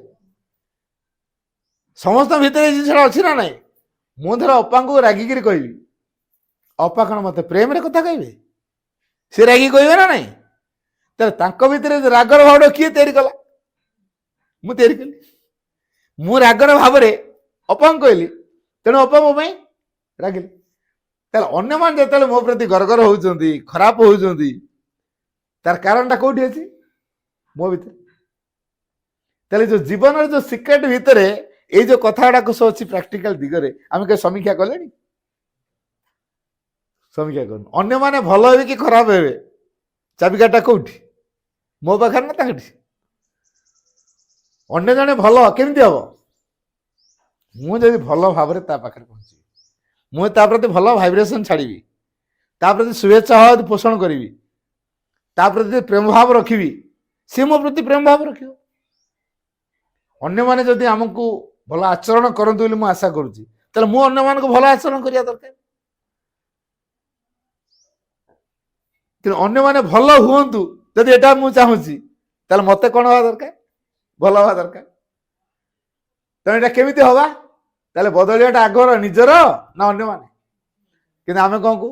ସମସ୍ତଙ୍କ ଭିତରେ ଏଇ ଜିନିଷଟା ଅଛି ନା ନାହିଁ? ମୁଁ ଧର ଅପାଙ୍କୁ ରାଗିକିରି କହିବି, ଅପା କଣ ମତେ ପ୍ରେମରେ କଥା କହିବେ? ସେ ରାଗିକି କହିବେ ନା ନାହିଁ? ତାହେଲେ ତାଙ୍କ ଭିତରେ ରାଗର ଭାବଟା କିଏ ତିଆରି କଲା? ମୁଁ ତିଆରି କଲି। ମୁଁ ରାଗର ଭାବରେ ଅପାଙ୍କୁ କହିଲି, ତେଣୁ ଅପା ମୋ ପାଇଁ ରାଗିଲେ। ତାହେଲେ ଅନ୍ୟମାନେ ଯେତେବେଳେ ମୋ ପ୍ରତି ଗରଗର ହଉଛନ୍ତି, ଖରାପ ହଉଛନ୍ତି, ତାର କାରଣଟା କୋଉଠି ଅଛି? ମୋ ଭିତରେ। ତାହେଲେ ଯୋଉ ଜୀବନର ଯୋଉ ସିକ୍ରେଟ ଭିତରେ ଏଇ ଯୋଉ କଥା ଗୁଡାକ ସବୁ ଅଛି ପ୍ରାକ୍ଟିକାଲ ଦିଗରେ, ଆମେ କେବେ ସମୀକ୍ଷା କଲେଣି? ସମୀକ୍ଷା କରୁନୁ। ଅନ୍ୟମାନେ ଭଲ ହେବେ କି ଖରାପ ହେବେ, ଚାବିକାଟା କୋଉଠି? ମୋ ପାଖରେ ନା ତାଙ୍କଠି? ଅନ୍ୟ ଜଣେ ଭଲ କେମିତି ହବ? ମୁଁ ଯଦି ଭଲ ଭାବରେ ତା ପାଖରେ ପହଞ୍ଚିବି, ମୁଁ ତା ପ୍ରତି ଭଲ ଭାଇବ୍ରେସନ ଛାଡ଼ିବି, ତା ପ୍ରତି ଶୁଭେଚ୍ଛା ଭାବ ପୋଷଣ କରିବି, ତା ପ୍ରତି ପ୍ରେମ ଭାବ ରଖିବି, ସିଏ ମୋ ପ୍ରତି ପ୍ରେମ ଭାବ ରଖିବ। ଅନ୍ୟମାନେ ଯଦି ଆମକୁ ଭଲ ଆଚରଣ କରନ୍ତୁ ବୋଲି ମୁଁ ଆଶା କରୁଛି, ତାହେଲେ ମୁଁ ଅନ୍ୟମାନଙ୍କୁ ଭଲ ଆଚରଣ କରିବା ଦରକାର। କିନ୍ତୁ ଅନ୍ୟମାନେ ଭଲ ହୁଅନ୍ତୁ ଯଦି ଏଟା ମୁଁ ଚାହୁଁଛି, ତାହେଲେ ମତେ କଣ ହବା ଦରକାର? ଭଲ ହବା ଦରକାର। ତେଣୁ ଏଟା କେମିତି ହବା? ତାହେଲେ ବଦଳିବାଟା ଆଗର ନିଜର ନା ଅନ୍ୟମାନେ? କିନ୍ତୁ ଆମେ କଣ କହୁ,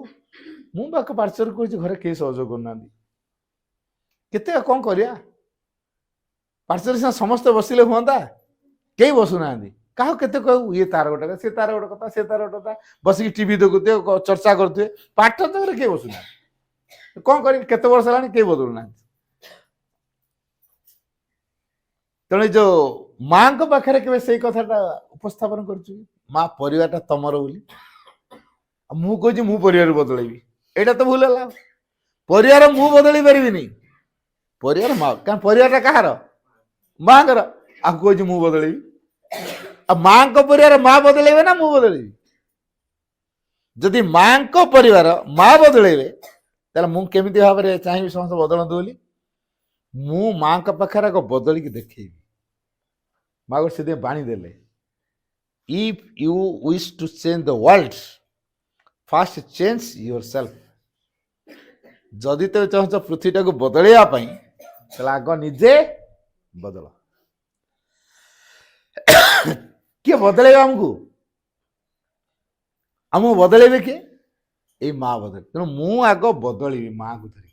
ମୁଁ ପାଖ ପାର୍ଶ୍ୱରେ କହୁଛି, ଘରେ କେହି ସହଯୋଗ କରୁନାହାନ୍ତି, କେତେ କଣ କରିବା? ପାର୍ଶ୍ୱରେ ସିନା ସମସ୍ତେ ବସିଲେ ହୁଅନ୍ତା, କେହି ବସୁନାହାନ୍ତି। କାହାକୁ କେତେ କହିବୁ? ଇଏ ତାର ଗୋଟେ କଥା, ସେ ତାର ଗୋଟେ କଥା, ସେ ତାର ଗୋଟେ କଥା, ବସିକି ଟିଭି ଦେଖୁଥିବେ, ଚର୍ଚ୍ଚା କରୁଥିବେ, ପାଠ ଚକରେ କେହି ବସୁନାହାନ୍ତି। କଣ କରିବି? କେତେ ବର୍ଷ ହେଲାଣି କେହି ବଦଳୁନାହାନ୍ତି। ତେଣୁ ଏ ଯୋଉ ମାଙ୍କ ପାଖରେ କେବେ ସେଇ କଥାଟା ଉପସ୍ଥାପନ କରୁଛୁ, ମା ପରିବାରଟା ତମର ବୋଲି, ମୁଁ କହୁଛି ମୁଁ ପରିବାର ବଦଳେଇବି, ଏଇଟା ତ ଭୁଲ ହେଲା। ପରିବାର ମୁଁ ବଦଳେଇ ପାରିବିନି, ପରିବାର ମା, କାରଣ ପରିବାରଟା କାହାର? ମାଙ୍କର। ଆକୁ କହୁଛି ମୁଁ ବଦଳେଇବି। ଆଉ ମାଙ୍କ ପରିବାର ମା ବଦଳେଇବେ ନା ମୁଁ ବଦଳେଇବି? ଯଦି ମାଙ୍କ ପରିବାର ମା ବଦଳେଇବେ, ତାହେଲେ ମୁଁ କେମିତି ଭାବରେ ଚାହିଁବି ସମସ୍ତେ ବଦଳନ୍ତୁ ବୋଲି? ମୁଁ ମାଙ୍କ ପାଖରେ ଆଗ ବଦଳିକି ଦେଖେଇବି। ମା ଗୋଟେ ସେଥିପାଇଁ ବାଣୀ ଦେଲେ, if you wish to change the world, first change yourself. ଯଦି ତମେ ଚାହୁଁଛ ପୃଥିବୀଟାକୁ ବଦଳେଇବା ପାଇଁ, ତାହେଲେ ଆଗ ନିଜେ ବଦଳ। କିଏ ବଦଳେଇବ ଆମକୁ? ଆମକୁ ବଦଳେଇବେ କିଏ? ଏଇ ମା ବଦଳେଇ। ତେଣୁ ମୁଁ ଆଗ ବଦଳିବି ମାକୁ ଧରିକି।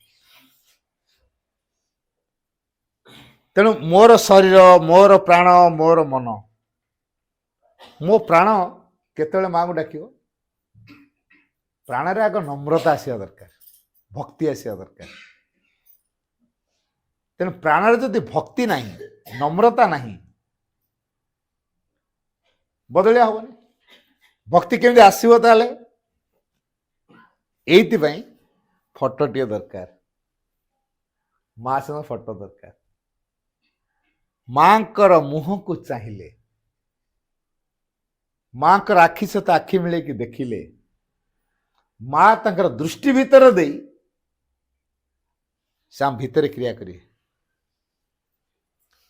ତେଣୁ ମୋର ଶରୀର, ମୋର ପ୍ରାଣ, ମୋର ମନ, ମୋ ପ୍ରାଣ କେତେବେଳେ ମାକୁ ଡାକିବ? ପ୍ରାଣରେ ଆଗ ନମ୍ରତା ଆସିବା ଦରକାର, ଭକ୍ତି ଆସିବା ଦରକାର। ତେଣୁ ପ୍ରାଣରେ ଯଦି ଭକ୍ତି ନାହିଁ, ନମ୍ରତା ନାହିଁ, ବଦଳିଆ ହବନି। ଭକ୍ତି କେମିତି ଆସିବ ତାହେଲେ? ଏଇଥିପାଇଁ ଫଟୋଟିଏ ଦରକାର, ମା ସହ ଫଟୋ ଦରକାର। ମାଙ୍କର ମୁହଁକୁ ଚାହିଁଲେ, ମାଙ୍କର ଆଖି ସହିତ ଆଖି ମିଳେଇକି ଦେଖିଲେ, ମା ତାଙ୍କର ଦୃଷ୍ଟି ଭିତରେ ଦେଇ ସେ ଆମ ଭିତରେ କ୍ରିୟା କରିବେ।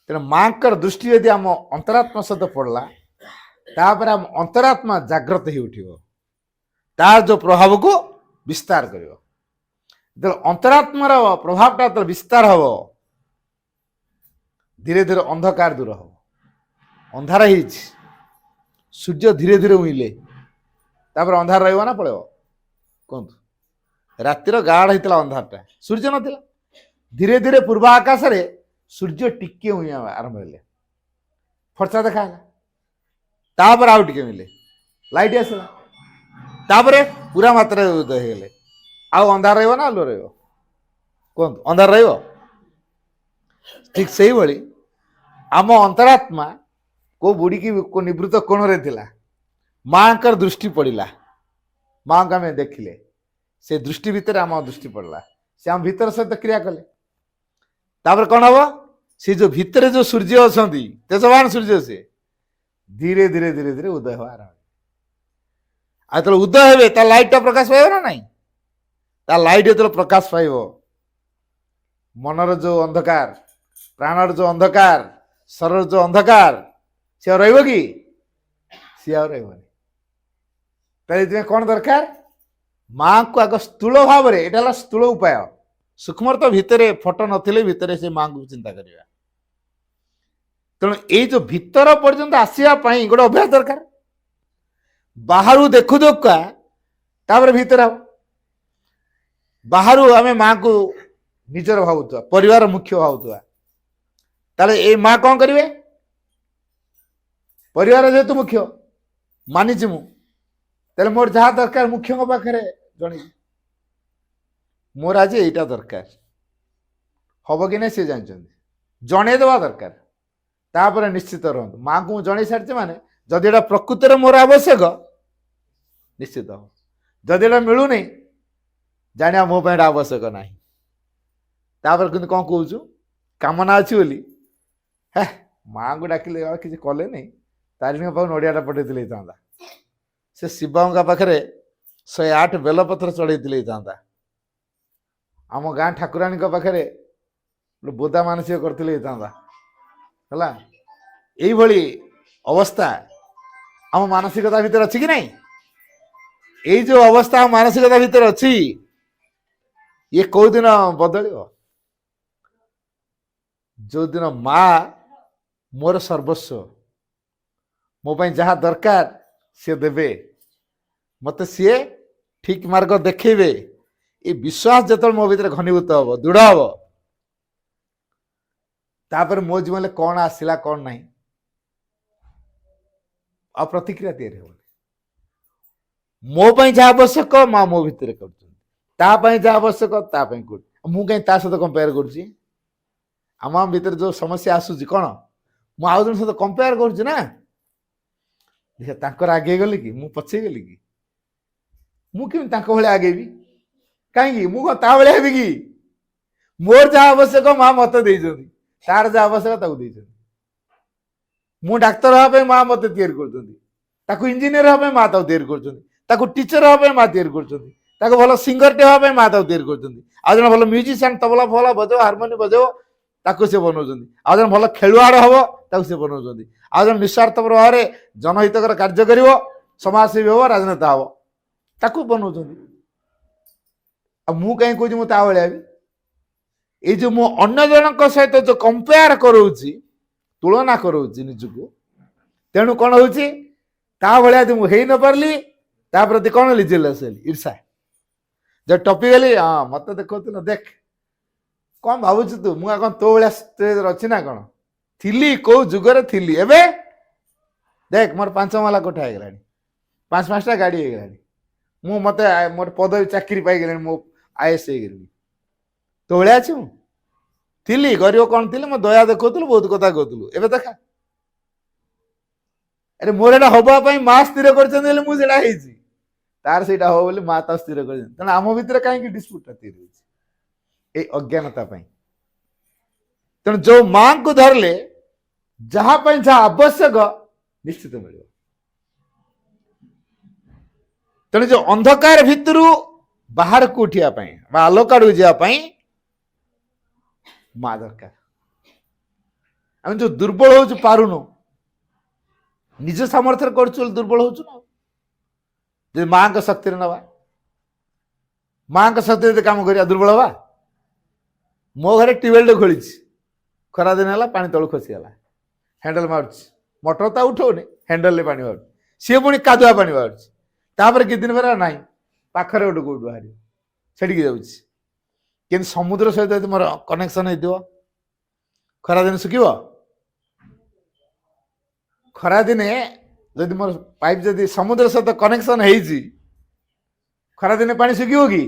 ତେଣୁ ମାଙ୍କର ଦୃଷ୍ଟି ଯଦି ଆମ ଅନ୍ତରାତ୍ମା ସହିତ ପଡିଲା, ତାପରେ ଆମ ଅନ୍ତରାତ୍ମା ଜାଗ୍ରତ ହେଇ ଉଠିବ, ତାର ଯୋଉ ପ୍ରଭାବକୁ ବିସ୍ତାର କରିବ। ଯେତେବେଳେ ଅନ୍ତରାତ୍ମାର ପ୍ରଭାବଟା ଯେତେବେଳେ ବିସ୍ତାର ହବ, ଧୀରେ ଧୀରେ ଅନ୍ଧକାର ଦୂର ହବ। ଅନ୍ଧାର ହେଇଛି, ସୂର୍ଯ୍ୟ ଧୀରେ ଧୀରେ ଉଇଁଲେ, ତାପରେ ଅନ୍ଧାର ରହିବ ନା ପଳେଇବ? କୁହନ୍ତୁ। ରାତିର ଗାଢ ହେଇଥିଲା ଅନ୍ଧାରଟା, ସୂର୍ଯ୍ୟ ନଥିଲା। ଧୀରେ ଧୀରେ ପୂର୍ବ ଆକାଶରେ ସୂର୍ଯ୍ୟ ଟିକେ ଉଇଁବା ଆରମ୍ଭ ହେଲେ, ଫର୍ଚ୍ଚା ଦେଖା ହେଲା। ତାପରେ ଆଉ ଟିକେ ମିଳେ, ଲାଇଟ୍ ଆସିଲା, ତାପରେ ପୁରା ମାତ୍ରାରେ ଉଦୟ ହେଇଗଲେ। ଆଉ ଅନ୍ଧାର ରହିବ ନା ଆଲୁଅ ରହିବ? କୁହନ୍ତୁ, ଅନ୍ଧାର ରହିବ? ଠିକ ସେଇଭଳି ଆମ ଅନ୍ତରାତ୍ମା କୋଉ ବୁଡିକି କୋଉ ନିବୃତ୍ତ କୋଣରେ ଥିଲା, ମାଙ୍କର ଦୃଷ୍ଟି ପଡିଲା, ମାଙ୍କୁ ଆମେ ଦେଖିଲେ, ସେ ଦୃଷ୍ଟି ଭିତରେ ଆମ ଦୃଷ୍ଟି ପଡିଲା, ସେ ଆମ ଭିତର ସହିତ କ୍ରିୟା କଲେ। ତାପରେ କଣ ହବ? ସେ ଯୋଉ ଭିତରେ ଯୋଉ ସୂର୍ଯ୍ୟ ଅଛନ୍ତି, ତେଜବାନ ସୂର୍ଯ୍ୟ, ସେ ଧୀରେ ଧୀରେ ଧୀରେ ଧୀରେ ଉଦୟ ହବା ଆରମ୍ଭ। ଆଉ ଯେତେବେଳେ ଉଦୟ ହେବେ, ତା ଲାଇଟ୍ ଟା ପ୍ରକାଶ ପାଇବ ନା ନାଇଁ? ତା ଲାଇଟ୍ ଯେତେବେଳେ ପ୍ରକାଶ ପାଇବ, ମନର ଯୋଉ ଅନ୍ଧକାର, ପ୍ରାଣର ଯୋଉ ଅନ୍ଧକାର, ଶରୀରର ଯୋଉ ଅନ୍ଧକାର, ସେ ଆଉ ରହିବ କି? ସିଏ ଆଉ ରହିବନି। ତାହେଲେ କ'ଣ ଦରକାର? ମାଆଙ୍କୁ ଆଗ ସ୍ଥୂଳ ଭାବରେ, ଏଇଟା ହେଲା ସ୍ଥୂଳ ଉପାୟ। ସୂକ୍ଷ୍ମର ତ ଭିତରେ ଫଟୋ ନଥିଲେ ଭିତରେ ସେ ମାଆଙ୍କୁ ଚିନ୍ତା କରିବା। ତେଣୁ ଏଇ ଯୋଉ ଭିତର ପର୍ଯ୍ୟନ୍ତ ଆସିବା ପାଇଁ ଗୋଟେ ଅଭ୍ୟାସ ଦରକାର। ବାହାରୁ ଦେଖୁ ଦେଖୁକା ତାପରେ ଭିତରେ ହବ। ବାହାରୁ ଆମେ ମାଆଙ୍କୁ ନିଜର ଭାବୁଥିବା, ପରିବାର ମୁଖ୍ୟ ଭାବୁଥିବା, ତାହେଲେ ଏଇ ମା କ'ଣ କରିବେ? ପରିବାର ଯେହେତୁ ମୁଖ୍ୟ ମାନିଛି ମୁଁ, ତାହେଲେ ମୋର ଯାହା ଦରକାର ମୁଖ୍ୟଙ୍କ ପାଖରେ ଜଣେଇବି, ମୋର ଆଜି ଏଇଟା ଦରକାର, ହବ କି ନାହିଁ ସେ ଜାଣିଛନ୍ତି, ଜଣେଇଦେବା ଦରକାର। ତାପରେ ନିଶ୍ଚିତ ରୁହନ୍ତୁ, ମାଆଙ୍କୁ ମୁଁ ଜଣେଇ ସାରିଛି ମାନେ ଯଦି ଏଇଟା ପ୍ରକୃତରେ ମୋର ଆବଶ୍ୟକ ନିଶ୍ଚିତ ହବ। ଯଦି ଏଇଟା ମିଳୁନି ଜାଣିବା ମୋ ପାଇଁ ଏଇଟା ଆବଶ୍ୟକ ନାହିଁ। ତାପରେ କିନ୍ତୁ କ'ଣ କହୁଛୁ, କାମନା ଅଛି ବୋଲି ହେ ମାଆଙ୍କୁ ଡାକିଲେ କିଛି କଲେନି, ତାରିଣୀଙ୍କ ପାଖକୁ ନଡ଼ିଆଟା ପଠେଇଥିଲେ ହେଇଥାନ୍ତା, ସେ ଶିବଙ୍କ ପାଖରେ 108 ବେଲପତ୍ର ଚଢ଼େଇଥିଲେ ହେଇଥାନ୍ତା, ଆମ ଗାଁ ଠାକୁରାଣୀଙ୍କ ପାଖରେ ବୋଦା ମାନସିକ କରିଥିଲେ ହେଇଥାନ୍ତା। ହେଲା, ଏଇଭଳି ଅବସ୍ଥା ଆମ ମାନସିକତା ଭିତରେ ଅଛି କି ନାହିଁ? ଏଇ ଯୋଉ ଅବସ୍ଥା ଆମ ମାନସିକତା ଭିତରେ ଅଛି, ଇଏ କୋଉ ଦିନ ବଦଳିବ? ଯୋଉଦିନ ମା ମୋର ସର୍ବସ୍ୱ, ମୋ ପାଇଁ ଯାହା ଦରକାର ସିଏ ଦେବେ, ମତେ ସିଏ ଠିକ ମାର୍ଗ ଦେଖେଇବେ, ଏ ବିଶ୍ୱାସ ଯେତେବେଳେ ମୋ ଭିତରେ ଘନୀଭୂତ ହବ, ଦୃଢ଼ ହବ, ତାପରେ ମୋ ଜୀବନରେ କ'ଣ ଆସିଲା କ'ଣ ନାହିଁ ଆଉ ପ୍ରତିକ୍ରିୟା ତିଆରି ହବନି। ମୋ ପାଇଁ ଯାହା ଆବଶ୍ୟକ ମା ମୋ ଭିତରେ କରୁଛନ୍ତି, ତା ପାଇଁ ଯାହା ଆବଶ୍ୟକ ତା ପାଇଁ କରୁଛି, ମୁଁ କାହିଁ ତା ସହିତ କମ୍ପେୟାର କରୁଛି? ଆମ ଭିତରେ ଯୋଉ ସମସ୍ୟା ଆସୁଛି କ'ଣ, ମୁଁ ଆଉ ଜଣ ସହିତ କମ୍ପେୟାର କରୁଛି ନା। ଦେଖିଆ ତାଙ୍କର ଆଗେଇ ଗଲି କି ମୁଁ ପଛେଇ ଗଲି କି? ମୁଁ କେମିତି ତାଙ୍କ ଭଳିଆ ଆଗେଇବି? କାହିଁକି? ମୁଁ କ'ଣ ତା ଭଳିଆ ହେବି କି? ମୋର ଯାହା ଆବଶ୍ୟକ ମା ମତେ ଦେଇଛନ୍ତି, ତାର ଯାହା ଆବଶ୍ୟକ ତାକୁ ଦେଇଛନ୍ତି। ମୁଁ ଡାକ୍ତର ହେବା ପାଇଁ ମା ମତେ ତିଆରି କରୁଛନ୍ତି, ତାକୁ ଇଞ୍ଜିନିୟର ହେବା ପାଇଁ ମା ତାକୁ ତିଆରି କରୁଛନ୍ତି, ତାକୁ ଟିଚର ହେବା ପାଇଁ ମା ତିଆରି କରୁଛନ୍ତି, ତାକୁ ଭଲ ସିଙ୍ଗରଟେ ହେବା ପାଇଁ ମା ତାକୁ ତିଆରି କରୁଛନ୍ତି, ଆଉ ଜଣେ ଭଲ ମ୍ୟୁଜିସିଆନ ତବଲା ଫବଲା ବଜେଇବ, ହାରମୋନି ବଜେଇବ ତାକୁ ସେ ବନଉଛନ୍ତି, ଆଉ ଜଣେ ଭଲ ଖେଳୁଆଡ଼ ହବ ତାକୁ ସେ ବନଉଛନ୍ତି, ଆଉ ଜଣେ ନିଃସ୍ୱାର୍ଥପର ଭାବରେ ଜନହିତକର କାର୍ଯ୍ୟ କରିବ, ସମାଜସେବୀ ହବ, ରାଜନେତା ହବ, ତାକୁ ବନଉଛନ୍ତି। ଆଉ ମୁଁ କାହିଁ କହୁଛି ମୁଁ ତା ଭଳିଆ ହେବି? ଏଇ ଯୋଉ ମୁଁ ଅନ୍ୟ ଜଣଙ୍କ ସହିତ ଯୋଉ କମ୍ପେୟାର କରଉଛି, ତୁଳନା କରଉଛି ନିଜକୁ, ତେଣୁ କ'ଣ ହଉଛି, ତା ଭଳିଆ ଯଦି ମୁଁ ହେଇ ନ ପାରିଲି ତା ପ୍ରତି କ'ଣ ହେଲି? ଜେଲସ୍ ହେଲି, ଈର୍ଷା। ଯେ ଟପି ଗଲି, ହଁ ମତେ ଦେଖଉଥିଲ, ଦେଖ କ'ଣ ଭାବୁଛୁ ତୁ, ମୁଁ କ'ଣ ତୋ ଭଳିଆ ଷ୍ଟେଜରେ ଅଛି ନା କ'ଣ? ଥିଲି, କୋଉ ଯୁଗରେ ଥିଲି, ଏବେ ଦେଖ ମୋର 5 ମାଲା କୋଠା ହେଇଗଲାଣି, 5ଟା ଗାଡ଼ି ହେଇଗଲାଣି, ମୁଁ ମତେ ମୋର ପଦବୀ ଚାକିରି ପାଇଗଲାଣି, ମୋ IAS ହେଇଗଲିଣି, ତୋ ଭଳିଆ ଅଛି ମୁଁ? ଥିଲି ଗରିବ କ'ଣ ଥିଲି, ମୋ ଦୟା ଦେଖଉଥିଲୁ, ବହୁତ କଥା କହୁଥିଲୁ, ଏବେ ଦେଖା। ଆରେ ମୋର ଏଇଟା ହବା ପାଇଁ ମା ସ୍ଥିର କରିଛନ୍ତି ହେଲେ ମୁଁ ସେଇଟା ହେଇଛି, ତାର ସେଇଟା ହବ ବୋଲି ମା ତା ସ୍ଥିର କରିଛନ୍ତି। ତେଣୁ ଆମ ଭିତରେ କାହିଁକି ଡିସ୍ପ୍ୟୁଟଟା ତିଆରି ହଉଛି? ଏଇ ଅଜ୍ଞାନତା ପାଇଁ। ତେଣୁ ଯୋଉ ମାଙ୍କୁ ଧରିଲେ ଯାହା ପାଇଁ ଯାହା ଆବଶ୍ୟକ ନିଶ୍ଚିତ ମିଳିବ। ତେଣୁ ଯୋଉ ଅନ୍ଧକାର ଭିତରୁ ବାହାରକୁ ଉଠିବା ପାଇଁ ବା ଆଲୋକ ଆଡକୁ ଯିବା ପାଇଁ ମା ଦରକାର। ଆମେ ଯୋଉ ଦୁର୍ବଳ ହଉଛୁ, ପାରୁନୁ, ନିଜ ସାମର୍ଥ୍ୟରେ କରୁଛୁ ବୋଲି ଦୁର୍ବଳ ହଉଛୁ ନା। ଯଦି ମାଙ୍କ ଶକ୍ତିରେ ନବା, ମାଙ୍କ ଶକ୍ତି ଯଦି କାମ କରିବା, ଦୁର୍ବଳ ହବା? ମୋ ଘରେ ଟ୍ୟୁବୱେଲଟେ ଖୋଳିଛି, ଖରାଦିନ ହେଲା ପାଣି ତଳୁ ଖସିଗଲା, ହ୍ୟାଣ୍ଡେଲ ମାରୁଛି, ମଟର ତ ଉଠଉନି, ହ୍ୟାଣ୍ଡେଲରେ ପାଣି ବାହାରୁଛି, ସିଏ ପୁଣି କାଦୁଆ ପାଣି ବାହାରୁଛି, ତାପରେ କିଛି ଦିନ ପରେ ନାହିଁ, ପାଖରେ ଗୋଟେ କୋଉଠୁ ବାହାରିବ, ସେଠିକି ଯାଉଛି। କିନ୍ତୁ ସମୁଦ୍ର ସହିତ ଯଦି ମୋର କନେକ୍ସନ ହେଇଥିବ, ଖରାଦିନେ ଶୁଖିବ? ଖରାଦିନେ ଯଦି ମୋର ପାଇପ୍ ଯଦି ସମୁଦ୍ର ସହିତ କନେକ୍ସନ ହେଇଛି, ଖରାଦିନେ ପାଣି ଶୁଖିବ କି?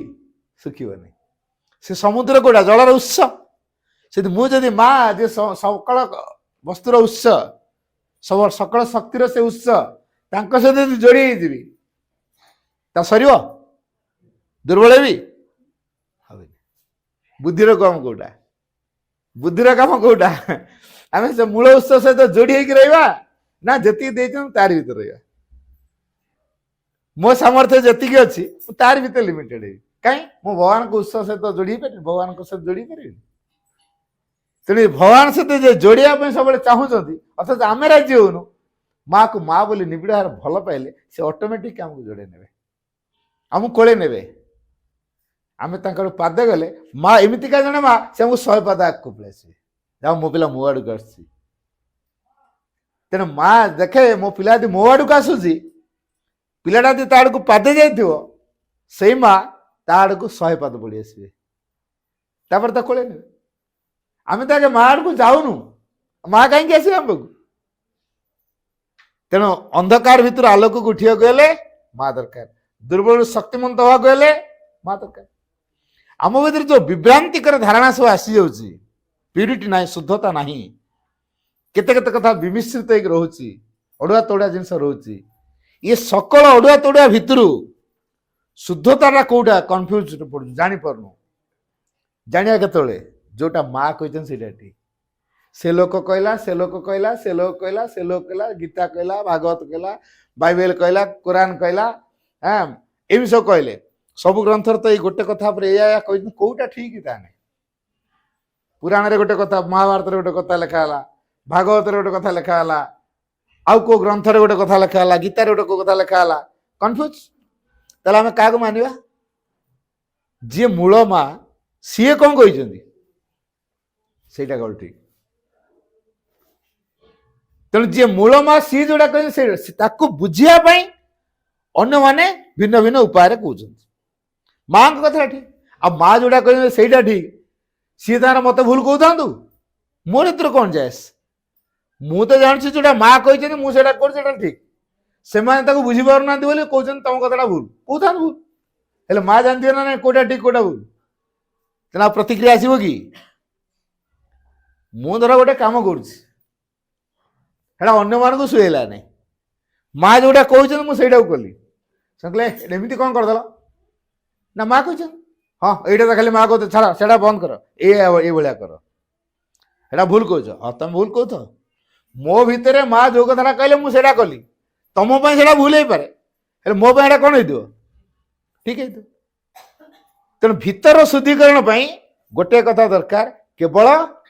ଶୁଖିବନି। ସେ ସମୁଦ୍ର କୋଉଟା? ଜଳର ଉତ୍ସ। ସେଠି ମୁଁ ଯଦି ମା ଯେ ସକଳ ବସ୍ତୁର ଉତ୍ସ, ସକଳ ଶକ୍ତିର ସେ ଉତ୍ସ, ତାଙ୍କ ସହିତ ଯଦି ଯୋଡ଼ି ହେଇଯିବି ତା ସରିବ? ଦୁର୍ବଳ ହେବି? ହବନି। ବୁଦ୍ଧିର କାମ କୋଉଟା? ବୁଦ୍ଧିର କାମ କୋଉଟା? ଆମେ ସେ ମୂଳ ଉତ୍ସ ସହିତ ଯୋଡ଼ି ହେଇକି ରହିବା ନା ଯେତିକି ଦେଇଛନ୍ତି ତାରି ଭିତରେ ରହିବା? ମୋ ସାମର୍ଥ୍ୟ ଯେତିକି ଅଛି ମୁଁ ତାରି ଭିତରେ ଲିମିଟେଡ୍ ହେବି। କାହିଁ? ମୁଁ ଭଗବାନଙ୍କ ଉତ୍ସ ସହିତ ଯୋଡ଼ି ହେଇପାରିବି? ଭଗବାନଙ୍କ ସହିତ ଯୋଡ଼ି ହେଇପାରିବିନି। ତେଣୁ ଭଗବାନ ସହିତ ଯେ ଯୋଡ଼ିବା ପାଇଁ ସବୁବେଳେ ଚାହୁଁଛନ୍ତି, ଅଥଚ ଆମେ ରାଜି ହଉନୁ, माँ को माँ बोली निबिड़ भाव भल पाइले से ऑटोमेटिक आमको जोड़े नेबे आमको कोले नेबे आम पादे गले माँ एमतीका जड़े माँ से आमको 100 पाद आगे पलैसे जा मो पिला मो आड़ को तेणु माँ देखे मो पिला मो आड़ को आसूसी पिलाटा यदि ता आड़ पादे जाइथिबो से माँ ता आड़ को 100 पाद पड़ी आसबे तापर तो कोले नेबे आम तो आगे माँ आड़ को जाऊनु माँ कहीं आस आम पाक तेणु अंधकार भितर आलोक को उठिया गले माँ दरकार दुर्बल शक्तिमंत हवा गले माँ दरकार आम भर जो विभ्रांतिकर धारणा सब आसी जाऊँगी प्यूरिटी ना शुद्धता ना केते केते कथा विमिश्रित हो रोचे अड़ुआ तोड़िया जिनस रोचे ये सकल अड़ुआ तोड़िया भितर शुद्धता कौटा कन्फ्यूज पड़ू जापारनु जाना के जोटा माँ कहते ठीक से लोक कहला से लोक कहला से लोक कहला से लोक कहला गीता कहला भागवत कहला बाइबल कहला कुरान कहला हाँ एम सब कहले सब ग्रंथर तो ये गोटे कथा कह कौटा ठीक ताने पुराण रे गोटे कथा महाभारत रे गोटे कथा लिखाला भागवत रे गोटे कथा लिखाला आउ को ग्रंथ रे गोटे कथा लिखाला गीता रे गोटे कथा लिखाला कन्फ्यूज ताले आम क्या मानिबा जी मूल माँ सी कौन कहते सेटा गल ठीक तेणु जी मूल माँ सी जोड़ा कहते बुझापी अन्य माने भिन्न भिन्न उपाय कहते माँ कथा ठीक आ माँ जोड़ा कहते सहीटा ठीक सी तार मत भूल कहता मोर एथर कौन जाएस मु तो जानसी जोड़ा माँ कहते मुझे ठीक से बुझी पार ना कहते तुम कथा भूल कहता भूल हेल्ले माँ जानती ना ना कौटा ठीक कौटा भूल तेना प्रतिक्रिया आसब कि मु धर गोटे कम करा अन्य मानक शुएला नहीं माँ जोटा कहते मुझे कली एमती कौन करदेल ना माँ कह हाँ यहाँ तो खाली माँ कहते छाड़ा से बंद कर ये भाया कर एटा भूल कह हाँ तुम भूल कह मो भितर माँ जो कथा कहले मुझे कली तुम से भूल हो पारे मो कौन हो ठीक है तेणु भीतर शुद्धिकरण गोटे कथा दरकार केवल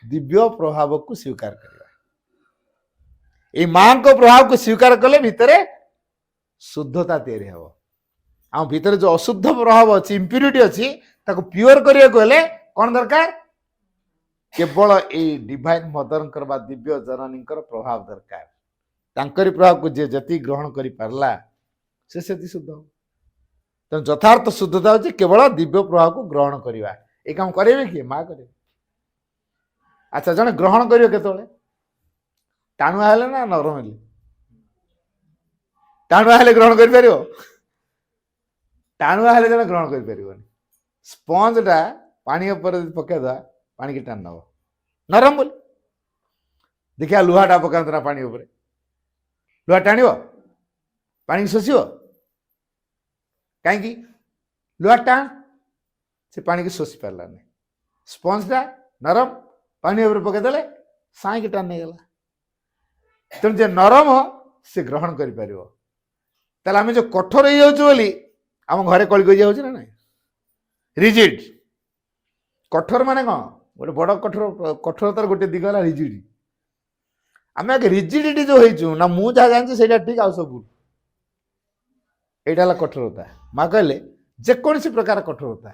दिव्य प्रभाव को स्वीकार करवा माँ को प्रभाव को स्वीकार कले भितर शुद्धता तैयारी हम आम भीतर जो अशुद्ध प्रभाव अच्छी इम्प्यूरिटी अच्छी ताको प्योर करने कौन दरकार केवल ये डिवाइन मदर बा दिव्य जननी प्रभाव दरकार तांकरी प्रभाव को जे जति ग्रहण कर पारला से शुद्ध हो तेणु यथार्थ शुद्धता होची केवल दिव्य प्रभाव को ग्रहण करवा ये काम करेंगे किए माँ करे अच्छा जने ग्रहण करियो केतोले टाणुआ हेले ना नरम हेले टाणुआ हेले ग्रहण कर पारियो टाणुआ हेले जने ग्रहण कर पारियोनी स्पंजटा पानी ऊपर पके दवा पानी की टाण नब नरम बोल देखिया लुहाटा पकाता पानी ऊपर लुहा टाणिब पानी शोषिब कहीं लुहा टाण से पानी की शोषि पारानी स्पंजटा नरम पानी ऊपर पकईदे साई टाण नहीं गला तेणु जे नरम हो से ग्रहण कर आम जो कठोर हो आम घरे कली गई ना ना रिजिड कठोर माने कौन गोटे बड़ कठोर कठोरतार गोटे दिग है रिजिड आम आगे रिजिडिटी जो हो ना मुझे जहाँ जानती से ठीक आ सब यहाँ कठोरता माँ कहले जेकोसी प्रकार कठोरता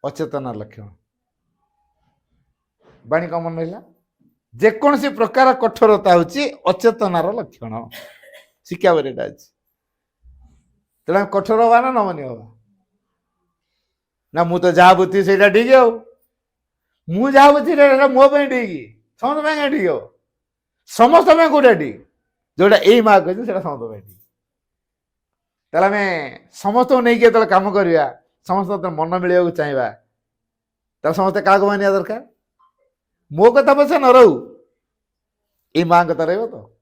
अचेतन लक्षण बाणी कम मन रहा जेकोसी प्रकार कठोरता हूँ अचेतनार लक्षण शिक्षा बारे तेना कठोर हवा ना नमनी हवा ना मु तो जहाँ बुझी से ठीक है मु जहाँ बुझी मो ठीक समस्त ठीक हो समस्त कौटा ठीक जोटा यही माँ कहते समस्त ठीक तेल समस्त को लेकिन जो कम करवा समस्त मन मिलवा चाहिए तो समस्ते क्या मानिया दरकार मो कथा पछे न रहू ये माँ कथा रही तो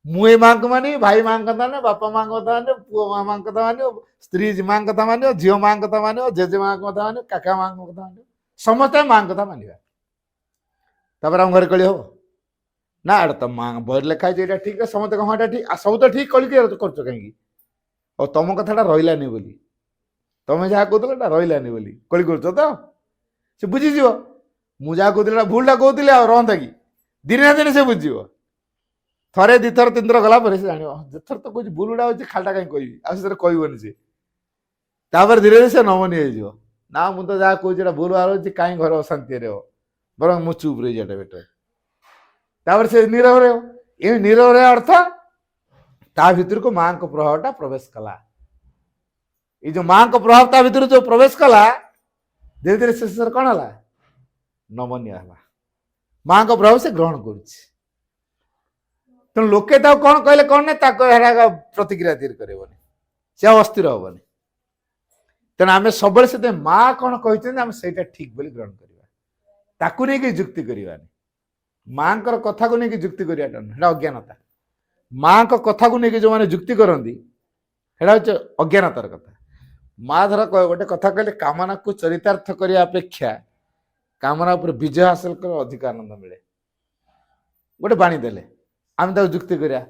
मुझे माँ को मानी भाई माँ कथा मान बापा माँ कथा मान पुओ माँ कथा मान स्त्री माँ कथा मान झील माँ कथा मान जेजे माँ कथा मान काका माँ कथा मान समस्ते माँ कथा मानवा तापर हम घर कली हम ना आड़ तो माँ बही लिखाई ठीक है समस्त कह हाँ ठीक सब तो ठीक कल कर कहीं और तुम कथा रही बोली तुम्हें जहाँ कहते रही बोली कली कर तो से बुझीज मुझे जहाँ कहती भूलटा कहती रहता कि दिन ना दिन से बुझीज ଥରେ ଦିଥର ତିନିଥର ଗଲା ପରେ ସେ ଜାଣିବ ଯେଥର ତ କହୁଛି ଭୁଲଟା ହଉଛି ଖାଲିଟା କାହିଁ କହିବି ଆଉ ସେଥିରେ କହିବନି ସେ। ତାପରେ ଧୀରେ ଧୀରେ ସେ ନମନୀୟ ହେଇଯିବ। ନା ମୁଁ ତ ଯାହା କହୁଛି ଏଟା ଭୁଲ ଭାଲ ହଉଛି, କାହିଁ ଘରେ ଅଶାନ୍ତି ରହିବ, ବରଂ ମୁଁ ଚୁପ୍ ରହିଯାଟା ବେଟର। ତାପରେ ସେ ନୀରବ ରହିବ। ଏ ନୀରବ ରହିବା ଅର୍ଥ ତା ଭିତରକୁ ମାଙ୍କ ପ୍ରଭାବଟା ପ୍ରବେଶ କଲା। ଏଇ ଯୋଉ ମାଙ୍କ ପ୍ରଭାବ ତା ଭିତରୁ ଯୋଉ ପ୍ରବେଶ କଲା, ଧୀରେ ଧୀରେ ଶେଷରେ କଣ ହେଲା? ନମନୀୟ ହେଲା। ମାଙ୍କ ପ୍ରଭାବ ସେ ଗ୍ରହଣ କରୁଛି। ତେଣୁ ଲୋକେ ତାକୁ କଣ କହିଲେ କଣ ନାହିଁ ତାକୁ ପ୍ରତିକ୍ରିୟା ତିଆରି କରିବନି, ସେ ଆଉ ଅସ୍ଥିର ହବନି। ତେଣୁ ଆମେ ସବୁବେଳେ ସେଥିପାଇଁ ମା କଣ କହିଛନ୍ତି ଆମେ ସେଇଟା ଠିକ ବୋଲି ଗ୍ରହଣ କରିବା, ତାକୁ ନେଇକି ଯୁକ୍ତି କରିବାନି। ମାଙ୍କର କଥାକୁ ନେଇକି ଯୁକ୍ତି କରିବାଟା ନୁହେଁ, ସେଟା ଅଜ୍ଞାନତା। ମାଙ୍କ କଥାକୁ ନେଇକି ଯୋଉମାନେ ଯୁକ୍ତି କରନ୍ତି ସେଟା ହচ্ছে ଅଜ୍ଞାନତାର କଥା। ମା ଧର ଗୋଟେ କଥା କହିଲେ କାମନାକୁ ଚରିତାର୍ଥ କରିବା ଅପେକ୍ଷା କାମନା ଉପରେ ବିଜୟ ହାସଲ କରିବା ଅଧିକ ଆନନ୍ଦ ମିଳେ। ଗୋଟେ ବାଣୀ ଦେଲେ ଆମେ ତାକୁ ଯୁକ୍ତି କରିବା,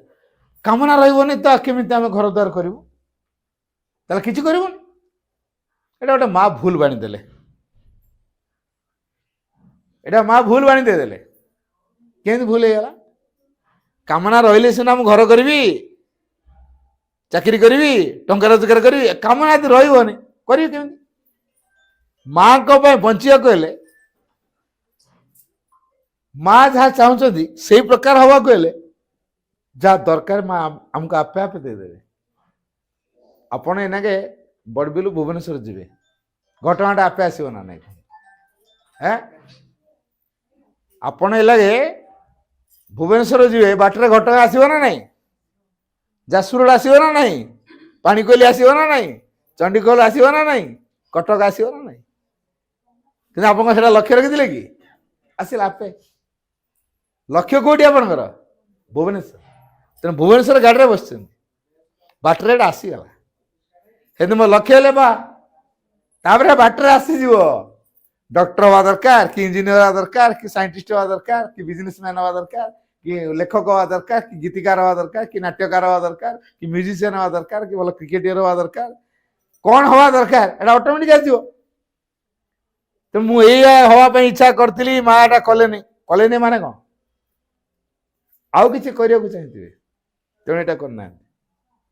କାମନା ରହିବନି ତ କେମିତି ଆମେ ଘର ଦ୍ୱାର କରିବୁ, ତାହେଲେ କିଛି କରିବୁନି। ଏଇଟା ଗୋଟେ ମା ଭୁଲ ବାଣୀ ଦେଲେ, ଏଇଟା ମା ଭୁଲ ବାଣୀ ଦେଇଦେଲେ। କେମିତି ଭୁଲ ହେଇଗଲା? କାମନା ରହିଲେ ସିନା ମୁଁ ଘର କରିବି, ଚାକିରି କରିବି, ଟଙ୍କା ରୋଜଗାର କରିବି, କାମନା ଯଦି ରହିବନି କରିବି କେମିତି? ମାଙ୍କ ପାଇଁ ବଞ୍ଚିବାକୁ ହେଲେ, ମା ଯାହା ଚାହୁଁଛନ୍ତି ସେଇ ପ୍ରକାର ହବାକୁ ହେଲେ ଯାହା ଦରକାର ମା ଆମକୁ ଆପେ ଆପେ ଦେଇଦେବେ। ଆପଣ ଏନାକେ ବଡ଼ବିଲୁ ଭୁବନେଶ୍ୱର ଯିବେ, ଘଟଣାଟା ଆପେ ଆସିବ ନା ନାଇଁ? ଆପଣ ଏ ଲାଗେ ଭୁବନେଶ୍ୱର ଯିବେ, ବାଟରେ ଘଟଗାଁ ଆସିବ ନା ନାଇଁ? ଯାଜପୁର ଆସିବ ନା ନାଇଁ? ପାଣିକୋଇଲି ଆସିବ ନା ନାଇଁ? ଚଣ୍ଡିଖୋଲ ଆସିବ ନା ନାଇଁ? କଟକ ଆସିବ ନା ନାଇଁ? କିନ୍ତୁ ଆପଣଙ୍କ ସେଟା ଲକ୍ଷ୍ୟ ରଖିଥିଲେ କି? ଆସିଲା ଆପେ। ଲକ୍ଷ୍ୟ କୋଉଠି ଆପଣଙ୍କର? ଭୁବନେଶ୍ୱର। ତେଣୁ ଭୁବନେଶ୍ୱର ଗାଡ଼ିରେ ବସିଛନ୍ତି, ବାଟରେ ଏଟା ଆସିଗଲା। କିନ୍ତୁ ମୋ ଲକ୍ଷ୍ୟ ହେଲେ ବା ତାପରେ ବାଟରେ ଆସିଯିବ। ଡକ୍ଟର ହବା ଦରକାର, କି ଇଞ୍ଜିନିୟର ହବା ଦରକାର, କି ସାଇଣ୍ଟିଷ୍ଟ ହବା ଦରକାର, କି ବିଜନେସମ୍ୟାନ ହବା ଦରକାର, କି ଲେଖକ ହବା ଦରକାର, କି ଗୀତିକାର ହବା ଦରକାର, କି ନାଟ୍ୟକାର ହବା ଦରକାର, କି ମ୍ୟୁଜିସିଆନ ହବା ଦରକାର, କି ଭଲ କ୍ରିକେଟିୟର ହବା ଦରକାର, କଣ ହବା ଦରକାର ଏଟା ଅଟୋମେଟିକ ଆସିଯିବ। ତ ମୁଁ ଏଇଆ ହବା ପାଇଁ ଇଚ୍ଛା କରିଥିଲି, ମା ଏଟା କଲେନି ମାନେ କଣ? ଆଉ କିଛି କରିବାକୁ ଚାହିଁଥିବେ, ତେଣୁ ଏଇଟା କରିନାହାନ୍ତି।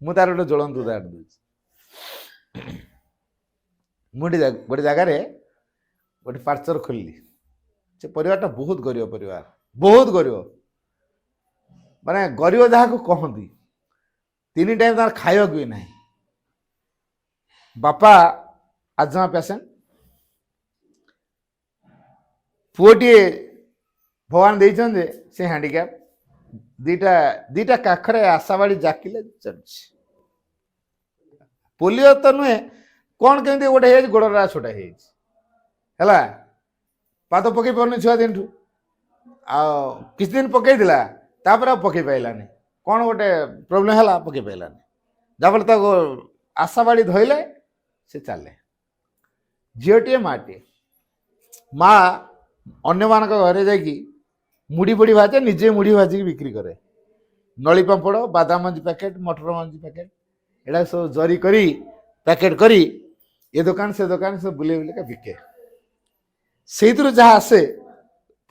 ମୁଁ ତାର ଗୋଟେ ଜ୍ୱଳନ୍ତ ଉଦାହରଣ ଦଉଛି। ମୁଁ ଗୋଟେ ଜାଗାରେ ଗୋଟେ ପାର୍ଚର ଖୋଲିଲି। ସେ ପରିବାରଟା ବହୁତ ଗରିବ ପରିବାର, ବହୁତ ଗରିବ, ମାନେ ଗରିବ ଯାହାକୁ କହନ୍ତି। 3 ଟାଇମ୍ ତାର ଖାଇବାକୁ ବି ନାହିଁ। ବାପା ଆଜମା ପେସେଣ୍ଟ, ପୁଅଟିଏ ଭଗବାନ ଦେଇଛନ୍ତି ସେ ହ୍ୟାଣ୍ଡିକ୍ୟାପ୍, ଦିଟା କାଖରେ ଆଶାବାଡ଼ି ଜାକିଲେ ଚାଲୁଛି। ପୋଲିଓ ତ ନୁହେଁ, କଣ କେମିତି ଗୋଟେ ହେଇଯାଇଛି, ଗୋଡ଼ଟା ଛୋଟା ହେଇଯାଇଛି ହେଲା, ପାଦ ପକେଇ ପାରୁନି ଛୁଆ ଦିନଠୁ। ଆଉ କିଛି ଦିନ ପକେଇଥିଲା, ତାପରେ ଆଉ ପକେଇ ପାଇଲାନି, କଣ ଗୋଟେ ପ୍ରୋବ୍ଲେମ୍ ହେଲା, ପକେଇ ପାଇଲାନି। ଯାହାଫଳରେ ତାକୁ ଆଶାବାଡ଼ି ଧଇଲେ ସେ ଚାଲେ। ଝିଅଟିଏ ମାଟିଏ, ମା ଅନ୍ୟମାନଙ୍କ ଘରେ ଯାଇକି ମୁଢ଼ି ଫୁଡ଼ି ଭାଜେ, ନିଜେ ମୁଢ଼ି ଭାଜିକି ବିକ୍ରି କରେ। ନଳି ପାମ୍ପଡ଼, ବାଦାମ ମଞ୍ଜି ପ୍ୟାକେଟ, ମଟର ମଞ୍ଜି ପ୍ୟାକେଟ, ଏଇଟା ସବୁ ଜରି କରି ପ୍ୟାକେଟ କରି ଏ ଦୋକାନ ସେ ଦୋକାନ ସବୁ ବୁଲେଇ ବୁଲେଇକା ବିକେ। ସେଇଥିରୁ ଯାହା ଆସେ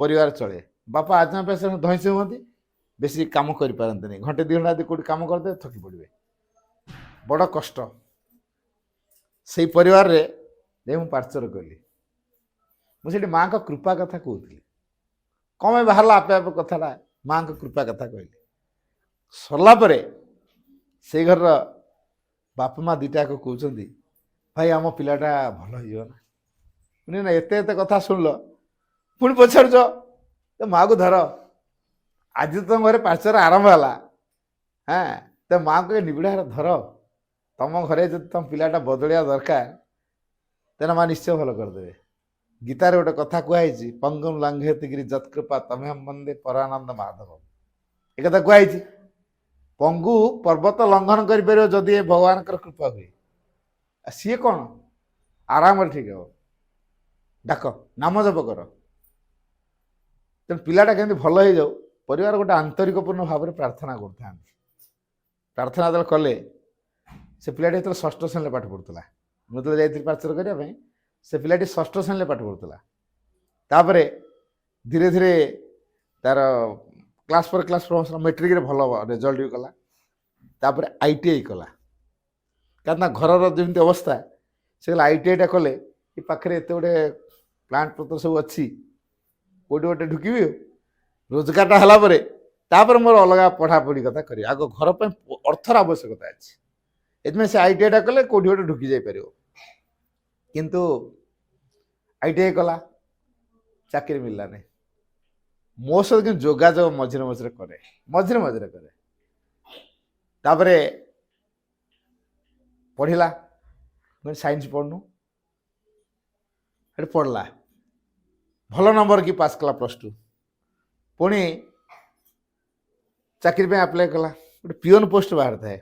ପରିବାର ଚଳେ। ବାପା ଆଜମା ପେସେଣ୍ଟ ଧଇଁସଇ ହୁଅନ୍ତି, ବେଶୀ କାମ କରିପାରନ୍ତିନି, ଘଣ୍ଟେ 2 ଘଣ୍ଟା ଯଦି କୋଉଠି କାମ କରିଦେବେ ଥକି ପଡ଼ିବେ, ବଡ଼ କଷ୍ଟ। ସେଇ ପରିବାରରେ ମୁଁ ପାର୍ଚର କଲି। ମୁଁ ସେଠି ମାଙ୍କ କୃପା କଥା କହୁଥିଲି। କଣ ପାଇଁ ବାହାରିଲା ଆପେ ଆପେ କଥାଟା? ମାଙ୍କ କୃପା କଥା କହିଲି। ସରିଲା ପରେ ସେଇ ଘରର ବାପା ମା ଦିଟାକ କହୁଛନ୍ତି, ଭାଇ ଆମ ପିଲାଟା ଭଲ ହେଇଯିବ ନା? ନା ଏତେ ଏତେ କଥା ଶୁଣିଲ, ପୁଣି ପଚାରୁଛ ତ ମାକୁ ଧର। ଆଜି ତ ତମ ଘରେ ପାର୍ଚର ଆରମ୍ଭ ହେଲା, ତ ମାକୁ ଏ ନିବିଡ଼ାରେ ଧର। ତମ ଘରେ ଯଦି ତମ ପିଲାଟା ବଦଳିବା ଦରକାର, ତେଣୁ ମା ନିଶ୍ଚୟ ଭଲ କରିଦେବେ। ଗୀତାରେ ଗୋଟେ କଥା କୁହାହେଇଛି, ପଙ୍ଗମ ଲାଙ୍ଘେତିଗିରି ଯତ୍କୃପା ତମେହଂ ବନ୍ଦେ ପରାନନ୍ଦ ମାଧବ। ଏ କଥା କୁହାହେଇଛି। ପଙ୍ଗୁ ପର୍ବତ ଲଙ୍ଘନ କରିପାରିବ ଯଦି ଏ ଭଗବାନଙ୍କର କୃପା ହୁଏ। ସିଏ କଣ ଆରାମରେ ଠିକ ହବ। ଡାକ, ନାମ ଜପ କର। ତେଣୁ ପିଲାଟା କେମିତି ଭଲ ହେଇଯାଉ, ପରିବାର ଗୋଟେ ଆନ୍ତରିକ ପୂର୍ଣ୍ଣ ଭାବରେ ପ୍ରାର୍ଥନା କରୁଥାନ୍ତି। ପ୍ରାର୍ଥନା ଯେତେବେଳେ କଲେ, ସେ ପିଲାଟି ଯେତେବେଳେ 6ଠ ଶ୍ରେଣୀରେ ପାଠ ପଢ଼ୁଥିଲା, ମୁଁ ଯେତେବେଳେ ଯାଇଥିଲି ପାର୍ଚର କରିବା ପାଇଁ, ସେ ପିଲାଟି 6ଠ ଶ୍ରେଣୀରେ ପାଠ ପଢ଼ୁଥିଲା। ତାପରେ ଧୀରେ ଧୀରେ ତାର କ୍ଲାସ୍ ପରେ କ୍ଲାସ୍ ପ୍ରମୋସନ୍, ମେଟ୍ରିକରେ ଭଲ ରେଜଲ୍ଟ ବି କଲା। ତାପରେ ITI କଲା, କାରଣ ତା ଘରର ଯେମିତି ଅବସ୍ଥା, ସେ କହିଲା ITIଟା କଲେ ଏ ପାଖରେ ଏତେ ଗୋଟେ ପ୍ଲାଣ୍ଟ ପତ୍ର ସବୁ ଅଛି, କେଉଁଠି ଗୋଟେ ଢୁକିବି, ରୋଜଗାରଟା ହେଲା ପରେ ତାପରେ ମୋର ଅଲଗା ପଢ଼ାପଢ଼ି କଥା କରିବି, ଆଗ ଘର ପାଇଁ ଅର୍ଥର ଆବଶ୍ୟକତା ଅଛି। ଏଥିପାଇଁ ସେ ITIଟା କଲେ କେଉଁଠି ଗୋଟେ ଢୁକି ଯାଇପାରିବ। କିନ୍ତୁ ITI କଲା, ଚାକିରି ମିଳିଲାନି। ମୋ ସହିତ କିନ୍ତୁ ଯୋଗାଯୋଗ ମଝିରେ ମଝିରେ କରେ। ତାପରେ ପଢ଼ିଲା, ସାଇନ୍ସ ପଢ଼ନୁ, ସେଠି ପଢ଼ିଲା, ଭଲ ନମ୍ବର କି ପାସ୍ କଲା +2। ପୁଣି ଚାକିରି ପାଇଁ ଆପ୍ଲାଏ କଲା, ଗୋଟେ ପିଅନ ପୋଷ୍ଟ ବାହାରି ଥାଏ,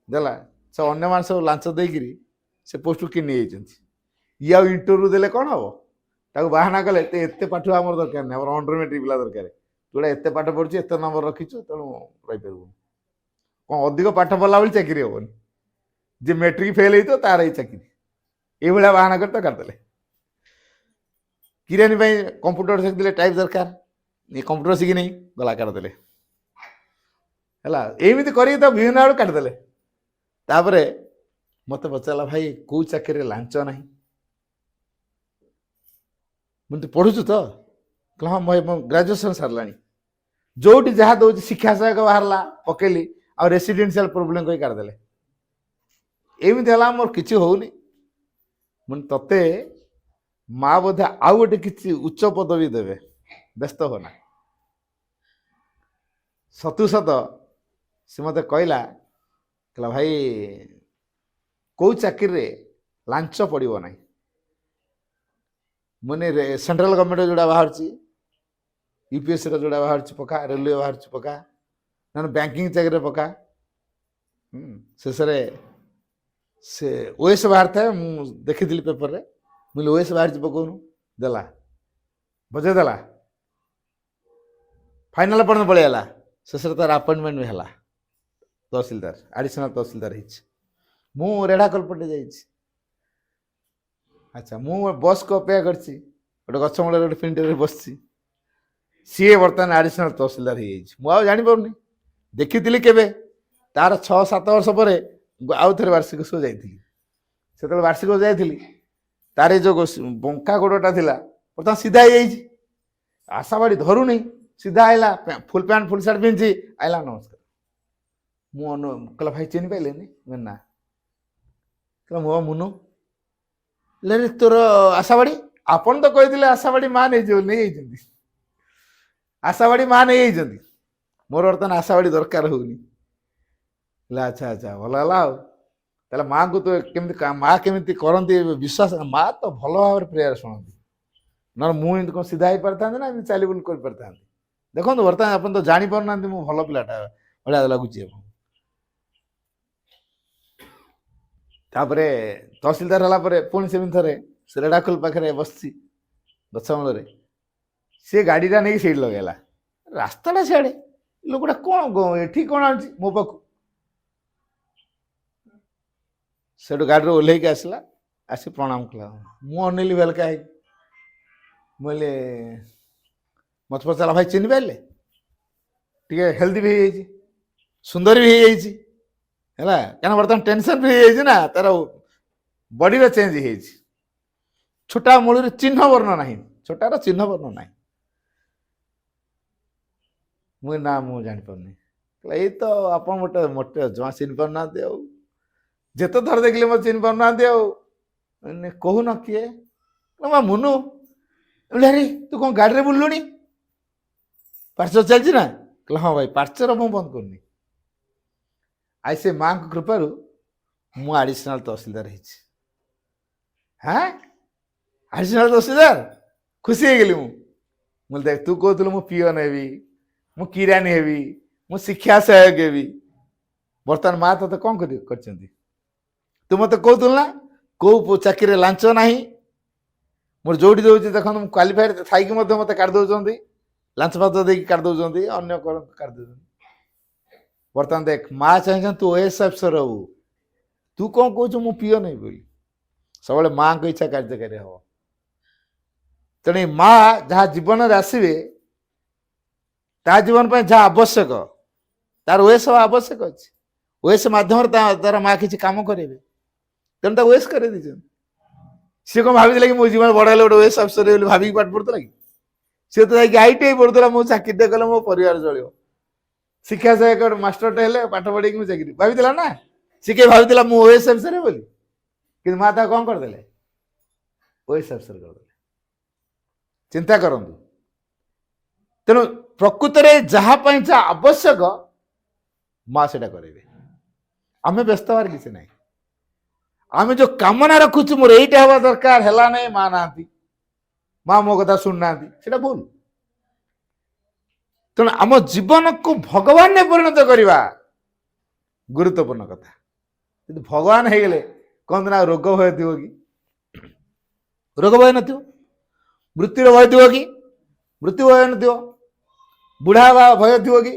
ଦେଲା। ସେ ଅନ୍ୟମାନେ ସବୁ ଲାଞ୍ଚ ଦେଇକିରି ସେ ପୋଷ୍ଟକୁ କିଣି ନେଇଯାଇଛନ୍ତି। ଇଏ ଆଉ ଇଣ୍ଟରଭ୍ୟୁ ଦେଲେ କ'ଣ ହେବ? ତାକୁ ବାହାନା କଲେ ଏତେ ପାଠ ଆମର ଦରକାର ନାହିଁ, ଆମର ଅଣ୍ଡର ମେଟ୍ରିକ ପିଲା ଦରକାର। ତୁଟା ଏତେ ପାଠ ପଢ଼ୁଛୁ, ଏତେ ନମ୍ବର ରଖିଛୁ, ତେଣୁ ରହିପାରିବୁନି। କ'ଣ ଅଧିକ ପାଠ ପଢ଼ିଲା ବୋଲି ଚାକିରି ହେବନି, ଯେ ମେଟ୍ରିକ ଫେଲ୍ ହେଇଥିବ ତାର ଏଇ ଚାକିରି। ଏଇଭଳିଆ ବାହାନା କରି ତ କାଟିଦେଲେ। କିରାନୀ ପାଇଁ କମ୍ପ୍ୟୁଟର ଶିଖିଥିଲେ, ଟାଇପ୍ ଦରକାର, ଏ କମ୍ପ୍ୟୁଟର ଶିଖିନି, ଗଲା କାଟିଦେଲେ। ହେଲା, ଏମିତି କରିକି ତ ବିଭିନ୍ନ ଆଡ଼ୁ କାଟିଦେଲେ। ତାପରେ ମୋତେ ପଚାରିଲା, ଭାଇ କେଉଁ ଚାକିରିରେ ଲାଞ୍ଚ ନାହିଁ? ମୁଁ ତୁ ପଢ଼ୁଛୁ ତ? କହିଲା ହଁ, ମୋ ଗ୍ରାଜୁଏସନ୍ ସାରିଲାଣି। ଯେଉଁଠି ଯାହା ଦେଉଛି, ଶିକ୍ଷା ସହାୟକ ବାହାରିଲା ପକେଇଲି, ଆଉ ରେସିଡେନ୍ସିଆଲ ପ୍ରୋବ୍ଲେମ୍ କହି କାଟିଦେଲେ। ଏମିତି ହେଲା, ମୋର କିଛି ହେଉନି। ମୁଁ ତତେ ମା ବୋଧେ ଆଉ ଗୋଟେ କିଛି ଉଚ୍ଚ ପଦବୀ ଦେବେ, ବ୍ୟସ୍ତ ହୋନା। ସତୁ ସତ ସେ ମୋତେ କହିଲା ଭାଇ କେଉଁ ଚାକିରିରେ ଲାଞ୍ଚ ପଡ଼ିବ ନାହିଁ। ମାନେ ସେଣ୍ଟ୍ରାଲ ଗଭର୍ଣ୍ଣମେଣ୍ଟ ଯେଉଁଟା ବାହାରୁଛି, UPSCର ଯେଉଁଟା ବାହାରୁଛି ପକା, ରେଲୱେ ବାହାରୁଛି ପକା, ନହେଲେ ବ୍ୟାଙ୍କିଂ ଚାକିରିରେ ପକା। ଶେଷରେ ସେ OS ବାହାରିଥାଏ, ମୁଁ ଦେଖିଥିଲି ପେପରରେ। ମୁଁ OS ବାହାରିଛି ପକଉନୁ, ଦେଲା, ବଜେଇ ଦେଲା, ଫାଇନାଲ ପର୍ଯ୍ୟନ୍ତ ପଳେଇଗଲା। ଶେଷରେ ତାର ଆପଏଣ୍ଟମେଣ୍ଟ ବି ହେଲା, ତହସିଲଦାର, ଆଡ଼ିସନାଲ ତହସିଲଦାର ହେଇଛି। ମୁଁ ରେଢ଼ାଖୋଲ ପଟେ ଯାଇଛି। ଆଚ୍ଛା, ମୁଁ ବସ୍କୁ ଅପେକ୍ଷା କରିଛି, ଗୋଟେ ଗଛ ମୂଳରେ ଗୋଟେ ପିଣ୍ଡରେ ବସିଛି। ସିଏ ବର୍ତ୍ତମାନ ଆଡ଼ିସନାଲ ତହସିଲଦାର ହେଇଯାଇଛି। ମୁଁ ଆଉ ଜାଣିପାରୁନି, ଦେଖିଥିଲି କେବେ, ତାର 6-7 ବର୍ଷ ପରେ ଆଉ ଥରେ ବାର୍ଷିକ ଉତ୍ସବ ଯାଇଥିଲି। ସେତେବେଳେ ବାର୍ଷିକ ଯାଇଥିଲି, ତାର ଏ ଯେଉଁ ବଙ୍କା ଗୋଡ଼ଟା ଥିଲା ବର୍ତ୍ତମାନ ସିଧା ହେଇଯାଇଛି। ଆଶାବାଡ଼ି ଧରୁନି, ସିଧା ଆଇଲା, ଫୁଲ୍ ପ୍ୟାଣ୍ଟ ଫୁଲ୍ ସାର୍ଟ ପିନ୍ଧିଛି, ଆଇଲା, ନମସ୍କାର। ମୁଁ କହିଲା ଭାଇ ଚିହ୍ନି ପାଇଲେନି? ନା। କହିଲା ମୁଁ ମୁନୁ। ତୋର ଆଶାବାଡ଼ି? ଆପଣ ତ କହିଥିଲେ ଆଶାବାଡ଼ି ମା ନେଇଯିବ, ନେଇଯାଇଛନ୍ତି। ଆଶାବାଡ଼ି ମା ନେଇଯାଇଛନ୍ତି, ମୋର ବର୍ତ୍ତମାନ ଆଶାବାଡ଼ି ଦରକାର ହଉନି। ହେଲେ ଆଚ୍ଛା ଆଚ୍ଛା, ଭଲ ହେଲା। ଆଉ ତାହେଲେ ମାଆଙ୍କୁ ତ କେମିତି, ମା କେମିତି କରନ୍ତି ବିଶ୍ୱାସ? ମା ତ ଭଲ ଭାବରେ ପ୍ରେୟାର ଶୁଣନ୍ତି, ନହେଲେ ମୁଁ ଏମିତି କ'ଣ ସିଧା ହେଇପାରିଥାନ୍ତି ନା ଏମିତି ଚାଲି ବୁଲି କରିପାରିଥାନ୍ତି? ଦେଖନ୍ତୁ, ବର୍ତ୍ତମାନ ଆପଣ ତ ଜାଣିପାରୁନାହାନ୍ତି ମୁଁ ଭଲ ପିଲାଟା ଭଳିଆ ଲାଗୁଛି। ତାପରେ ତହସିଲଦାର ହେଲା ପରେ ପୁଣି ସେମିତି ଥରେ ସେ ରେଢ଼ାଖୋଲ ପାଖରେ ବସିଛି ଗଛ ମୂଳରେ। ସେ ଗାଡ଼ିଟା ନେଇକି ସେଇଠି ଲଗେଇଲା, ରାସ୍ତାଟା ସିଆଡ଼େ। ଲୋକଟା କ'ଣ ଏଠି କ'ଣ ଆଣୁଛି ମୋ ପାଖକୁ? ସେଠୁ ଗାଡ଼ିରୁ ଓହ୍ଲେଇକି ଆସିଲା, ଆସି ପ୍ରଣାମ କଲା। ମୁଁ ଅନେଇଲି ବେଲକା ହେଇକି। ମୁଁ କହିଲି, ମୋତେ ପଚାରିଲା ଭାଇ ଚିହ୍ନି ପାରିଲେ? ଟିକେ ହେଲ୍ଦି ବି ହେଇଯାଇଛି, ସୁନ୍ଦର ବି ହେଇଯାଇଛି, ହେଲା, କାରଣ ବର୍ତ୍ତମାନ ଟେନସନ୍ ବି ହେଇଯାଇଛି ନା, ତାର ବଡ଼ିର ଚେଞ୍ଜ ହେଇଯାଇଛି। ଛୋଟା ମୂଳରେ ଚିହ୍ନ ବର୍ଣ୍ଣ ନାହିଁ, ଛୋଟାର ଚିହ୍ନ ବର୍ଣ୍ଣ ନାହିଁ। ମୁଁ ନା, ମୁଁ ଜାଣିପାରୁନି। ଏଇ ତ ଆପଣ ମୋଟେ ଜମା ଚିହ୍ନି ପାରୁନାହାନ୍ତି, ଆଉ ଯେତେ ଥର ଦେଖିଲେ ମୋତେ ଚିହ୍ନି ପାରୁନାହାନ୍ତି। ଆଉ କହୁନ କିଏ? ମା ମୁନୁ। ଆରେ ତୁ କ'ଣ ଗାଡ଼ିରେ ବୁଲିଲୁଣି? ପାର୍ଚର ଚାଲିଛି ନା? କହିଲା ହଁ ଭାଇ, ପାର୍ଚର ମୁଁ ବନ୍ଦ କରୁନି। ଆଇ ସେ ମାଆଙ୍କ କୃପାରୁ ମୁଁ ଆଡ଼ିସନାଲ ତହସିଲଦାର ହେଇଛି। ହାଁ, ଆଡ଼ିସନାଲ ତହସିଲଦାର? ଖୁସି ହେଇଗଲି ମୁଁ ଦେଖ, ତୁ କହୁଥିଲୁ ମୁଁ ପିଅନ ହେବି, ମୁଁ କିରାନୀ ହେବି, ମୁଁ ଶିକ୍ଷା ସହାୟକ ହେବି, ବର୍ତ୍ତମାନ ମା ତତେ କ'ଣ କରିଛନ୍ତି? ତୁ ମୋତେ କହୁଥିଲୁ ନା କେଉଁ ଚାକିରିରେ ଲାଞ୍ଚ ନାହିଁ। ମୋର ଯୋଉଠି ଦେଉଛି ଦେଖନ୍ତୁ, ମୁଁ କ୍ୱାଲିଫାଏଡ୍ ଥାଇକି ମଧ୍ୟ ମୋତେ କାଢ଼ି ଦେଉଛନ୍ତି, ଲାଞ୍ଚ ଫାଞ୍ଚ ଦେଇକି କାଢ଼ି ଦେଉଛନ୍ତି, ଅନ୍ୟ କାଢ଼ି ଦେଉଛନ୍ତି। ବର୍ତ୍ତମାନ ଦେଖ, ମା ଚାହିଁଛନ୍ତି ତୁ OS ଅଫିସର ହବୁ, ତୁ କ'ଣ କହୁଛୁ ମୁଁ ପିଅନ ହେବି ବୋଲି? ସବୁବେଳେ ମାଆଙ୍କ ଇଚ୍ଛା କାର୍ଯ୍ୟକାରୀ ହବ। ତେଣୁ ମା ଯାହା ଜୀବନରେ ଆସିବେ ତା ଜୀବନ ପାଇଁ ଯାହା ଆବଶ୍ୟକ ତାର ଓଏସ୍ ହବା ଆବଶ୍ୟକ ଅଛି। ଓଏସ୍ ମାଧ୍ୟମରେ ତାର ମା କିଛି କାମ କରିବେ, ତେଣୁ ତାକୁ ଓଏସ୍ କରେଇ ଦେଇଛନ୍ତି। ସିଏ କଣ ଭାବିଥିଲା କି ମୋ ଜୀବନ ବଡ ହେଲେ ଗୋଟେ ଓଏସ୍ ଅଫିସର ବୋଲି ଭାବିକି ପାଠ ପଢୁଥିଲା କି? ସିଏ ତ ଯାଇକି ITI ପଢୁଥିଲା, ମୁଁ ଚାକିରିଟେ କଲେ ମୋ ପରିବାର ଚଳିବ। ଶିକ୍ଷା ସହାୟକ ମାଷ୍ଟରଟେ ହେଲେ ପାଠ ପଢେଇକି ମୁଁ ଚାକିରି ଭାବିଥିଲା ନା। ସେ କିଏ ଭାବିଥିଲା ମୁଁ ଓଏସ୍ ଅଫିସର ବୋଲି? କିନ୍ତୁ ମା ତାକୁ କଣ କରିଦେଲେ? ଓଏସ୍ ଅଫିସର କରିଦେଲେ। ଚିନ୍ତା କରନ୍ତୁ। ତେଣୁ ପ୍ରକୃତରେ ଯାହା ପାଇଁ ଯାହା ଆବଶ୍ୟକ ମା ସେଟା କରିବେ। ଆମେ ବ୍ୟସ୍ତ ହବାର କିଛି ନାହିଁ। ଆମେ ଯୋଉ କାମନା ରଖୁଛୁ ମୋର ଏଇଟା ହବା ଦରକାର, ହେଲା ନାହିଁ, ମା ନାହାନ୍ତି, ମା ମୋ କଥା ଶୁଣୁନାହାନ୍ତି, ସେଟା ଭୁଲ। ତେଣୁ ଆମ ଜୀବନକୁ ଭଗବାନରେ ପରିଣତ କରିବା ଗୁରୁତ୍ୱପୂର୍ଣ୍ଣ କଥା। କିନ୍ତୁ ଭଗବାନ ହେଇଗଲେ କହନ୍ତି ନା ରୋଗ ଭୟ ଥିବ କି? ରୋଗ ଭୟ ନଥିବ। ମୃତ୍ୟୁର ଭୟ ଥିବ କି? ମୃତ୍ୟୁ ଭୟ ନଥିବ। ବୁଢା ବା ଭୟ ଥିବ କି?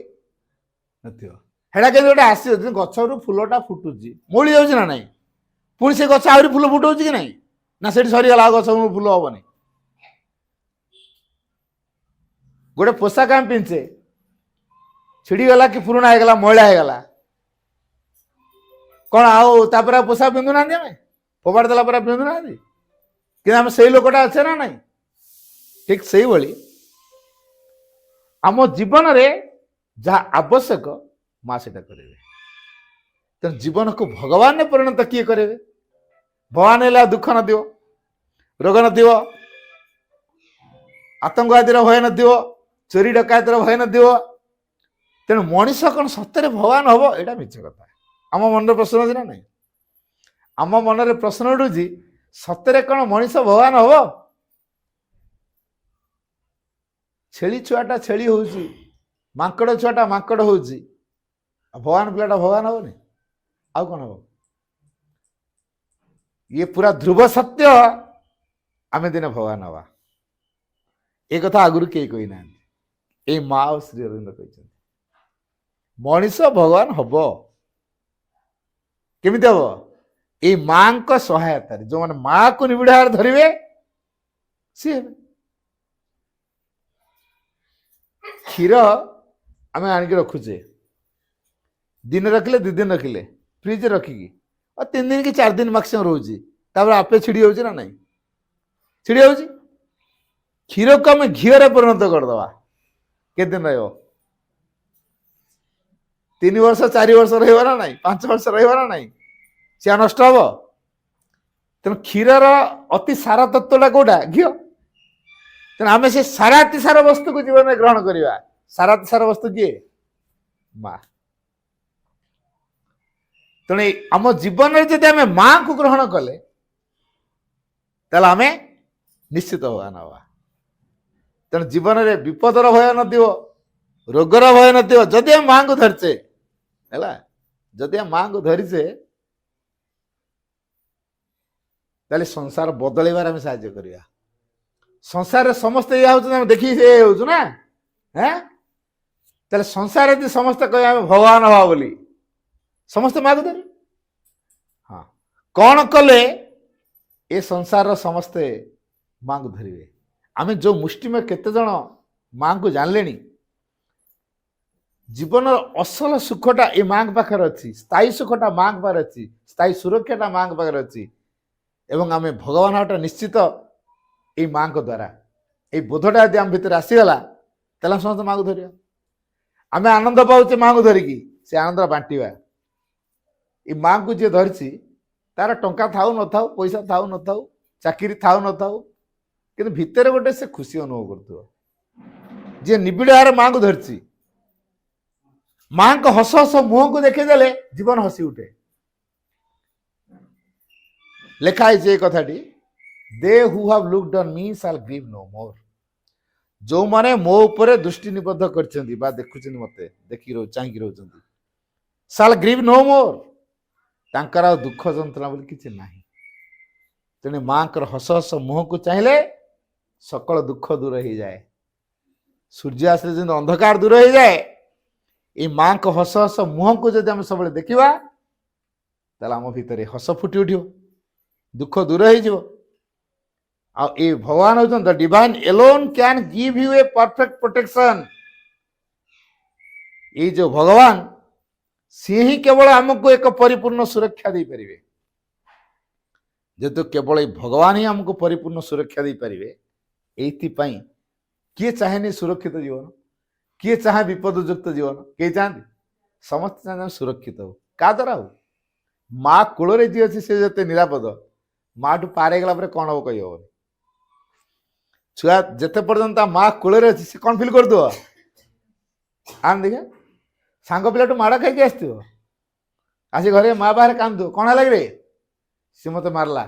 ନଥିବ। ହେଟା କେମିତି ଗୋଟେ ଆସିବ? ଗଛରୁ ଫୁଲଟା ଫୁଟୁଛି, ମଉଳି ଯାଉଛି ନା ନାହିଁ, ପୁଣି ସେ ଗଛ ଆହୁରି ଫୁଲ ଫୁଟଉଛି କି ନାହିଁ? ନା ସେଠି ସରିଗଲା, ଆଉ ଗଛ ଫୁଲ ହବନି। ଗୋଟେ ପୋଷାକ ଆମେ ପିନ୍ଧଛେ, ଛିଡ଼ିଗଲା କି ପୁରୁଣା ହେଇଗଲା, ମଇଳା ହେଇଗଲା, କଣ ଆଉ ତାପରେ ଆଉ ପୋଷାକ ପିନ୍ଧୁନାହାନ୍ତି? ଆମେ ଫୋପାଡ଼ି ଦେଲା ପରେ ପିନ୍ଧୁନାହାନ୍ତି? କିନ୍ତୁ ଆମେ ସେଇ ଲୋକଟା ଅଛେ ନା ନାହିଁ? ଠିକ ସେଇଭଳି ଆମ ଜୀବନରେ ଯାହା ଆବଶ୍ୟକ ମା ସେଟା କରିବେ। ତେଣୁ ଜୀବନକୁ ଭଗବାନରେ ପରିଣତ କିଏ କରିବେ? ଭଗବାନ ହେଲେ ଆଉ ଦୁଃଖ ନଥିବ, ରୋଗ ନଥିବ, ଆତଙ୍କବାଦୀର ଭୟ ନଥିବ, ଚୋରି ଡକାୟତର ଭୟ ନଥିବ। ତେଣୁ ମଣିଷ କଣ ସତରେ ଭଗବାନ ହବ? ଏଇଟା ମିଛ କଥା। ଆମ ମନରେ ପ୍ରଶ୍ନ ଅଛି ନା ନାହିଁ? ଆମ ମନରେ ପ୍ରଶ୍ନ ଉଠୁଛି, ସତରେ କଣ ମଣିଷ ଭଗବାନ ହବ? ଛେଳି ଛୁଆଟା ଛେଳି ହଉଛି, ମାଙ୍କଡ ଛୁଆଟା ମାଙ୍କଡ ହଉଛି, ଆଉ ଭଗବାନ ପିଲାଟା ଭଗବାନ ହବନି? ଆଉ କଣ ହବ? ଇଏ ପୁରା ଧ୍ରୁବ ସତ୍ୟ, ଆମେ ଦିନେ ଭଗବାନ ହବା। ଏ କଥା ଆଗରୁ କେହି କହିନାହାନ୍ତି, ଏଇ ମା ଆଉ ଶ୍ରୀ ଅରବିନ୍ଦ କହିଛନ୍ତି। ମଣିଷ ଭଗବାନ ହବ। କେମିତି ହବ? ଏଇ ମାଙ୍କ ସହାୟତାରେ। ଯୋଉମାନେ ମାକୁ ନିବିଡ଼ ଭାବରେ ଧରିବେ ସିଏ ହେବେ। କ୍ଷୀର ଆମେ ଆଣିକି ରଖୁଛେ, ଦିନ ରଖିଲେ 2 ଦିନ ରଖିଲେ, ଫ୍ରିଜରେ ରଖିକି, ଆଉ 3 ଦିନ କି 4 ଦିନ ମାକ୍ସିମମ୍ ରହୁଛି, ତାପରେ ଆପେ ଛିଡି ଯାଉଛି ନା ନାହିଁ? ଛିଡି ଯାଉଛି। କ୍ଷୀରକୁ ଆମେ ଘିଅରେ ପରିଣତ କରିଦବା, କେତେ ଦିନ ରହିବ? 3 ବର୍ଷ 4 ବର୍ଷ ରହିବ ନା ନାହିଁ? 5 ବର୍ଷ ରହିବ ନା ନାହିଁ? ସିଏ ନଷ୍ଟ ହବ। ତେଣୁ କ୍ଷୀରର ଅତି ସାର ତତ୍ଵଟା କୋଉଟା? ଘିଅ। ତେଣୁ ଆମେ ସେ ସାରାତି ସାର ବସ୍ତୁକୁ ଜୀବନରେ ଗ୍ରହଣ କରିବା। ସାରାତି ସାର ବସ୍ତୁ କିଏ? ମା। ତେଣୁ ଆମ ଜୀବନରେ ଯଦି ଆମେ ମାଙ୍କୁ ଗ୍ରହଣ କଲେ, ତାହେଲେ ଆମେ ନିଶ୍ଚିତ ଭଗବାନ ହବା। ତେଣୁ ଜୀବନରେ ବିପଦର ଭୟ ନଥିବ, ରୋଗର ଭୟ ନଥିବ, ଯଦି ଆମେ ମାଙ୍କୁ ଧରିଛେ। ହେଲା, ଯଦି ଆମେ ମାଙ୍କୁ ଧରିଛେ, ତାହେଲେ ସଂସାର ବଦଳେଇବାରେ ଆମେ ସାହାଯ୍ୟ କରିବା। ସଂସାରରେ ସମସ୍ତେ ଇଏ ହଉଛନ୍ତି, ଆମେ ଦେଖିକି ସେ ହଉଛୁ ନା। ତାହେଲେ ସଂସାରରେ ଯଦି ସମସ୍ତେ କହିବେ ଆମେ ଭଗବାନ ହବା ବୋଲି, ସମସ୍ତେ ମାକୁ ଧରିବେ। ହଁ, କଣ କଲେ ଏ ସଂସାରର ସମସ୍ତେ ମାଙ୍କୁ ଧରିବେ? ଆମେ ଯୋଉ ମୁଷ୍ଟିମୟ କେତେ ଜଣ ମାଙ୍କୁ ଜାଣିଲେଣି। ଜୀବନର ଅସଲ ସୁଖଟା ଏ ମାଙ୍କ ପାଖରେ ଅଛି, ସ୍ଥାୟୀ ସୁଖଟା ମାଙ୍କ ପାଖରେ ଅଛି, ସ୍ଥାୟୀ ସୁରକ୍ଷାଟା ମାଙ୍କ ପାଖରେ ଅଛି। ଏବଂ ଆମେ ଭଗବାନ ହବାଟା ନିଶ୍ଚିତ ଏଇ ମାଙ୍କ ଦ୍ୱାରା। ଏଇ ବୋଧଟା ଯଦି ଆମ ଭିତରେ ଆସିଗଲା, ତାହେଲେ ସମସ୍ତେ ମାଙ୍କୁ ଧରିବା। ଆମେ ଆନନ୍ଦ ପାଉଛେ ମାଙ୍କୁ ଧରିକି, ସେ ଆନନ୍ଦ ବାଣ୍ଟିବା। ଏଇ ମାଙ୍କୁ ଯିଏ ଧରିଛି, ତାର ଟଙ୍କା ଥାଉ ନଥାଉ, ପଇସା ଥାଉ ନଥାଉ, ଚାକିରି ଥାଉ ନଥାଉ, କିନ୍ତୁ ଭିତରେ ଗୋଟେ ସେ ଖୁସି ଅନୁଭବ କରୁଥିବ। ଯିଏ ନିବିଡ଼ ଭାବରେ ମାଙ୍କୁ ଧରିଛି, ମାଙ୍କ ହସ ହସ ମୁହଁକୁ ଦେଖିଦେଲେ ଜୀବନ ହସି ଉଠେ। ଲେଖା ହେଇଛି ଏ କଥାଟି, ଦେ ହୁ ହାଭ୍ ଲୁକ୍ଡ ଅନ୍ ମି ସାଲ୍ ଗ୍ରିଭ୍ ନୋ ମୋର୍। ଯୋଉମାନେ ମୋ ଉପରେ ଦୃଷ୍ଟି ନିବଦ୍ଧ କରିଛନ୍ତି ବା ଦେଖୁଛନ୍ତି, ମତେ ଦେଖିକି ଚାହିଁକି ରହୁଛନ୍ତି, ସାଲ୍ ଗ୍ରିଭ୍ ନୋ ମୋର୍, ତାଙ୍କର ଆଉ ଦୁଃଖ ଯନ୍ତ୍ରଣା ବୋଲି କିଛି ନାହିଁ। ତେଣୁ ମାଙ୍କର ହସ ହସ ମୁହଁକୁ ଚାହିଁଲେ ସକଳ ଦୁଃଖ ଦୂର ହେଇଯାଏ। ସୂର୍ଯ୍ୟ ଆସିଲେ ଯେମିତି ଅନ୍ଧକାର ଦୂର ହେଇଯାଏ, ଏଇ ମାଙ୍କ ହସ ହସ ମୁହଁକୁ ଯଦି ଆମେ ସବୁବେଳେ ଦେଖିବା, ତାହେଲେ ଆମ ଭିତରେ ହସ ଫୁଟି ଉଠିବ, ଦୁଃଖ ଦୂର ହେଇଯିବ। ଆଉ ଏ ଭଗବାନ ହଉଛନ୍ତି ଦ divine Elon can give U A perfect protection. ये जो भगवान सी ही केवल आमको एक परिपूर्ण सुरक्षा दे पारे जेतु केवल ये भगवान ही आमको परिपूर्ण सुरक्षा दे पारे एपाई किए चाहे सुरक्षित जीवन किए चाहे विपदयुक्त जीवन किए चाहती समस्त चाहे सुरक्षित हो क्या द्वारा हो माँ कूल जी अच्छी से जो निरापद माँ ठू पार गला कौन हम कही हम छुआ जिते पर्यंत माँ कूल अच्छी से कौन फिल कर दो आम देखा सांग पिला माड़ खाई आसो आसी घरे माँ बाहर कांदू कौन है रे सी मत मारला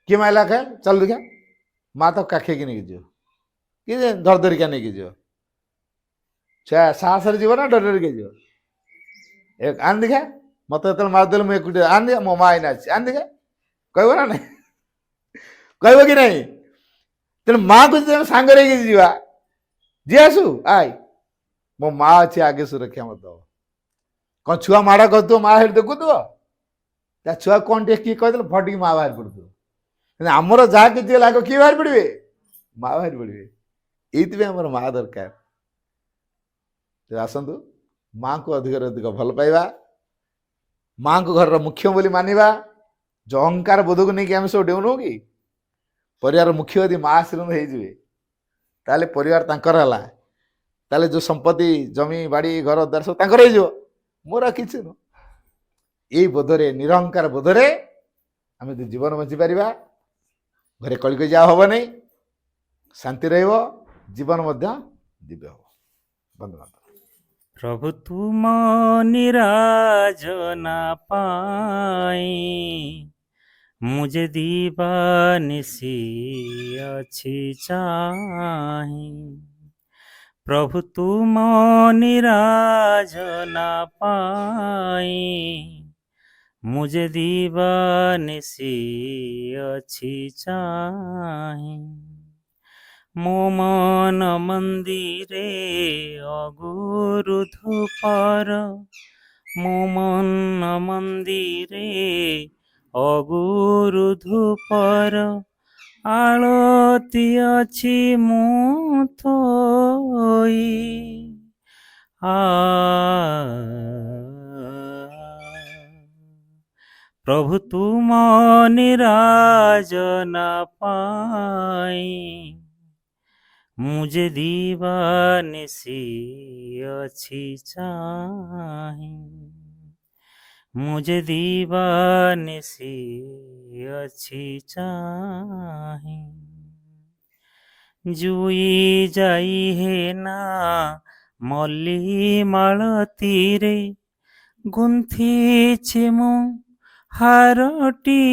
किए मारला खाए चल देखा माँ तो काखेक नहीं जो कि धर धरिका नहीं जो छुआ साहस जीव ना डर डरिक जो एक आन देखा मत जो मारदेल मुझे एकुटिया आन देखा मो माँ आईना आन देखा कह ना नहीं कह कि नहीं तेणु माँ को सांग जा जी आसू आई मो माँ अच्छी आगे सुरक्षा मत दब कौन छुआ माड़ कर माँ हेठ देखु ता छुआ कौन टे किए कहते फटिक माँ बाहर पड़ू आमर जहाँ किसी लाग किए बाहर पड़े माँ बाहर पड़े ये आम माँ दरकार तो आसतु माँ को अधिक अधिक भल पाइबा माँ को घर मुख्य बोली मानिबा जो अहंकार बोध को लेकिन आम सब डेउनु कि परिवार मुख्य यदि माँ आशीर्वाद होइजिबे ताले परिवार तांकर हला ताले जो संपत्ति जमी बाड़ी घर द्वार सब तांकर होइजिबो मोर किछि न एई बोधरे निरहंकार बोधरे आम जीवन बंची पारिबा घरे कलिकजिया हब नहीं शांति रहिबो जीवन मध्य दिव्य हो धन्यवाद प्रभु तुम निराजना पाई मुझे दीवानिसी अच्छी चाही प्रभु तुम निराजना पाई मुझे दीवानिसी अच्छी चाही मो मन मंदिरे अगुरु धूपर मो मन मंदिरे अगुरु धूपर आळती अछि मु थोई प्रभु तुम निराजना पाई मुझे दीवानिसी अच्छी चाही मुझे दीवानिसी अच्छी चाही जुई जाई है ना मल्ली मालतीरे गुंथी मु हारटीए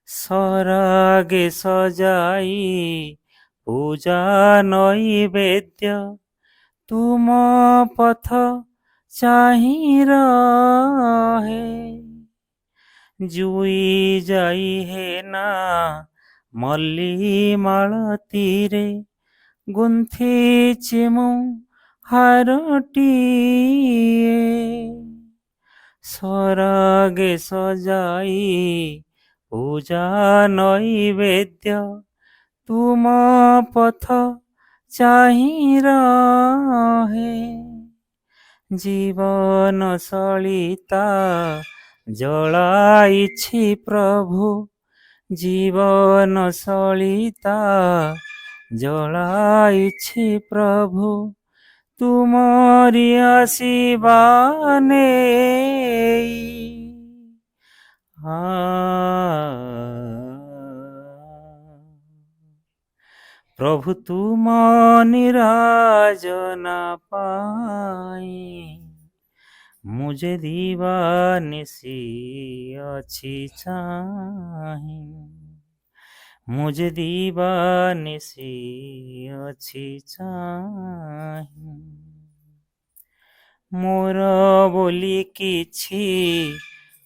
सरागे सजाई पूजा नैवेद्य तुम पथ चाही रहे जुई जाई है ना मल्ली मालतीरे गुंथी मु हारटीए सरागे सजाई पूजा नैवेद्य तुम पथ चाही रहे जीवन सलिता जलाइछि प्रभु जीवन सलिता जलाइछि प्रभु तुमरी आशीर्वा नेई प्रभु तुम निराजना पाई मुझे दीवानिसी अच्छी चाही मुझे दीवानिसी अच्छी चाही मोर बोली किछि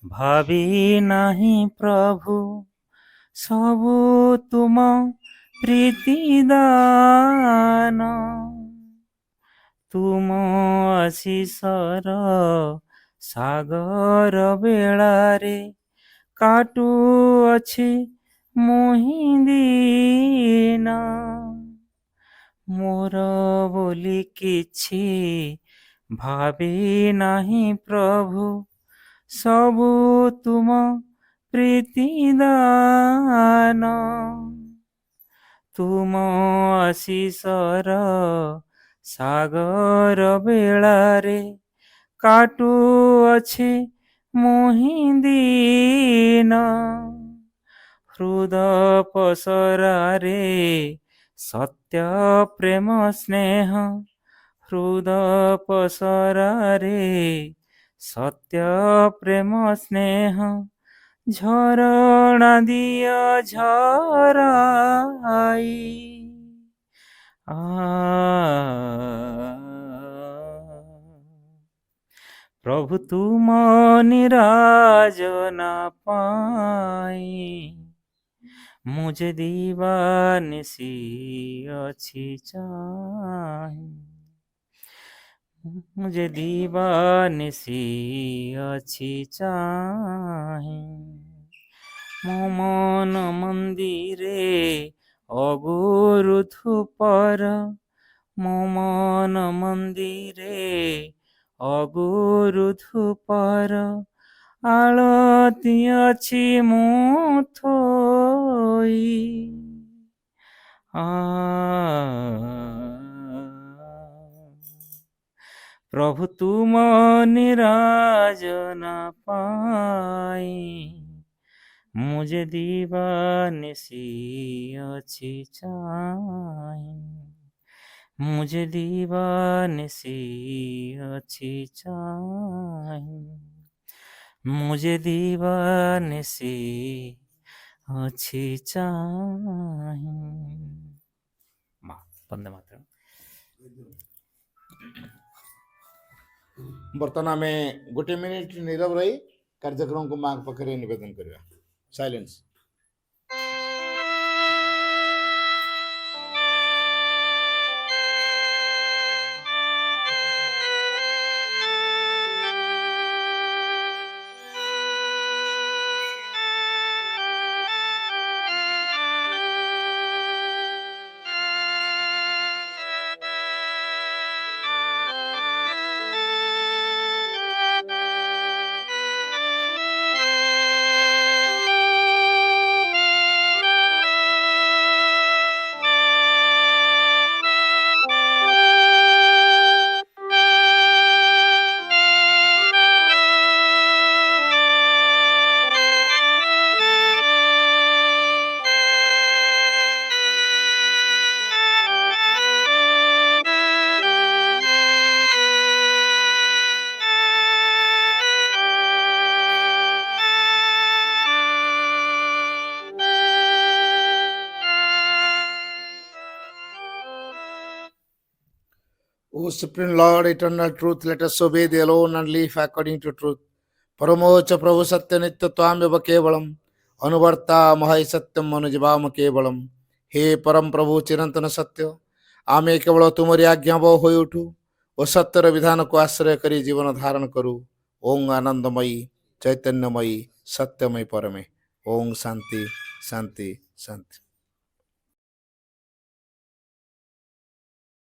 भावी नाही प्रभु सबु तुम प्रीति दान तुम आशीषर सागर बेलारे काटू अछि मोहि दीन ମୋର ବୋଲି କିଛି ଭାବି ନାହିଁ ପ୍ରଭୁ, ସବୁ ତୁମ ପ୍ରୀତି ଦାନ। ତୁମ ଆଶିଷର ସାଗର ବେଳାରେ କାଟୁଅଛି ମୁହିଁ ଦିନ। ହୃଦ ପସରାରେ ସତ୍ୟ ପ୍ରେମ ସ୍ନେହ, ହୃଦ ପସରାରେ ସତ୍ୟ ପ୍ରେମ ସ୍ନେହ, ଝରଣା ଦିଅ ଝରାଇ। ପ୍ରଭୁ ତୁମ ନିରାଜନା ପାଇଁ ମୁଁ ଯେ ଦିବାନିଶି ଅଛି ଚାହିଁ, ମୁଁ ଯେ ଦିବାନିଶି ଅଛି ଚାହିଁ। ମୋ ମନ ମନ୍ଦିରେ ଅଗୁରୁ ଧୂପର, ମୋ ମନ ମନ୍ଦିରେ ଅଗୁରୁ ଧୂପର ଆଳତି ଅଛି ମୁଁ ଥୋଇ। ପ୍ରଭୁ ତୁମ ନିରାଜନା ପାଇଁ ମୁଁ ଯେ ଦିବାନିଶି ଅଛି ଚାହିଁ, ମୁଁ ଯେ ଦିବାନିଶି ଅଛି ଚାହିଁ, ମୁଁ ଯେ ଦିବାନିଶି ଅଛି ଚାହିଁ। ବନ୍ଦେ ମାତରମ୍। ବର୍ତ୍ତମାନ ଆମେ 1 ମିନିଟ୍ नीरव रही कार्यक्रम को माँ पाखे निवेदन करवा। Silence. O Supreme Lord, eternal truth, let us obey thee alone and live according to truth. परमोच्च प्रभु सत्य नित्य त्वामेव केवलम अनुवर्ता महाय सत्यम अनुजवाम केवलम। हे परम प्रभु चिरंतन सत्य, आमे केवल तुमरी आज्ञाबह होई उठू ओ सत्यर विधान को आश्रय करी जीवन धारण करू। ओं आनंदमयी चैतन्यमयी सत्यमयी परमे। ओं शांति शांति शांति।